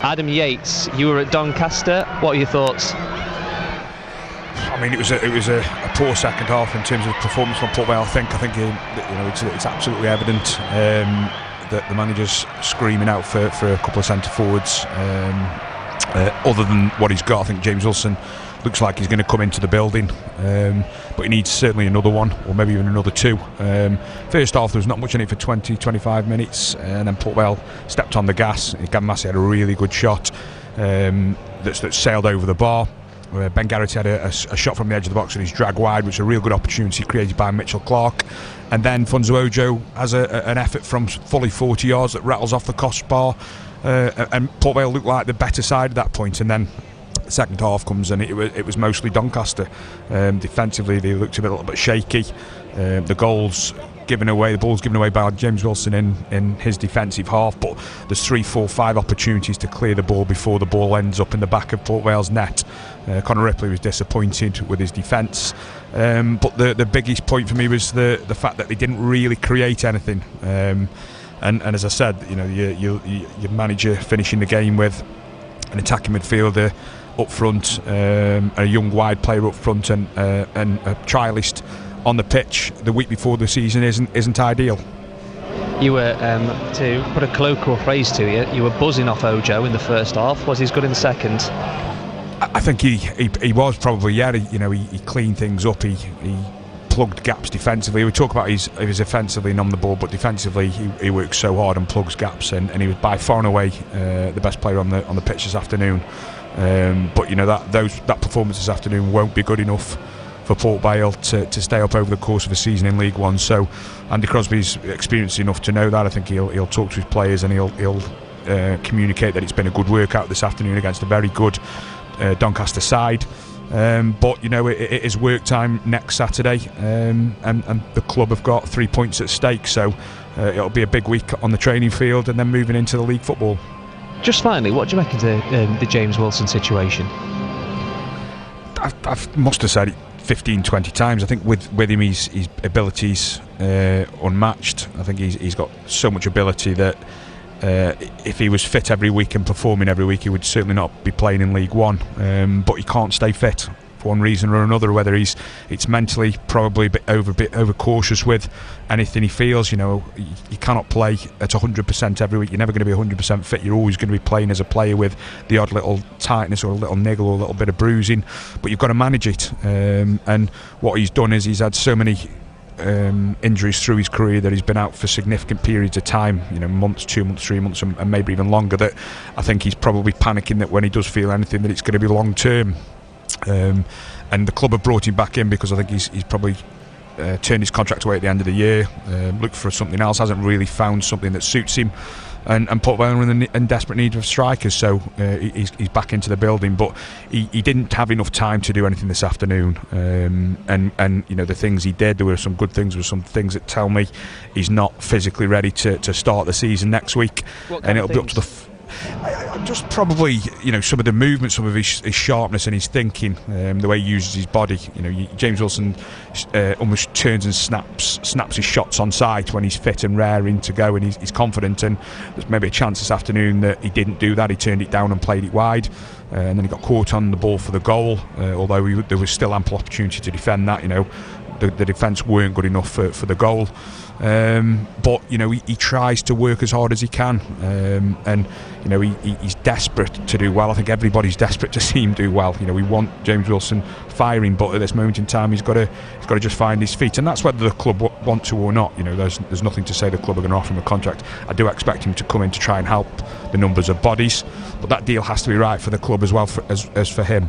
S6: Adam Yates, you were at Doncaster. What are your thoughts?
S5: I mean, it was a poor second half in terms of performance from Port Vale. I think it's absolutely evident that the manager's screaming out for a couple of centre forwards. Other than what he's got, I think James Wilson looks like he's going to come into the building, but he needs certainly another one, or maybe even another two. First half there was not much in it for 20-25 minutes, and then Port Vale stepped on the gas. Gavin Massey had a really good shot that sailed over the bar. Ben Garrett had a shot from the edge of the box and he's dragged wide, which is a real good opportunity created by Mitchell Clark. And then Funzo Ojo has an effort from fully 40 yards that rattles off the crossbar, and Port Vale looked like the better side at that point. And then the second half comes and it was mostly Doncaster. Defensively they looked a little bit shaky. The ball's given away by James Wilson in his defensive half, but there's 3, 4, 5 opportunities to clear the ball before the ball ends up in the back of Port Vale's net. Connor Ripley was disappointed with his defence, but the biggest point for me was the fact that they didn't really create anything, and as I said, your manager finishing the game with an attacking midfielder up front, a young wide player up front, and a trialist on the pitch the week before the season isn't ideal.
S6: You were, to put a colloquial phrase to you were buzzing off Ojo in the first half. Was he as good in the second?
S5: I think he was probably, yeah. He cleaned things up. He plugged gaps defensively. We talk about his offensively and on the ball, but defensively he works so hard and plugs gaps, and he was by far and away the best player on the pitch this afternoon. But that performance this afternoon won't be good enough for Port Vale to stay up over the course of a season in League One. So Andy Crosby's experienced enough to know that. I think he'll talk to his players and he'll communicate that it's been a good workout this afternoon against a very good Doncaster side. But it is work time next Saturday, and the club have got 3 points at stake. So it'll be a big week on the training field, and then moving into the league football.
S6: Just finally, what do you make of the James Wilson situation?
S5: I must have said it 15-20 times. I think with him his abilities unmatched. I think he's got so much ability that if he was fit every week and performing every week, he would certainly not be playing in League One. But he can't stay fit for one reason or another, whether it's mentally probably a bit over cautious with anything he feels. You cannot play at 100% every week. You're never going to be 100% fit. You're always going to be playing as a player with the odd little tightness or a little niggle or a little bit of bruising, but you've got to manage it. And what he's done is he's had so many injuries through his career, that he's been out for significant periods of time, months, 2 months, 3 months, and maybe even longer, that I think he's probably panicking that when he does feel anything, that it's going to be long term. And the club have brought him back in because I think he's probably turned his contract away at the end of the year, looked for something else, hasn't really found something that suits him, and Port Vale are in desperate need of strikers, so he's back into the building. But he didn't have enough time to do anything this afternoon, and the things he did, there were some good things, there were some things that tell me he's not physically ready to start the season next week, and it'll be up to the just probably some of the movements, some of his sharpness and his thinking, the way he uses his body. James Wilson almost turns and snaps his shots on sight when he's fit and raring to go, and he's confident. And there's maybe a chance this afternoon that he didn't do that. He turned it down and played it wide, and then he got caught on the ball for the goal. Although there was still ample opportunity to defend that. The defence weren't good enough for the goal. But he tries to work as hard as he can, and he's desperate to do well. I think everybody's desperate to see him do well. We want James Wilson firing, but at this moment in time he's got to just find his feet, and that's whether the club want to or not. There's nothing to say the club are going to offer him a contract. I do expect him to come in to try and help the numbers of bodies, but that deal has to be right for the club as well as for him.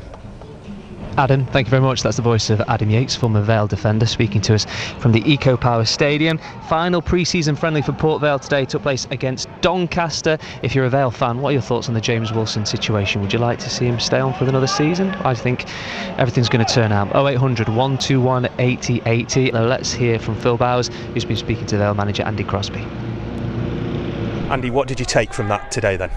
S6: Adam, thank you very much. That's the voice of Adam Yates, former Vale defender, speaking to us from the Eco Power Stadium. Final pre-season friendly for Port Vale today took place against Doncaster. If you're a Vale fan, what are your thoughts on the James Wilson situation? Would you like to see him stay on for another season? I think everything's going to turn out. 0800 121 80 80. Now let's hear from Phil Bowers, who's been speaking to Vale manager Andy Crosby.
S4: Andy, what did you take from that today then?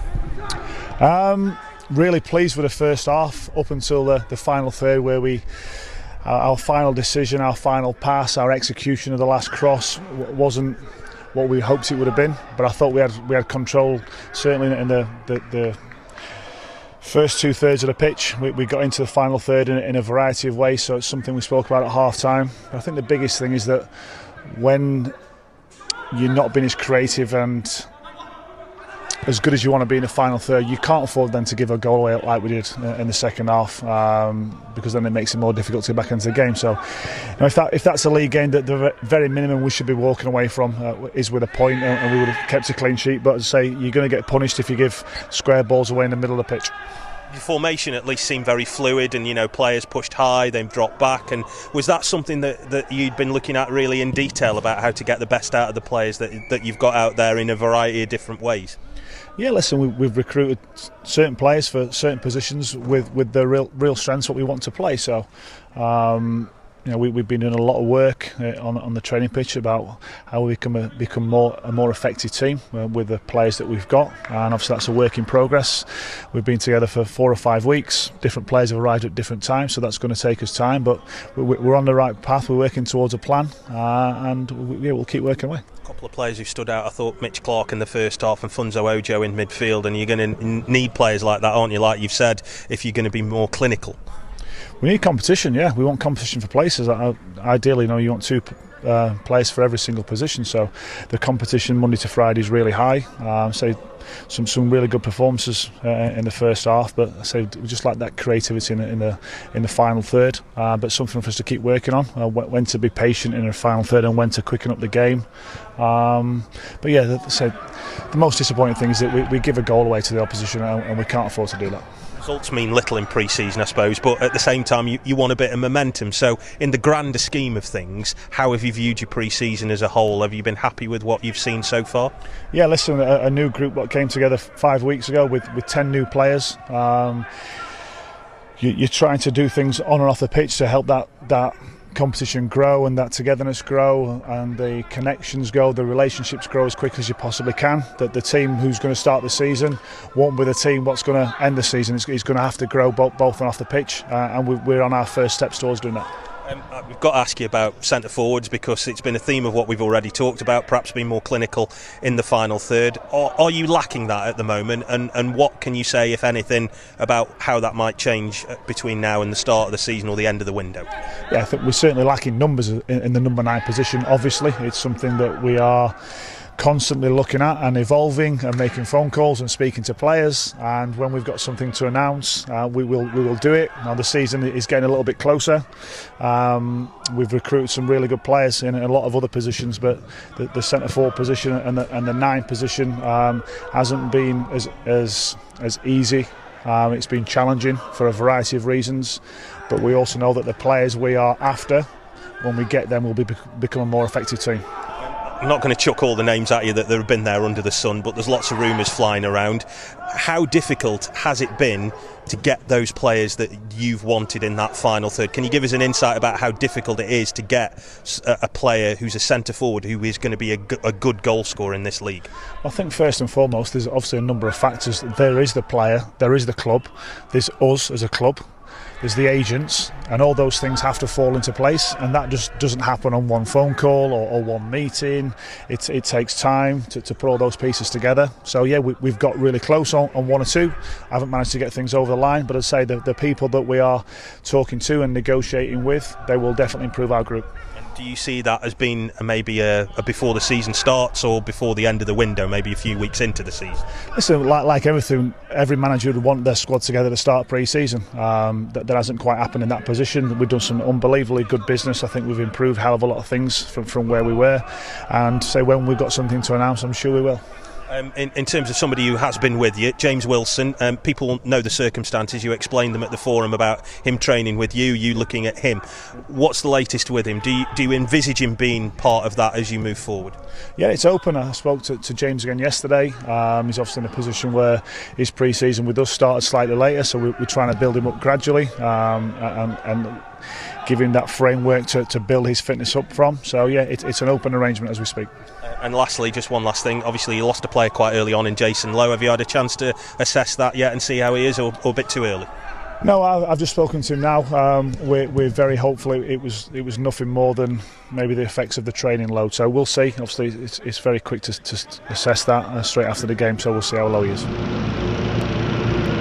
S10: Really pleased with the first half up until the final third, where our final decision, our final pass, our execution of the last cross wasn't what we hoped it would have been. But I thought we had control, certainly in the first 2/3 of the pitch. We got into the final third in a variety of ways, so it's something we spoke about at half time. But I think the biggest thing is that when you're not being as creative and as good as you want to be in the final third, you can't afford then to give a goal away like we did in the second half, because then it makes it more difficult to get back into the game. So if that's a league game that the very minimum we should be walking away from is with a point, and we would have kept a clean sheet. But as I say, you're going to get punished if you give square balls away in the middle of the pitch.
S4: Your formation at least seemed very fluid, and players pushed high, then dropped back. And was that something that you'd been looking at really in detail about how to get the best out of the players that you've got out there in a variety of different ways?
S10: Yeah, listen, we've recruited certain players for certain positions with the real strengths what we want to play. So, we've been doing a lot of work on the training pitch about how we can become a more effective team with the players that we've got, and obviously that's a work in progress. We've been together for 4 or 5 weeks. Different players have arrived at different times, so that's going to take us time. But we're on the right path. We're working towards a plan, and we'll keep working away.
S4: Couple of players who stood out, I thought Mitch Clark in the first half and Funzo Ojo in midfield, and you're going to need players like that, aren't you, like you've said, if you're going to be more clinical?
S10: We need competition, yeah. We want competition for places. Ideally, you want 2 players for every single position, so the competition Monday to Friday is really high. Some really good performances in the first half, but I say we just like that creativity in the final third. But something for us to keep working on, when to be patient in the final third and when to quicken up the game. But yeah, the most disappointing thing is that we give a goal away to the opposition, and we can't afford to do that.
S4: Results mean little in pre-season, I suppose, but at the same time you want a bit of momentum. So in the grander scheme of things, how have you viewed your pre-season as a whole? Have you been happy with what you've seen so far? Yeah,
S10: listen, a new group that came together 5 weeks ago with 10 new players. You're trying to do things on and off the pitch to help that competition grow and that togetherness grow and the connections grow, the relationships grow as quick as you possibly can. That the team who's going to start the season won't be the team what's going to end the season. It's going to have to grow both and off the pitch, and we're on our first steps towards doing that.
S4: We've got to ask you about centre forwards, because it's been a theme of what we've already talked about, perhaps being more clinical in the final third. Are you lacking that at the moment, and what can you say, if anything, about how that might change between now and the start of the season or the end of the window?
S10: Yeah, I think we're certainly lacking numbers in the number 9 position. Obviously, it's something that we are constantly looking at and evolving and making phone calls and speaking to players, and when we've got something to announce, we will do it. Now the season is getting a little bit closer. We've recruited some really good players in a lot of other positions, but the centre forward position and the 9 position hasn't been as easy. It's been challenging for a variety of reasons, but we also know that the players we are after, when we get them, will become a more effective team.
S11: I'm not going to chuck all the names at you that have been there under the sun, but there's lots of rumours flying around. How difficult has it been to get those players that you've wanted in that final third? Can you give us an insight about how difficult it is to get a player who's a centre forward who is going to be a good goal scorer in this league?
S10: I think first and foremost there's obviously a number of factors. There is the player, there is the club, there's us as a club, there's the agents, and all those things have to fall into place, and that just doesn't happen on one phone call or one meeting. It takes time to put all those pieces together. So yeah, we've got really close on 1 or 2. I haven't managed to get things over the line, but I'd say the people that we are talking to and negotiating with, they will definitely improve our group.
S11: Do you see that as being maybe a before the season starts or before the end of the window, maybe a few weeks into the season?
S10: Listen, like everything, every manager would want their squad together to start pre-season. That hasn't quite happened in that position. We've done some unbelievably good business. I think we've improved a hell of a lot of things from where we were, and so when we've got something to announce, I'm sure we will.
S11: In terms of somebody who has been with you, James Wilson, people know the circumstances. You explained them at the forum about him training with you looking at him. What's the latest with him? Do you envisage him being part of that as you move forward?
S10: Yeah, it's open. I spoke to James again yesterday. He's obviously in a position where his pre-season with us started slightly later, so we're trying to build him up gradually and give him that framework to build his fitness up from. So yeah, it's an open arrangement as we speak.
S11: And lastly, just one last thing. Obviously, you lost a player quite early on in Jason Lowe. Have you had a chance to assess that yet and see how he is, or a bit too early?
S10: No, I've just spoken to him now. We're very hopeful. It was nothing more than maybe the effects of the training load. So we'll see. Obviously, it's very quick to assess that straight after the game. So we'll see how low he is.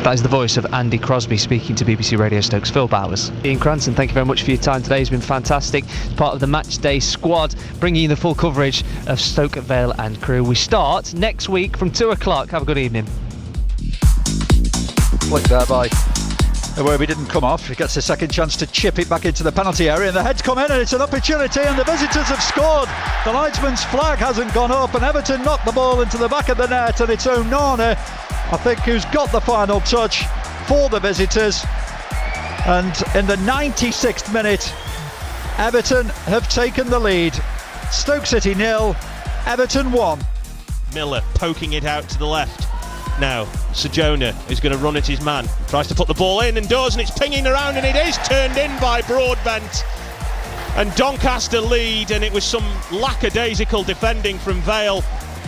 S6: That is the voice of Andy Crosby speaking to BBC Radio Stoke's Phil Bowers. Ian Cranston, thank you very much for your time today. It's been fantastic. Part of the match day squad, bringing you the full coverage of Stoke, Vale and crew. We start next week from 2 o'clock. Have a good evening.
S12: Flick there by Iwobi, didn't come off. He gets a second chance to chip it back into the penalty area, and the heads come in, and it's an opportunity, and the visitors have scored. The linesman's flag hasn't gone up, and Everton knocked the ball into the back of the net, and it's Onana, I think, who's got the final touch for the visitors. And in the 96th minute, Everton have taken the lead. Stoke City 0, Everton 1.
S4: Miller poking it out to the left. Now, Sojourner is going to run at his man. Tries to put the ball in and does, and it's pinging around, and it is turned in by Broadbent. And Doncaster lead, and it was some lackadaisical defending from Vale.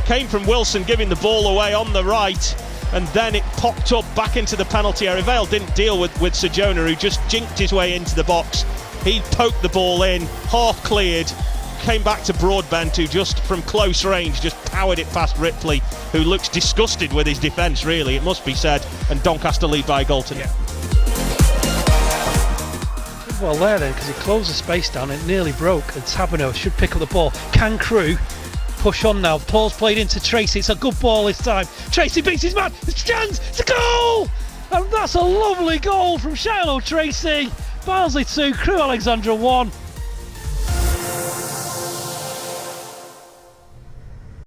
S4: Came from Wilson giving the ball away on the right, and then it popped up back into the penalty area. Vale didn't deal with Sojourner, who just jinked his way into the box. He poked the ball in, half cleared, came back to Broadbent, who just from close range just powered it past Ripley, who looks disgusted with his defence, really, it must be said, and Doncaster lead by a goal to nil.
S13: Well there then, because he closed the space down and it nearly broke, and Tabano should pick up the ball. Can Crew push on now? Paul's played into Tracy, it's a good ball this time. Tracy beats his man, it's a chance, it's a goal! And that's a lovely goal from Shiloh Tracy. Barnsley 2, Crew Alexandra 1.